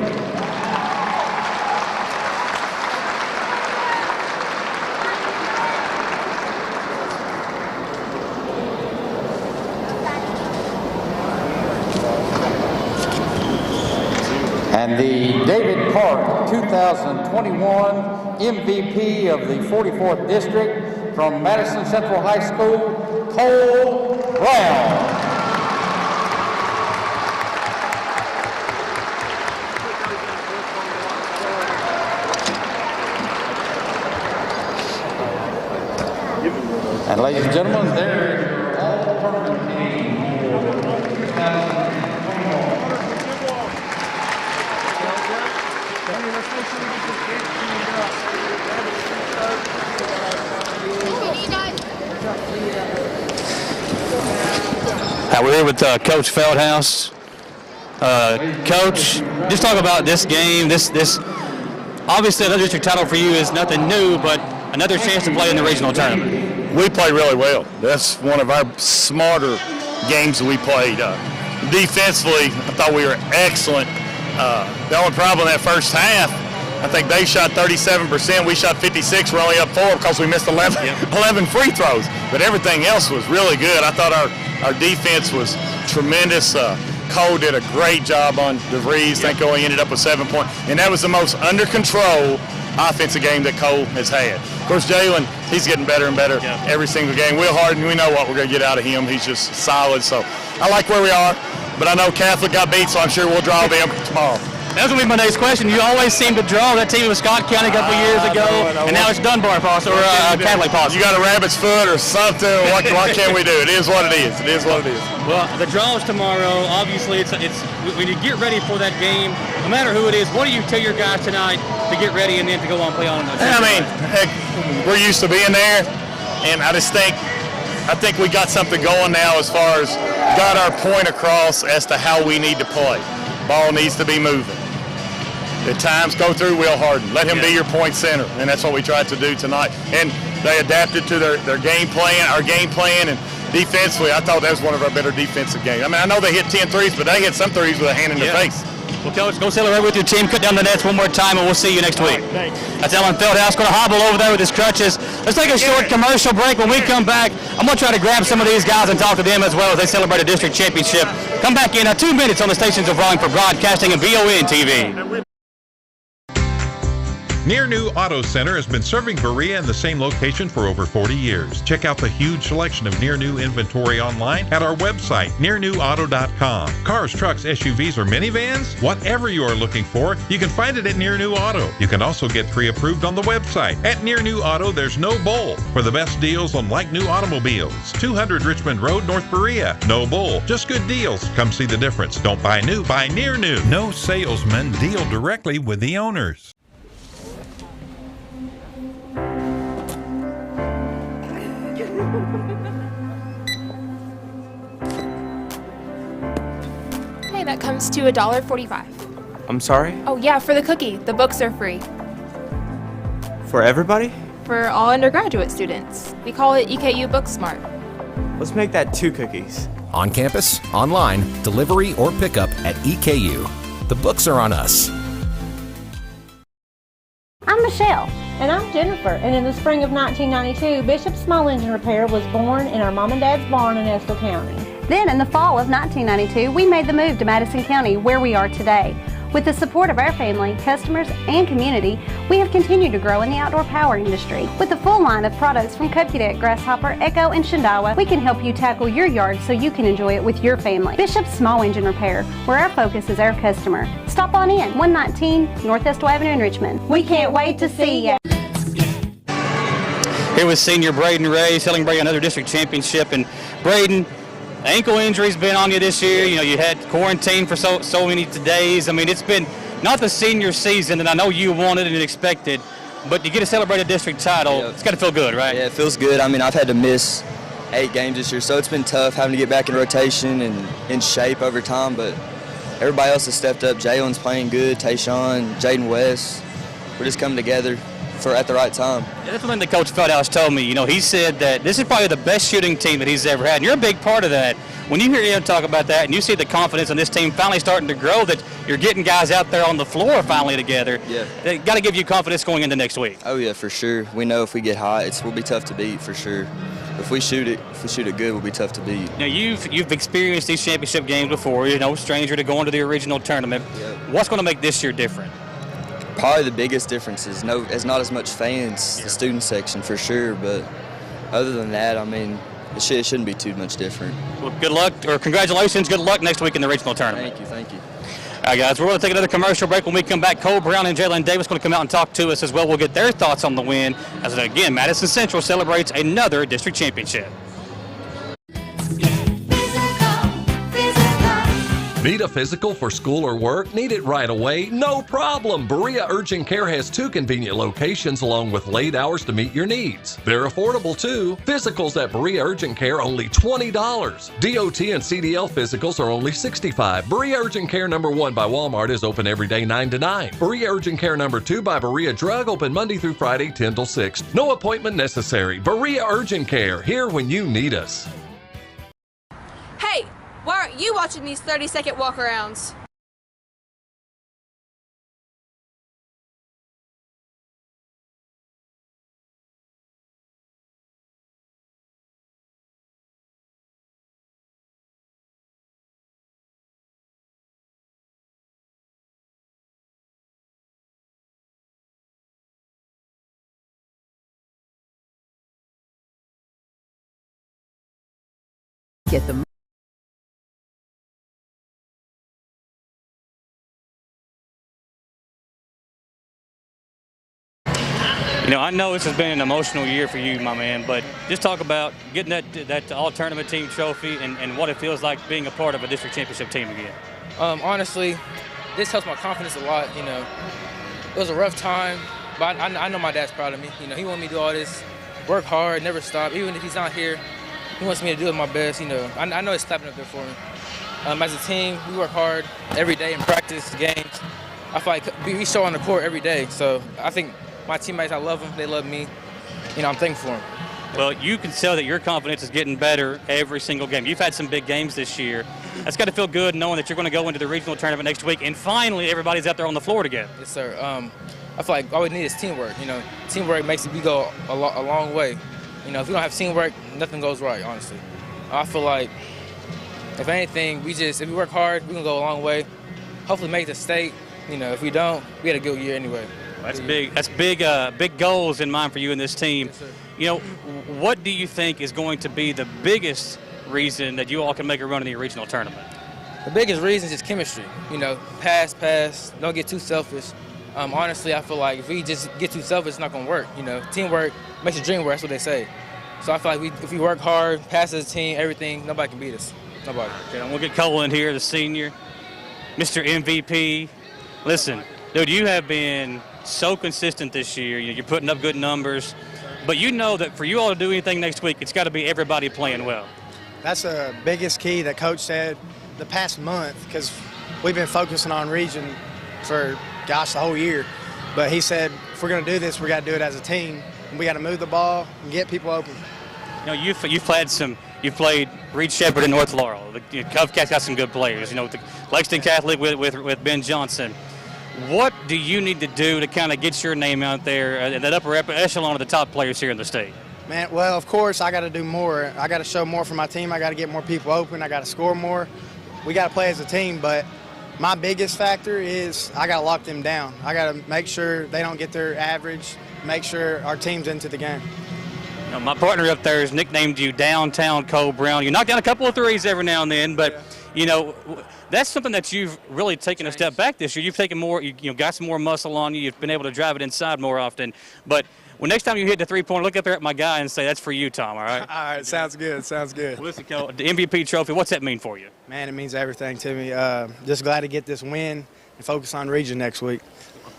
And the David Park 2021 MVP of the 44th District from Madison Central High School, Cole Brown. And ladies and gentlemen, there is your tournament team for 2021. We're here with Coach Feldhouse. Coach, just talk about this game. This obviously another district title for you is nothing new, but another chance to play in the regional tournament. We played really well. That's one of our smarter games that we played. Defensively, I thought we were excellent. The only problem in that first half, I think they shot 37%. We shot 56. We're only up 4 because we missed 11 free throws. But everything else was really good. I thought our defense was tremendous. Cole did a great job on DeVries. I think he only ended up with 7 points. And that was the most under control offensive game that Cole has had. Of course, Jalen, he's getting better and better every single game. Will Harden, we know what we're going to get out of him. He's just solid. So I like where we are. But I know Catholic got beat, so I'm sure we'll draw them tomorrow. That was going to be my next question. You always seem to draw that team with Scott County a couple years ago, and now it's Dunbar Posse or Catholic Posse. You got a rabbit's foot or something. What can we do? It is what it is. It is what it is. Well, the draw is tomorrow. Obviously, it's when you get ready for that game, no matter who it is, what do you tell your guys tonight to get ready and then to go on and play on? I mean, heck, we're used to being there, and I think we got something going now as far as got our point across as to how we need to play. Ball needs to be moving. At times, go through Will Harden. Let him be your point center, and that's what we tried to do tonight. And they adapted to their game plan, our game plan, and defensively, I thought that was one of our better defensive games. I mean, I know they hit 10 threes, but they hit some threes with a hand in their face. Well, Coach, go celebrate with your team. Cut down the nets one more time, and we'll see you next week. Thanks. That's Alan Feldhouse going to hobble over there with his crutches. Let's take a short commercial break. When we come back, I'm going to try to grab some of these guys and talk to them as well as they celebrate a district championship. Come back in 2 minutes on the stations of Volume for Broadcasting and BON TV. Near New Auto Center has been serving Berea in the same location for over 40 years. Check out the huge selection of Near New inventory online at our website, nearnewauto.com. Cars, trucks, SUVs, or minivans? Whatever you are looking for, you can find it at Near New Auto. You can also get pre-approved on the website. At Near New Auto, there's no bull. For the best deals on like new automobiles, 200 Richmond Road, North Berea. No bull, just good deals. Come see the difference. Don't buy new, buy near new. No salesman, deal directly with the owners. Hey, that comes to $1.45. I'm sorry? Oh yeah, for the cookie. The books are free. For everybody? For all undergraduate students. We call it EKU Booksmart. Let's make that 2 cookies. On campus, online, delivery, or pickup at EKU. The books are on us. I'm Michelle. And I'm Jennifer. And in the spring of 1992, Bishop Small Engine Repair was born in our mom and dad's barn in Estill County. Then in the fall of 1992, we made the move to Madison County, where we are today. With the support of our family, customers, and community, we have continued to grow in the outdoor power industry. With a full line of products from Cupcadet, Grasshopper, Echo, and Shindawa, we can help you tackle your yard so you can enjoy it with your family. Bishop Small Engine Repair, where our focus is our customer. Stop on in, 119 North Estill Avenue in Richmond. We can't wait to see you. Here with senior Braden Ray celebrating another district championship. And Braden, ankle injury's been on you this year. You know, you had quarantine for so many days. I mean, it's been not the senior season that I know you wanted and expected, but you get to celebrate a district title. Yeah. It's got to feel good, right? Yeah, it feels good. I mean, I've had to miss 8 games this year, so it's been tough having to get back in rotation and in shape over time, but everybody else has stepped up. Jalen's playing good, Tayshawn, Jaden West. We're just coming together at the right time. Yeah, that's one thing that Coach Feldhouse told me. You know, he said that this is probably the best shooting team that he's ever had, and you're a big part of that. When you hear him talk about that and you see the confidence in this team finally starting to grow, that you're getting guys out there on the floor finally together, they got to give you confidence going into next week. Oh yeah, for sure. We know if we get hot, we'll be tough to beat for sure. If we shoot it good, we'll be tough to beat. Now you've experienced these championship games before. You're no stranger to going to the original tournament. Yep. What's going to make this year different? Probably the biggest difference is it's not as much fans, the student section for sure, but other than that, I mean, it shouldn't be too much different. Well, good luck, or congratulations, good luck next week in the regional tournament. Thank you. All right, guys, we're going to take another commercial break. When we come back, Cole Brown and Jalen Davis going to come out and talk to us as well. We'll get their thoughts on the win, as again, Madison Central celebrates another district championship. Need a physical for school or work? Need it right away? No problem. Berea Urgent Care has 2 convenient locations along with late hours to meet your needs. They're affordable too. Physicals at Berea Urgent Care only $20. DOT and CDL physicals are only $65. Berea Urgent Care number 1 by Walmart is open every day 9 to 9. Berea Urgent Care number 2 by Berea Drug open Monday through Friday 10 till 6. No appointment necessary. Berea Urgent Care, here when you need us. Hey, why aren't you watching these 30-second walk-arounds? Get the You know, I know this has been an emotional year for you, my man, but just talk about getting that all-tournament team trophy and what it feels like being a part of a district championship team again. Honestly, this helps my confidence a lot. You know, it was a rough time, but I know my dad's proud of me. You know, he wanted me to do all this, work hard, never stop. Even if he's not here, he wants me to do my best. You know, I know he's stepping up there for me. As a team, we work hard every day in practice, games. I feel like we show on the court every day. So I think my teammates, I love them. They love me. You know, I'm thankful for them. Well, you can tell that your confidence is getting better every single game. You've had some big games this year. That's got to feel good knowing that you're going to go into the regional tournament next week, and finally everybody's out there on the floor together. Yes, sir. I feel like all we need is teamwork. You know, teamwork makes we go a long way. You know, if we don't have teamwork, nothing goes right, honestly. I feel like, if anything, if we work hard, we can go a long way. Hopefully make the state. You know, if we don't, we had a good year anyway. That's big. That's big goals in mind for you and this team. Yes, sir. You know, what do you think is going to be the biggest reason that you all can make a run in the regional tournament? The biggest reason is just chemistry. You know, pass, don't get too selfish. Honestly, I feel like if we just get too selfish, it's not going to work. You know, teamwork makes the dream work. That's what they say. So I feel like if we work hard, pass as a team, everything, nobody can beat us. Nobody. Okay, we'll get Cole in here, the senior, Mr. MVP. Listen, dude, you have been so consistent this year. You're putting up good numbers. But you know that for you all to do anything next week, it's got to be everybody playing well. That's the biggest key that Coach said the past month, because we've been focusing on region for, the whole year. But he said, if we're going to do this, we got to do it as a team. And we got to move the ball and get people open. You know, you've played Reed Shepherd and North Laurel. The Cove Cats got some good players. You know, with the Lexington Catholic with Ben Johnson. What do you need to do to kind of get your name out there in that upper echelon of the top players here in the state? Man, well, of course, I got to do more. I got to show more for my team. I got to get more people open. I got to score more. We got to play as a team, but my biggest factor is I got to lock them down. I got to make sure they don't get their average, make sure our team's into the game. You know, my partner up there has nicknamed you Downtown Cole Brown. You knock down a couple of threes every now and then, but, you know, that's something that you've really taken a step back this year. You've taken more, you got some more muscle on you. You've been able to drive it inside more often. But when next time you hit the three-pointer, look up there at my guy and say, that's for you, Tom, all right? All right, sounds good, sounds good. Well, listen, Cole, the MVP trophy, what's that mean for you? Man, it means everything to me. Just glad to get this win and focus on region next week.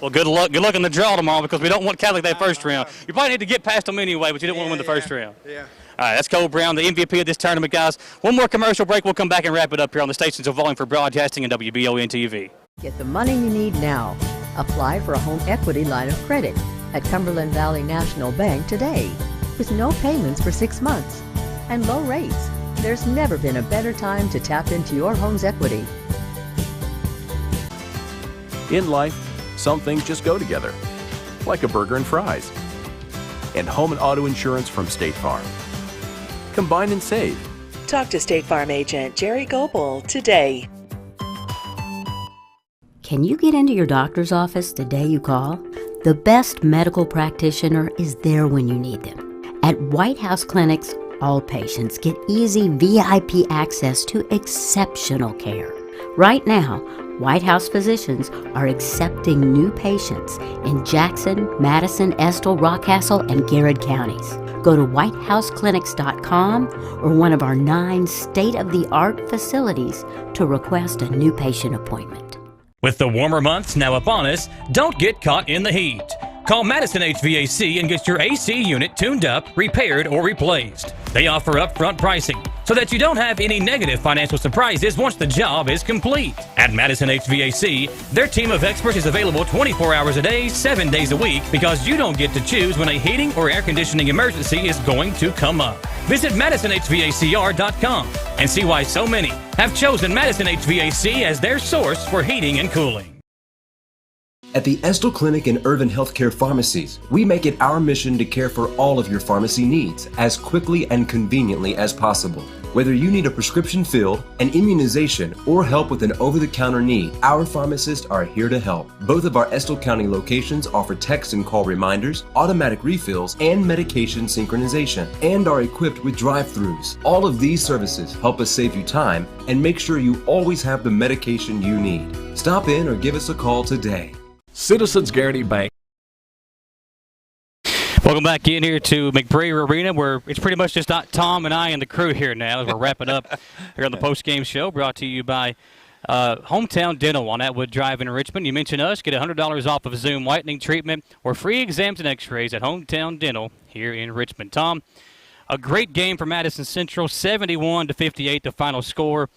Well, good luck in the draw tomorrow, because we don't want Catholic that first round. You probably need to get past them anyway, but you didn't want to win the first round. Yeah. All right, that's Cole Brown, the MVP of this tournament, guys. One more commercial break. We'll come back and wrap it up here on the stations of Volume for Broadcasting and WBON TV. Get the money you need now. Apply for a home equity line of credit at Cumberland Valley National Bank today. With no payments for 6 months and low rates, there's never been a better time to tap into your home's equity. In life, some things just go together, like a burger and fries. And home and auto insurance from State Farm. Combine and save. Talk to State Farm agent Jerry Goebel today. Can you get into your doctor's office the day you call? The best medical practitioner is there when you need them. At White House Clinics, all patients get easy VIP access to exceptional care. Right now, White House physicians are accepting new patients in Jackson, Madison, Estill, Rockcastle, and Garrett counties. Go to whitehouseclinics.com or one of our 9 state-of-the-art facilities to request a new patient appointment. With the warmer months now upon us, don't get caught in the heat. Call Madison HVAC and get your AC unit tuned up, repaired, or replaced. They offer upfront pricing so that you don't have any negative financial surprises once the job is complete. At Madison HVAC, their team of experts is available 24 hours a day, 7 days a week, because you don't get to choose when a heating or air conditioning emergency is going to come up. Visit MadisonHVACR.com and see why so many have chosen Madison HVAC as their source for heating and cooling. At the Estill Clinic and Irvin Healthcare Pharmacies, we make it our mission to care for all of your pharmacy needs as quickly and conveniently as possible. Whether you need a prescription filled, an immunization, or help with an over-the-counter need, our pharmacists are here to help. Both of our Estill County locations offer text and call reminders, automatic refills, and medication synchronization, and are equipped with drive-thrus. All of these services help us save you time and make sure you always have the medication you need. Stop in or give us a call today. Citizens Guarantee Bank. Welcome back in here to McBrayer Arena, where it's pretty much just Tom and I and the crew here now as we're wrapping up here on the post-game show, brought to you by Hometown Dental on Atwood Drive in Richmond. You mention us, get $100 off of Zoom whitening treatment or free exams and x-rays at Hometown Dental here in Richmond. Tom, a great game for Madison Central, 71-58 the final score,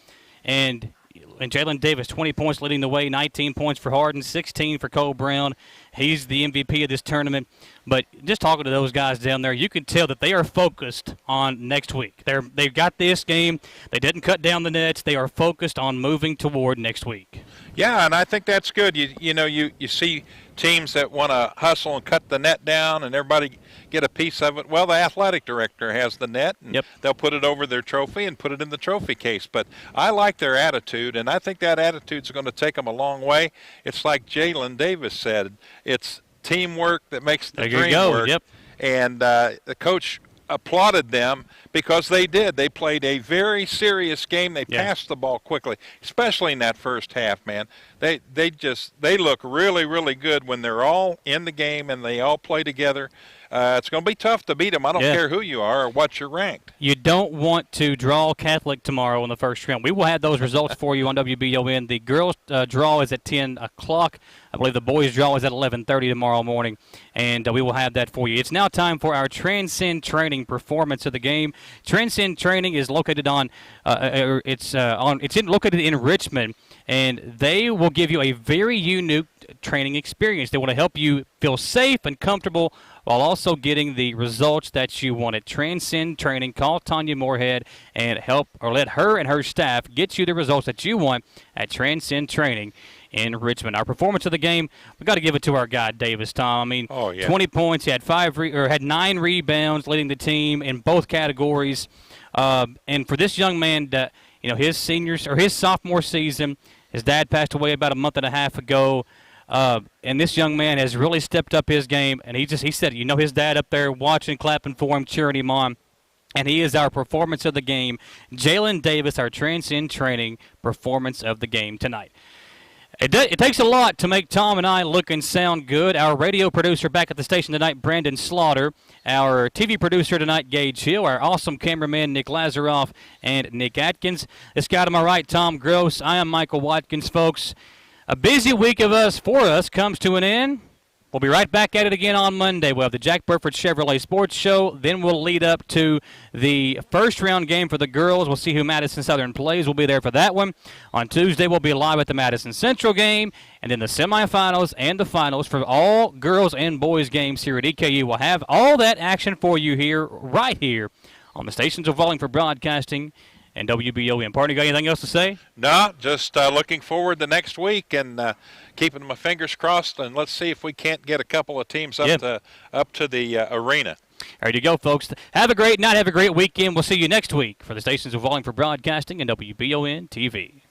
and Jalen Davis, 20 points leading the way, 19 points for Hardin, 16 for Cole Brown. He's the MVP of this tournament. But just talking to those guys down there, you can tell that they are focused on next week. They've got this game. They didn't cut down the nets. They are focused on moving toward next week. Yeah, and I think that's good. You see teams that want to hustle and cut the net down and everybody get a piece of it. Well, the athletic director has the net, and they'll put it over their trophy and put it in the trophy case. But I like their attitude, and I think that attitude's going to take them a long way. It's like Jalen Davis said, it's teamwork that makes the dream work. Yep. And the coach applauded them because they did. They played a very serious game. They passed the ball quickly, especially in that first half, man. They look really, really good when they're all in the game and they all play together. It's going to be tough to beat them. I don't care who you are or what you're ranked. You don't want to draw Catholic tomorrow in the first round. We will have those results for you on WBON. The girls' draw is at 10 o'clock. I believe the boys' draw is at 11:30 tomorrow morning, and we will have that for you. It's now time for our Transcend Training Performance of the Game. Transcend Training is located located in Richmond, and they will give you a very unique training experience. They want to help you feel safe and comfortable while also getting the results that you want at Transcend Training. Call Tanya Moorhead and let her and her staff get you the results that you want at Transcend Training in Richmond. Our performance of the game, we got to give it to our guy Davis, Tom. I mean, 20 points. He had had 9 rebounds, leading the team in both categories. And for this young man, his sophomore season, his dad passed away about a month and a half ago. And this young man has really stepped up his game, and he said, his dad up there watching, clapping for him, cheering him on, and he is our performance of the game. Jalen Davis, our Transcend Training performance of the game tonight. It takes a lot to make Tom and I look and sound good. Our radio producer back at the station tonight, Brandon Slaughter. Our TV producer tonight, Gage Hill. Our awesome cameraman, Nick Lazaroff and Nick Atkins. This guy to my right, Tom Gross. I am Michael Watkins, folks. A busy week for us comes to an end. We'll be right back at it again on Monday. We'll have the Jack Burford Chevrolet Sports Show. Then we'll lead up to the first round game for the girls. We'll see who Madison Southern plays. We'll be there for that one. On Tuesday, we'll be live at the Madison Central game. And then the semifinals and the finals for all girls and boys games here at EKU. We'll have all that action for you right here on the stations of Wallingford Broadcasting and WBON. Partner, got anything else to say? No, just looking forward to next week and keeping my fingers crossed, and let's see if we can't get a couple of teams up to the arena. There you go, folks. Have a great night. Have a great weekend. We'll see you next week for the stations of Wallingford Broadcasting and WBON TV.